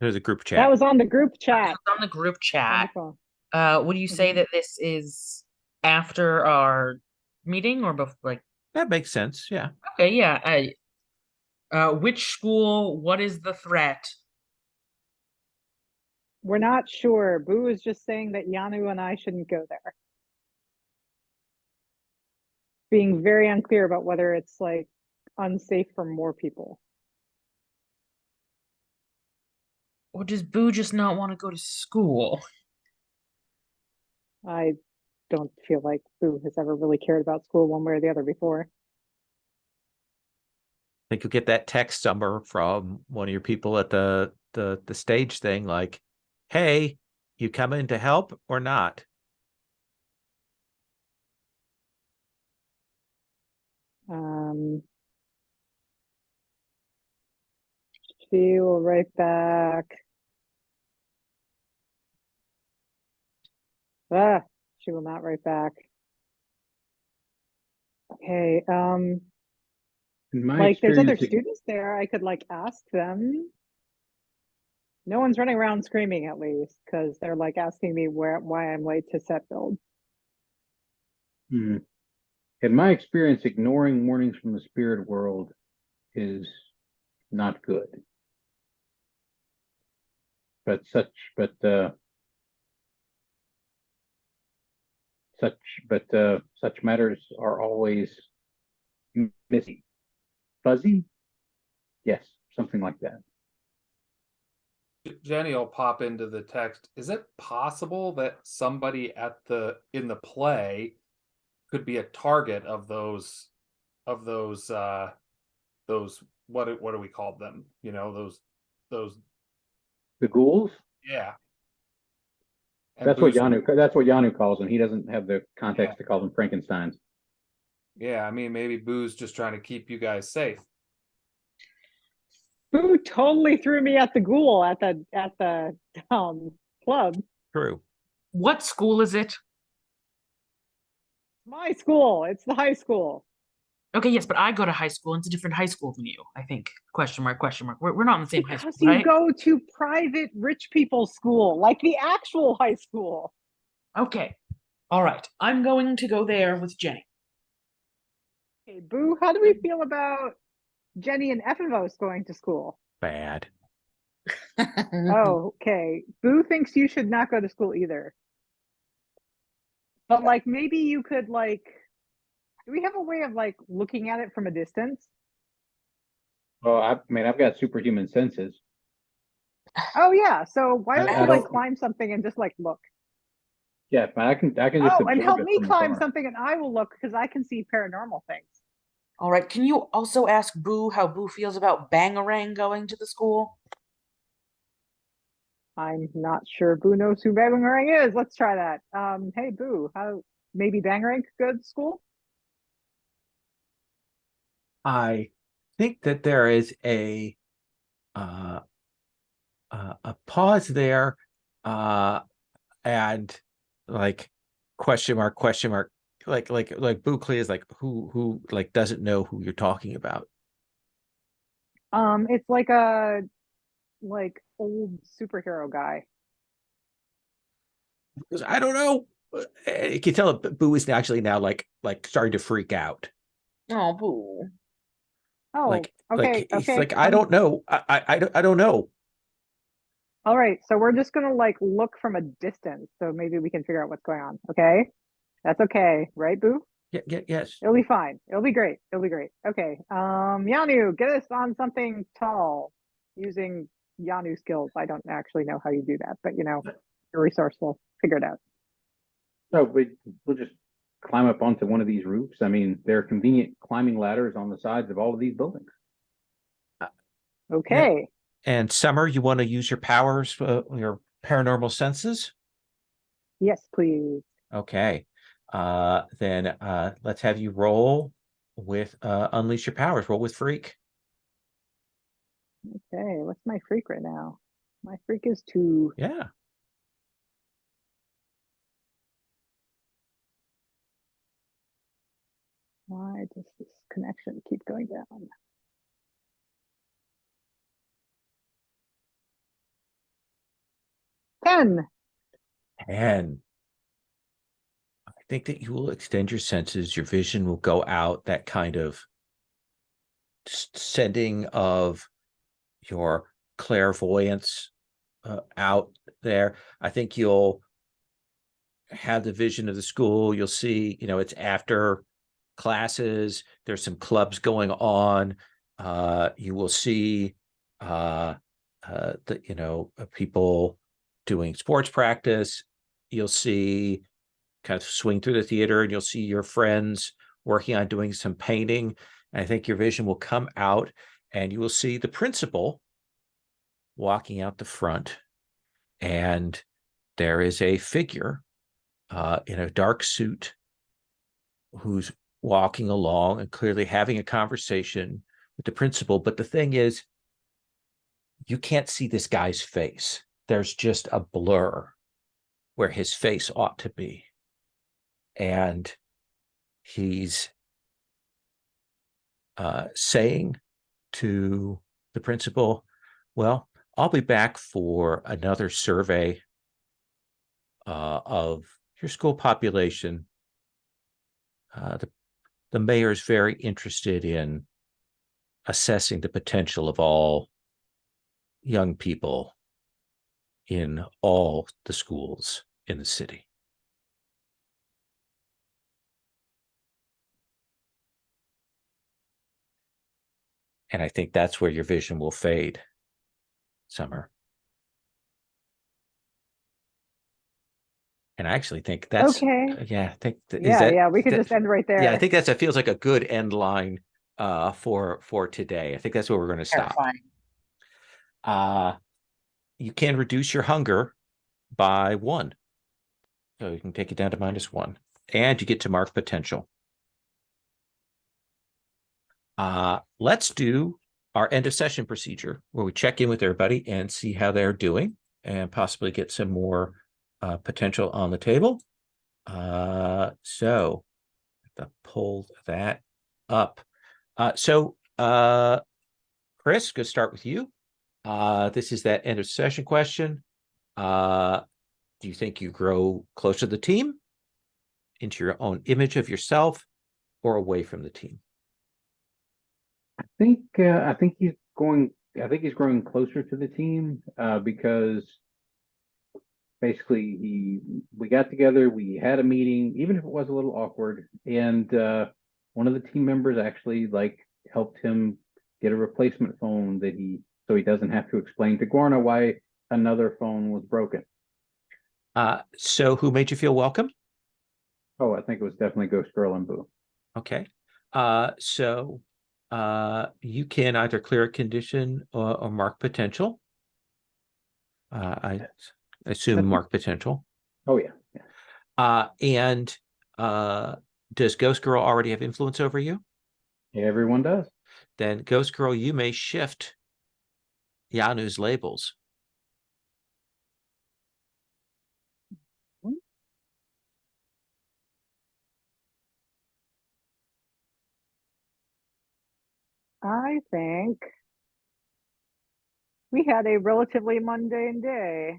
There's a group that chat. was on the group It chat was on the group on chat. the phone. Would you say Mhm. that this is after our meeting or before? Like, That makes sense. Yeah. okay, yeah. Which school? What is the threat? We're not sure. Boo is just saying that Yanu and I shouldn't go there. Being very unclear about whether it's like unsafe for more people. Or does Boo just not want to go to school? I don't feel like Boo has ever really cared about school one way or the other before. I think you'll get that text somewhere from one of your people at the stage thing, like, hey, you coming to help or not? She will write back. She will not write back. Okay, In my like there's other experience, students there, I could like ask them. No one's running around screaming at least, because they're like asking me why I'm late to set build. in my experience, ignoring warnings from the spirit world is not good. But such matters are always messy, fuzzy. Yes, something like that. Jenny will pop into the text. Is it possible that somebody in the play could be a target of those what do we call them? You know, those The ghouls. yeah. And That's what Boo's- Yanu calls them. He doesn't have the context to call them Frankensteins. Yeah, I mean maybe Boo's just trying to keep you guys safe. Boo totally threw me at the ghoul at the club. True. What school is it? My school. It's the high school. Okay, yes, but I go to high school. It's a different high school than you, I think. Question mark, question mark. We're not in the same high Because school, you right? go to private rich people school, like the actual high school. Okay. All right. I'm going to go there with Jenny. Okay, Boo, how do we feel about Jenny and Epivos going to school? Bad. Oh, okay. Boo thinks you should not go to school either. But like maybe you could like, do we have a way of like looking at it from a distance? Well, I've got superhuman senses. Oh yeah. So why don't I you like don't- climb something and just like look? Yeah, but I can just Oh, and observe help it me from climb afar. something and I will look because I can see paranormal things. All right. Can you also ask Boo how Boo feels about Bangarang going to the school? I'm not sure Boo knows who Bangarang is. Let's try that. Hey Boo, how maybe Bangarang good school? I think that there is uh, a pause there, and like question mark, like Buckley is like who like doesn't know who you're talking about. It's like a old superhero guy. Because I don't know. You can tell that Boo is actually now like starting to freak out. Oh, boo. Oh, okay, He's okay. like, I don't know. I don't know. All right, so we're just gonna like look from a distance, so maybe we can figure out what's going on. Okay, that's okay, right, Boo? Yes. It'll be fine. It'll be great. It'll be great. Okay, Yanu, get us on something tall using Yanu skills. I don't actually know how you do that, but you're resourceful. Figure it out. So we'll just climb up onto one of these roofs. I mean, there are convenient climbing ladders on the sides of all of these buildings. Okay. And Summer, you want to use your powers, your paranormal senses? Yes, please. Okay. Then let's have you roll with unleash your powers. Roll with freak. Okay, what's my freak right now? My freak is 2. Yeah. Why does this connection keep going down? 10. And I think that you will extend your senses. Your vision will go out. That kind of sending of your clairvoyance out there. I think you'll have the vision of the school. You'll see, it's after classes. There's some clubs going on. You will see people doing sports practice. You'll see kind of swing through the theater, and you'll see your friends working on doing some painting. And I think your vision will come out, and you will see the principal walking out the front, and there is a figure in a dark suit who's walking along and clearly having a conversation with the principal. But the thing is, you can't see this guy's face. There's just a blur where his face ought to be. And he's saying to the principal, well, I'll be back for another survey of your school population. The mayor is very interested in assessing the potential of all young people in all the schools in the city. And I think that's where your vision will fade, Summer. And I actually think that's Okay. I think Yeah, we could just end right there. Yeah, I think that feels like a good end line for today. I think that's where we're going to stop. You can reduce your hunger by 1. So you can take it down to -1. And you get to mark potential. Let's do our end of session procedure where we check in with everybody and see how they're doing and possibly get some more potential on the table. So to pull that up. Chris, go start with you. This is that end of session question. Do you think you grow closer to the team, into your own image of yourself, or away from the team? I think he's growing closer to the team because basically we got together, we had a meeting, even if it was a little awkward, and one of the team members actually helped him get a replacement phone so he doesn't have to explain to Guarna why another phone was broken. So who made you feel welcome? Oh, I think it was definitely Ghost Girl and Boo. Okay. So you can either clear a condition or mark potential. I assume mark potential. Oh yeah, yeah. And does Ghost Girl already have influence over you? Yeah, everyone does. Then Ghost Girl, you may shift Yanu's labels. I think we had a relatively mundane day.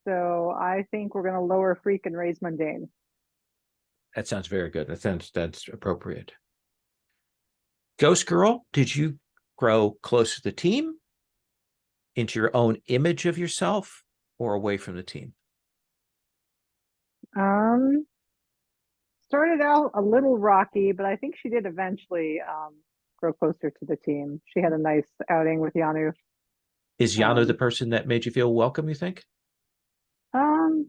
So I think we're going to lower freak and raise mundane. That sounds very good. That's appropriate. Ghost Girl, did you grow close to the team, into your own image of yourself, or away from the team? Started out a little rocky, but I think she did eventually grow closer to the team. She had a nice outing with Yanu. Is Yano the person that made you feel welcome, you think? Um,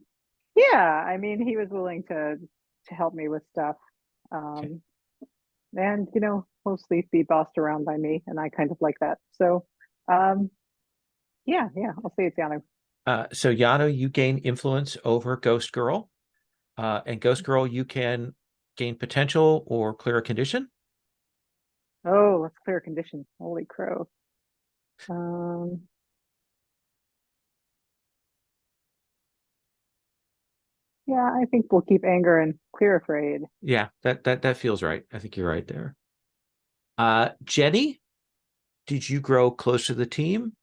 yeah, I mean, he was willing to help me with stuff. Okay. And mostly be bossed around by me, and I kind of like that. So, yeah, I'll say it's Yanu. So Yano, you gain influence over Ghost Girl. And Ghost Girl, you can gain potential or clear a condition. Oh, let's clear a condition. Holy crow. Yeah, I think we'll keep anger and clear afraid. Yeah, that feels right. I think you're right there. Jenny, did you grow close to the team,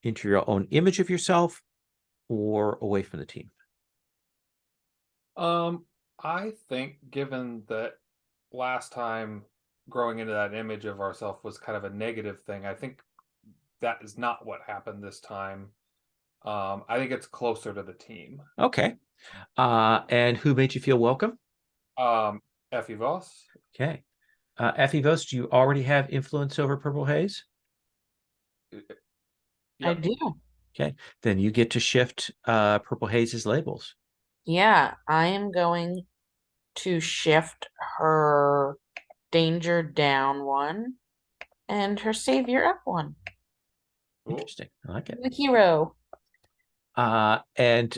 into your own image of yourself, or away from the team? I think given that last time growing into that image of ourselves was kind of a negative thing, I think that is not what happened this time. I think it's closer to the team. Okay. And who made you feel welcome? Effie Voss. Okay. Effie Voss, do you already have influence over Purple Haze? I Yep. do. Okay. Then you get to shift Purple Haze's labels. Yeah, I am going to shift her danger down one and her savior up one. Cool. Interesting. I like it. The hero. And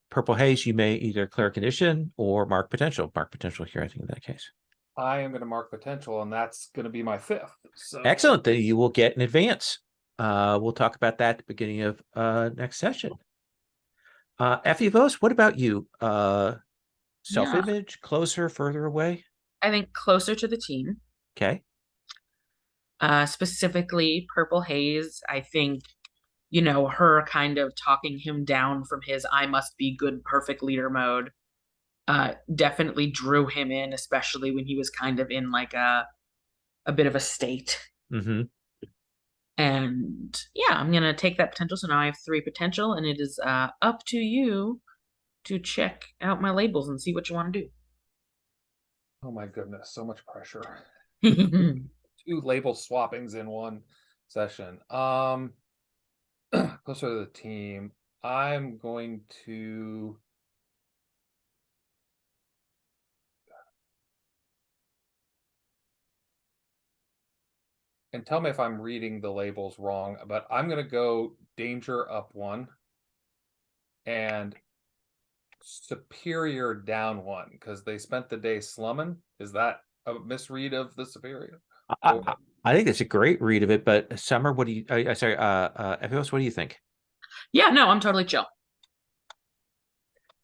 Purple Haze, you may either clear a condition or mark potential. Mark potential here, I think, in that case. I am going to mark potential, and that's going to be my 5th. So Excellent. Then you will get an advance. We'll talk about that at the beginning of next session. Effie Vos, what about you? Self-image, closer, further away? I think closer to the team. Okay. Specifically Purple Haze. I think, her kind of talking him down from his I must be good, perfect leader mode definitely drew him in, especially when he was kind of in like a bit of a state. Mm-hmm. And yeah, I'm gonna take that potential. So now I have 3 potential, and it is up to you to check out my labels and see what you want to do. Oh my goodness, so much pressure. Yeah. 2 label swappings in one session. Closer to the team. I'm going to and tell me if I'm reading the labels wrong, but I'm going to go danger up 1 and superior down 1 because they spent the day slumming. Is that a misread of the superior? I think that's a great read of it, but Summer, what do you, sorry, Effie Vos, what do you think? Yeah, no, I'm totally chill.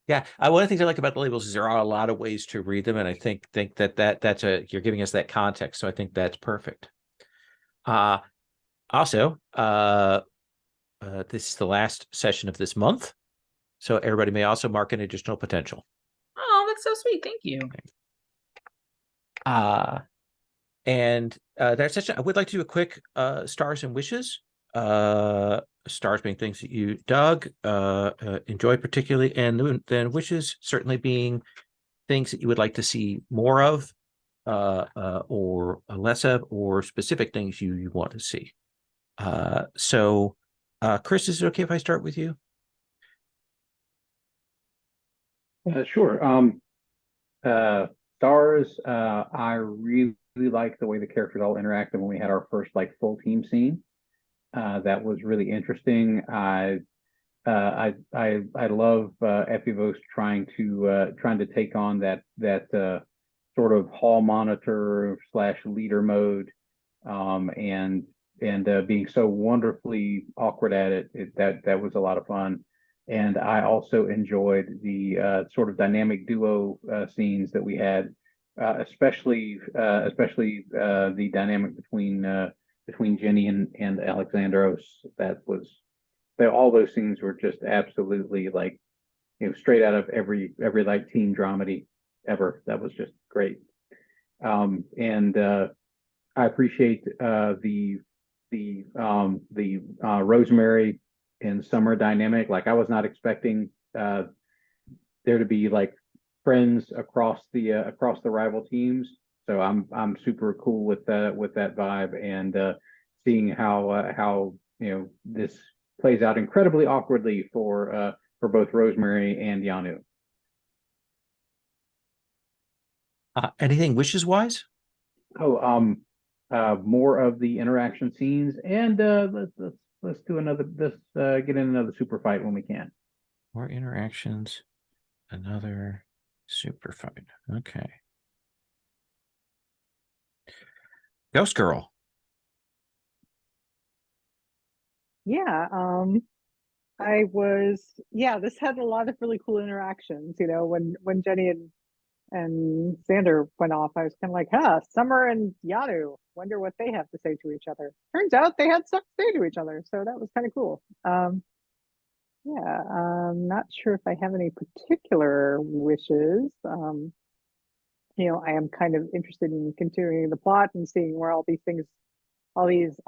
Yeah, one of the things I like about the labels is there are a lot of ways to read them, and I think that's you're giving us that context, so I think that's perfect. Also, this is the last session of this month, so everybody may also mark an additional potential. Oh, that's so sweet. Thank you. And that session, I would like to do a quick stars and wishes. Stars being things that you dug, enjoy particularly, and then wishes certainly being things that you would like to see more of, or less of, or specific things you want to see. So, Chris, is it okay if I start with you? Sure. Stars, I really like the way the characters all interacted when we had our first like full team scene. That was really interesting. I love Epivos trying to take on that sort of hall monitor slash leader mode, and being so wonderfully awkward at it. That was a lot of fun. And I also enjoyed the sort of dynamic duo scenes that we had, especially the dynamic between Jenny and Alexandros. All those scenes were just absolutely like, straight out of every like teen dramedy ever. That was just great. And I appreciate the Rosemary and Summer dynamic. Like, I was not expecting there to be like friends across the rival teams. So I'm super cool with that vibe, and seeing how this plays out incredibly awkwardly for both Rosemary and Yanu. Anything wishes wise? Oh, more of the interaction scenes, and let's do another. Let's get in another super fight when we can. More interactions, another super fight. Okay. Ghost Girl. Yeah, this had a lot of really cool interactions. When Jenny and Xander went off, I was kind of like, Summer and Yanu, wonder what they have to say to each other. Turns out they had stuff to say to each other, so that was kind of cool. Yeah, I'm not sure if I have any particular wishes. I am kind of interested in continuing the plot and seeing where all these things, all these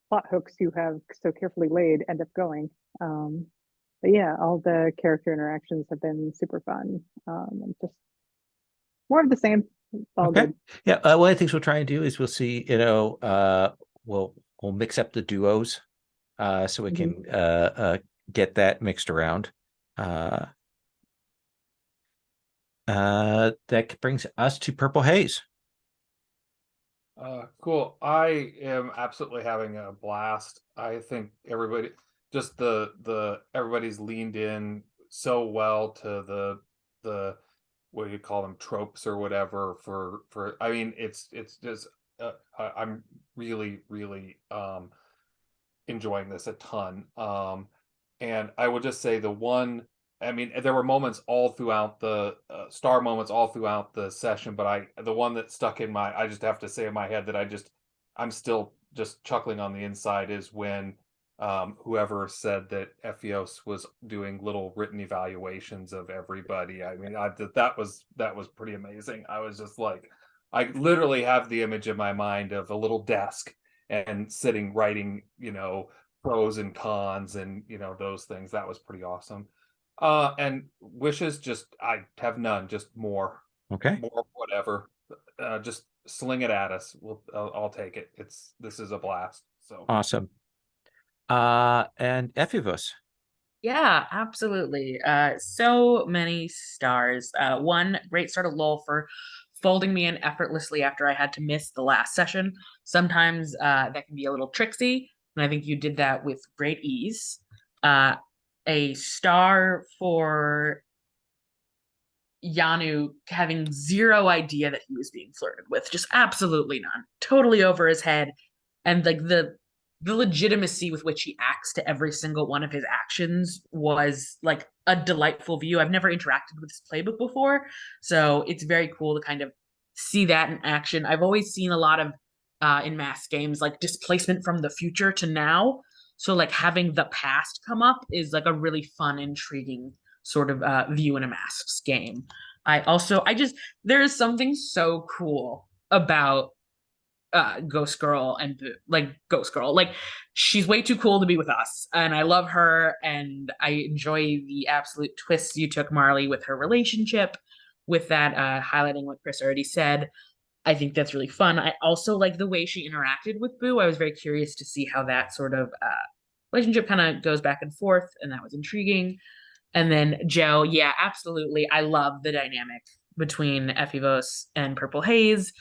plot hooks you have so carefully laid end up going. But yeah, all the character interactions have been super fun. And just more of the same. It's all Okay. good. Yeah. One of the things we'll try and do is we'll see, we'll mix up the duos so we can get that mixed around. That brings us to Purple Haze. Cool. I am absolutely having a blast. I think everybody, just everybody's leaned in so well to the what do you call them, tropes or whatever, for I mean, it's just I'm really enjoying this a ton. And I would just say I mean, there were moments all throughout the star moments all throughout the session, but the one that stuck I just have to say in my head that I'm still just chuckling on the inside is when whoever said that Ephios was doing little written evaluations of everybody. I mean, that was pretty amazing. I was just like, I literally have the image in my mind of a little desk and sitting writing, pros and cons and those things. That was pretty awesome. And wishes, just I have none, just more. Okay. More whatever. Just sling it at us. I'll take it. This is a blast. So Awesome. And Ephivus. Yeah, absolutely. So many stars. One great start of Lowell for folding me in effortlessly after I had to miss the last session. Sometimes that can be a little tricksy, and I think you did that with great ease. A star for Yanu having zero idea that he was being flirted with, just absolutely none, totally over his head, and like the legitimacy with which he acts to every single one of his actions was like a delightful view. I've never interacted with this playbook before, so it's very cool to kind of see that in action. I've always seen a lot of in mass games like displacement from the future to now, so like having the past come up is like a really fun, intriguing sort of view in a masks game. There is something so cool about Ghost Girl and Ghost Girl. Like, she's way too cool to be with us, and I love her, and I enjoy the absolute twists you took, Marley, with her relationship, with that highlighting what Chris already said. I think that's really fun. I also like the way she interacted with Boo. I was very curious to see how that sort of relationship kind of goes back and forth, and that was intriguing. And then Joe, yeah, absolutely. I love the dynamic between Ephivos and Purple Haze.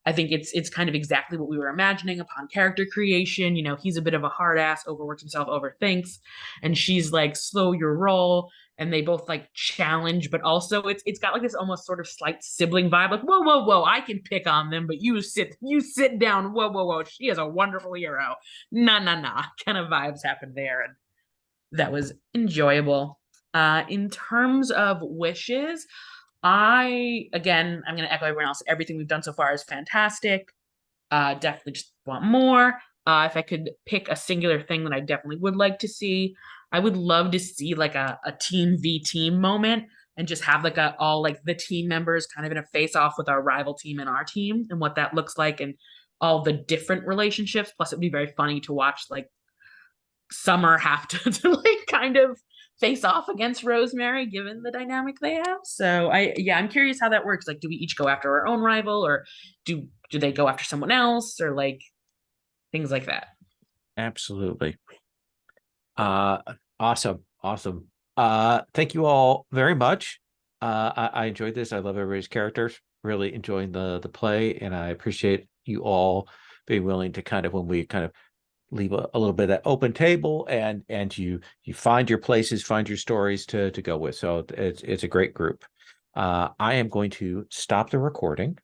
I think it's kind of exactly what we were imagining upon character creation. He's a bit of a hard ass, overworks himself, overthinks, and she's like, slow your roll. And they both like challenge, but also it's got like this almost sort of slight sibling vibe, like, whoa, whoa, whoa, I can pick on them, but you sit down, whoa, whoa, whoa, she is a wonderful hero. Nah, nah, nah, kind of vibes happened there, and that was enjoyable. In terms of wishes, I'm going to echo everyone else. Everything we've done so far is fantastic. Definitely just want more. If I could pick a singular thing that I definitely would like to see, I would love to see like a team v team moment, and just have like all like the team members kind of in a face off with our rival team and our team, and what that looks like, and all the different relationships. Plus, it'd be very funny to watch like Summer have to like kind of face off against Rosemary, given the dynamic they have. So I'm curious how that works. Like, do we each go after our own rival, or do they go after someone else, or like things like that? Absolutely. Awesome. Thank you all very much. I enjoyed this. I love everybody's characters. Really enjoying the play, and I appreciate you all being willing to kind of, when we kind of leave a little bit of that open table, and you find your places, find your stories to go with. So it's a great group. I am going to stop the recording.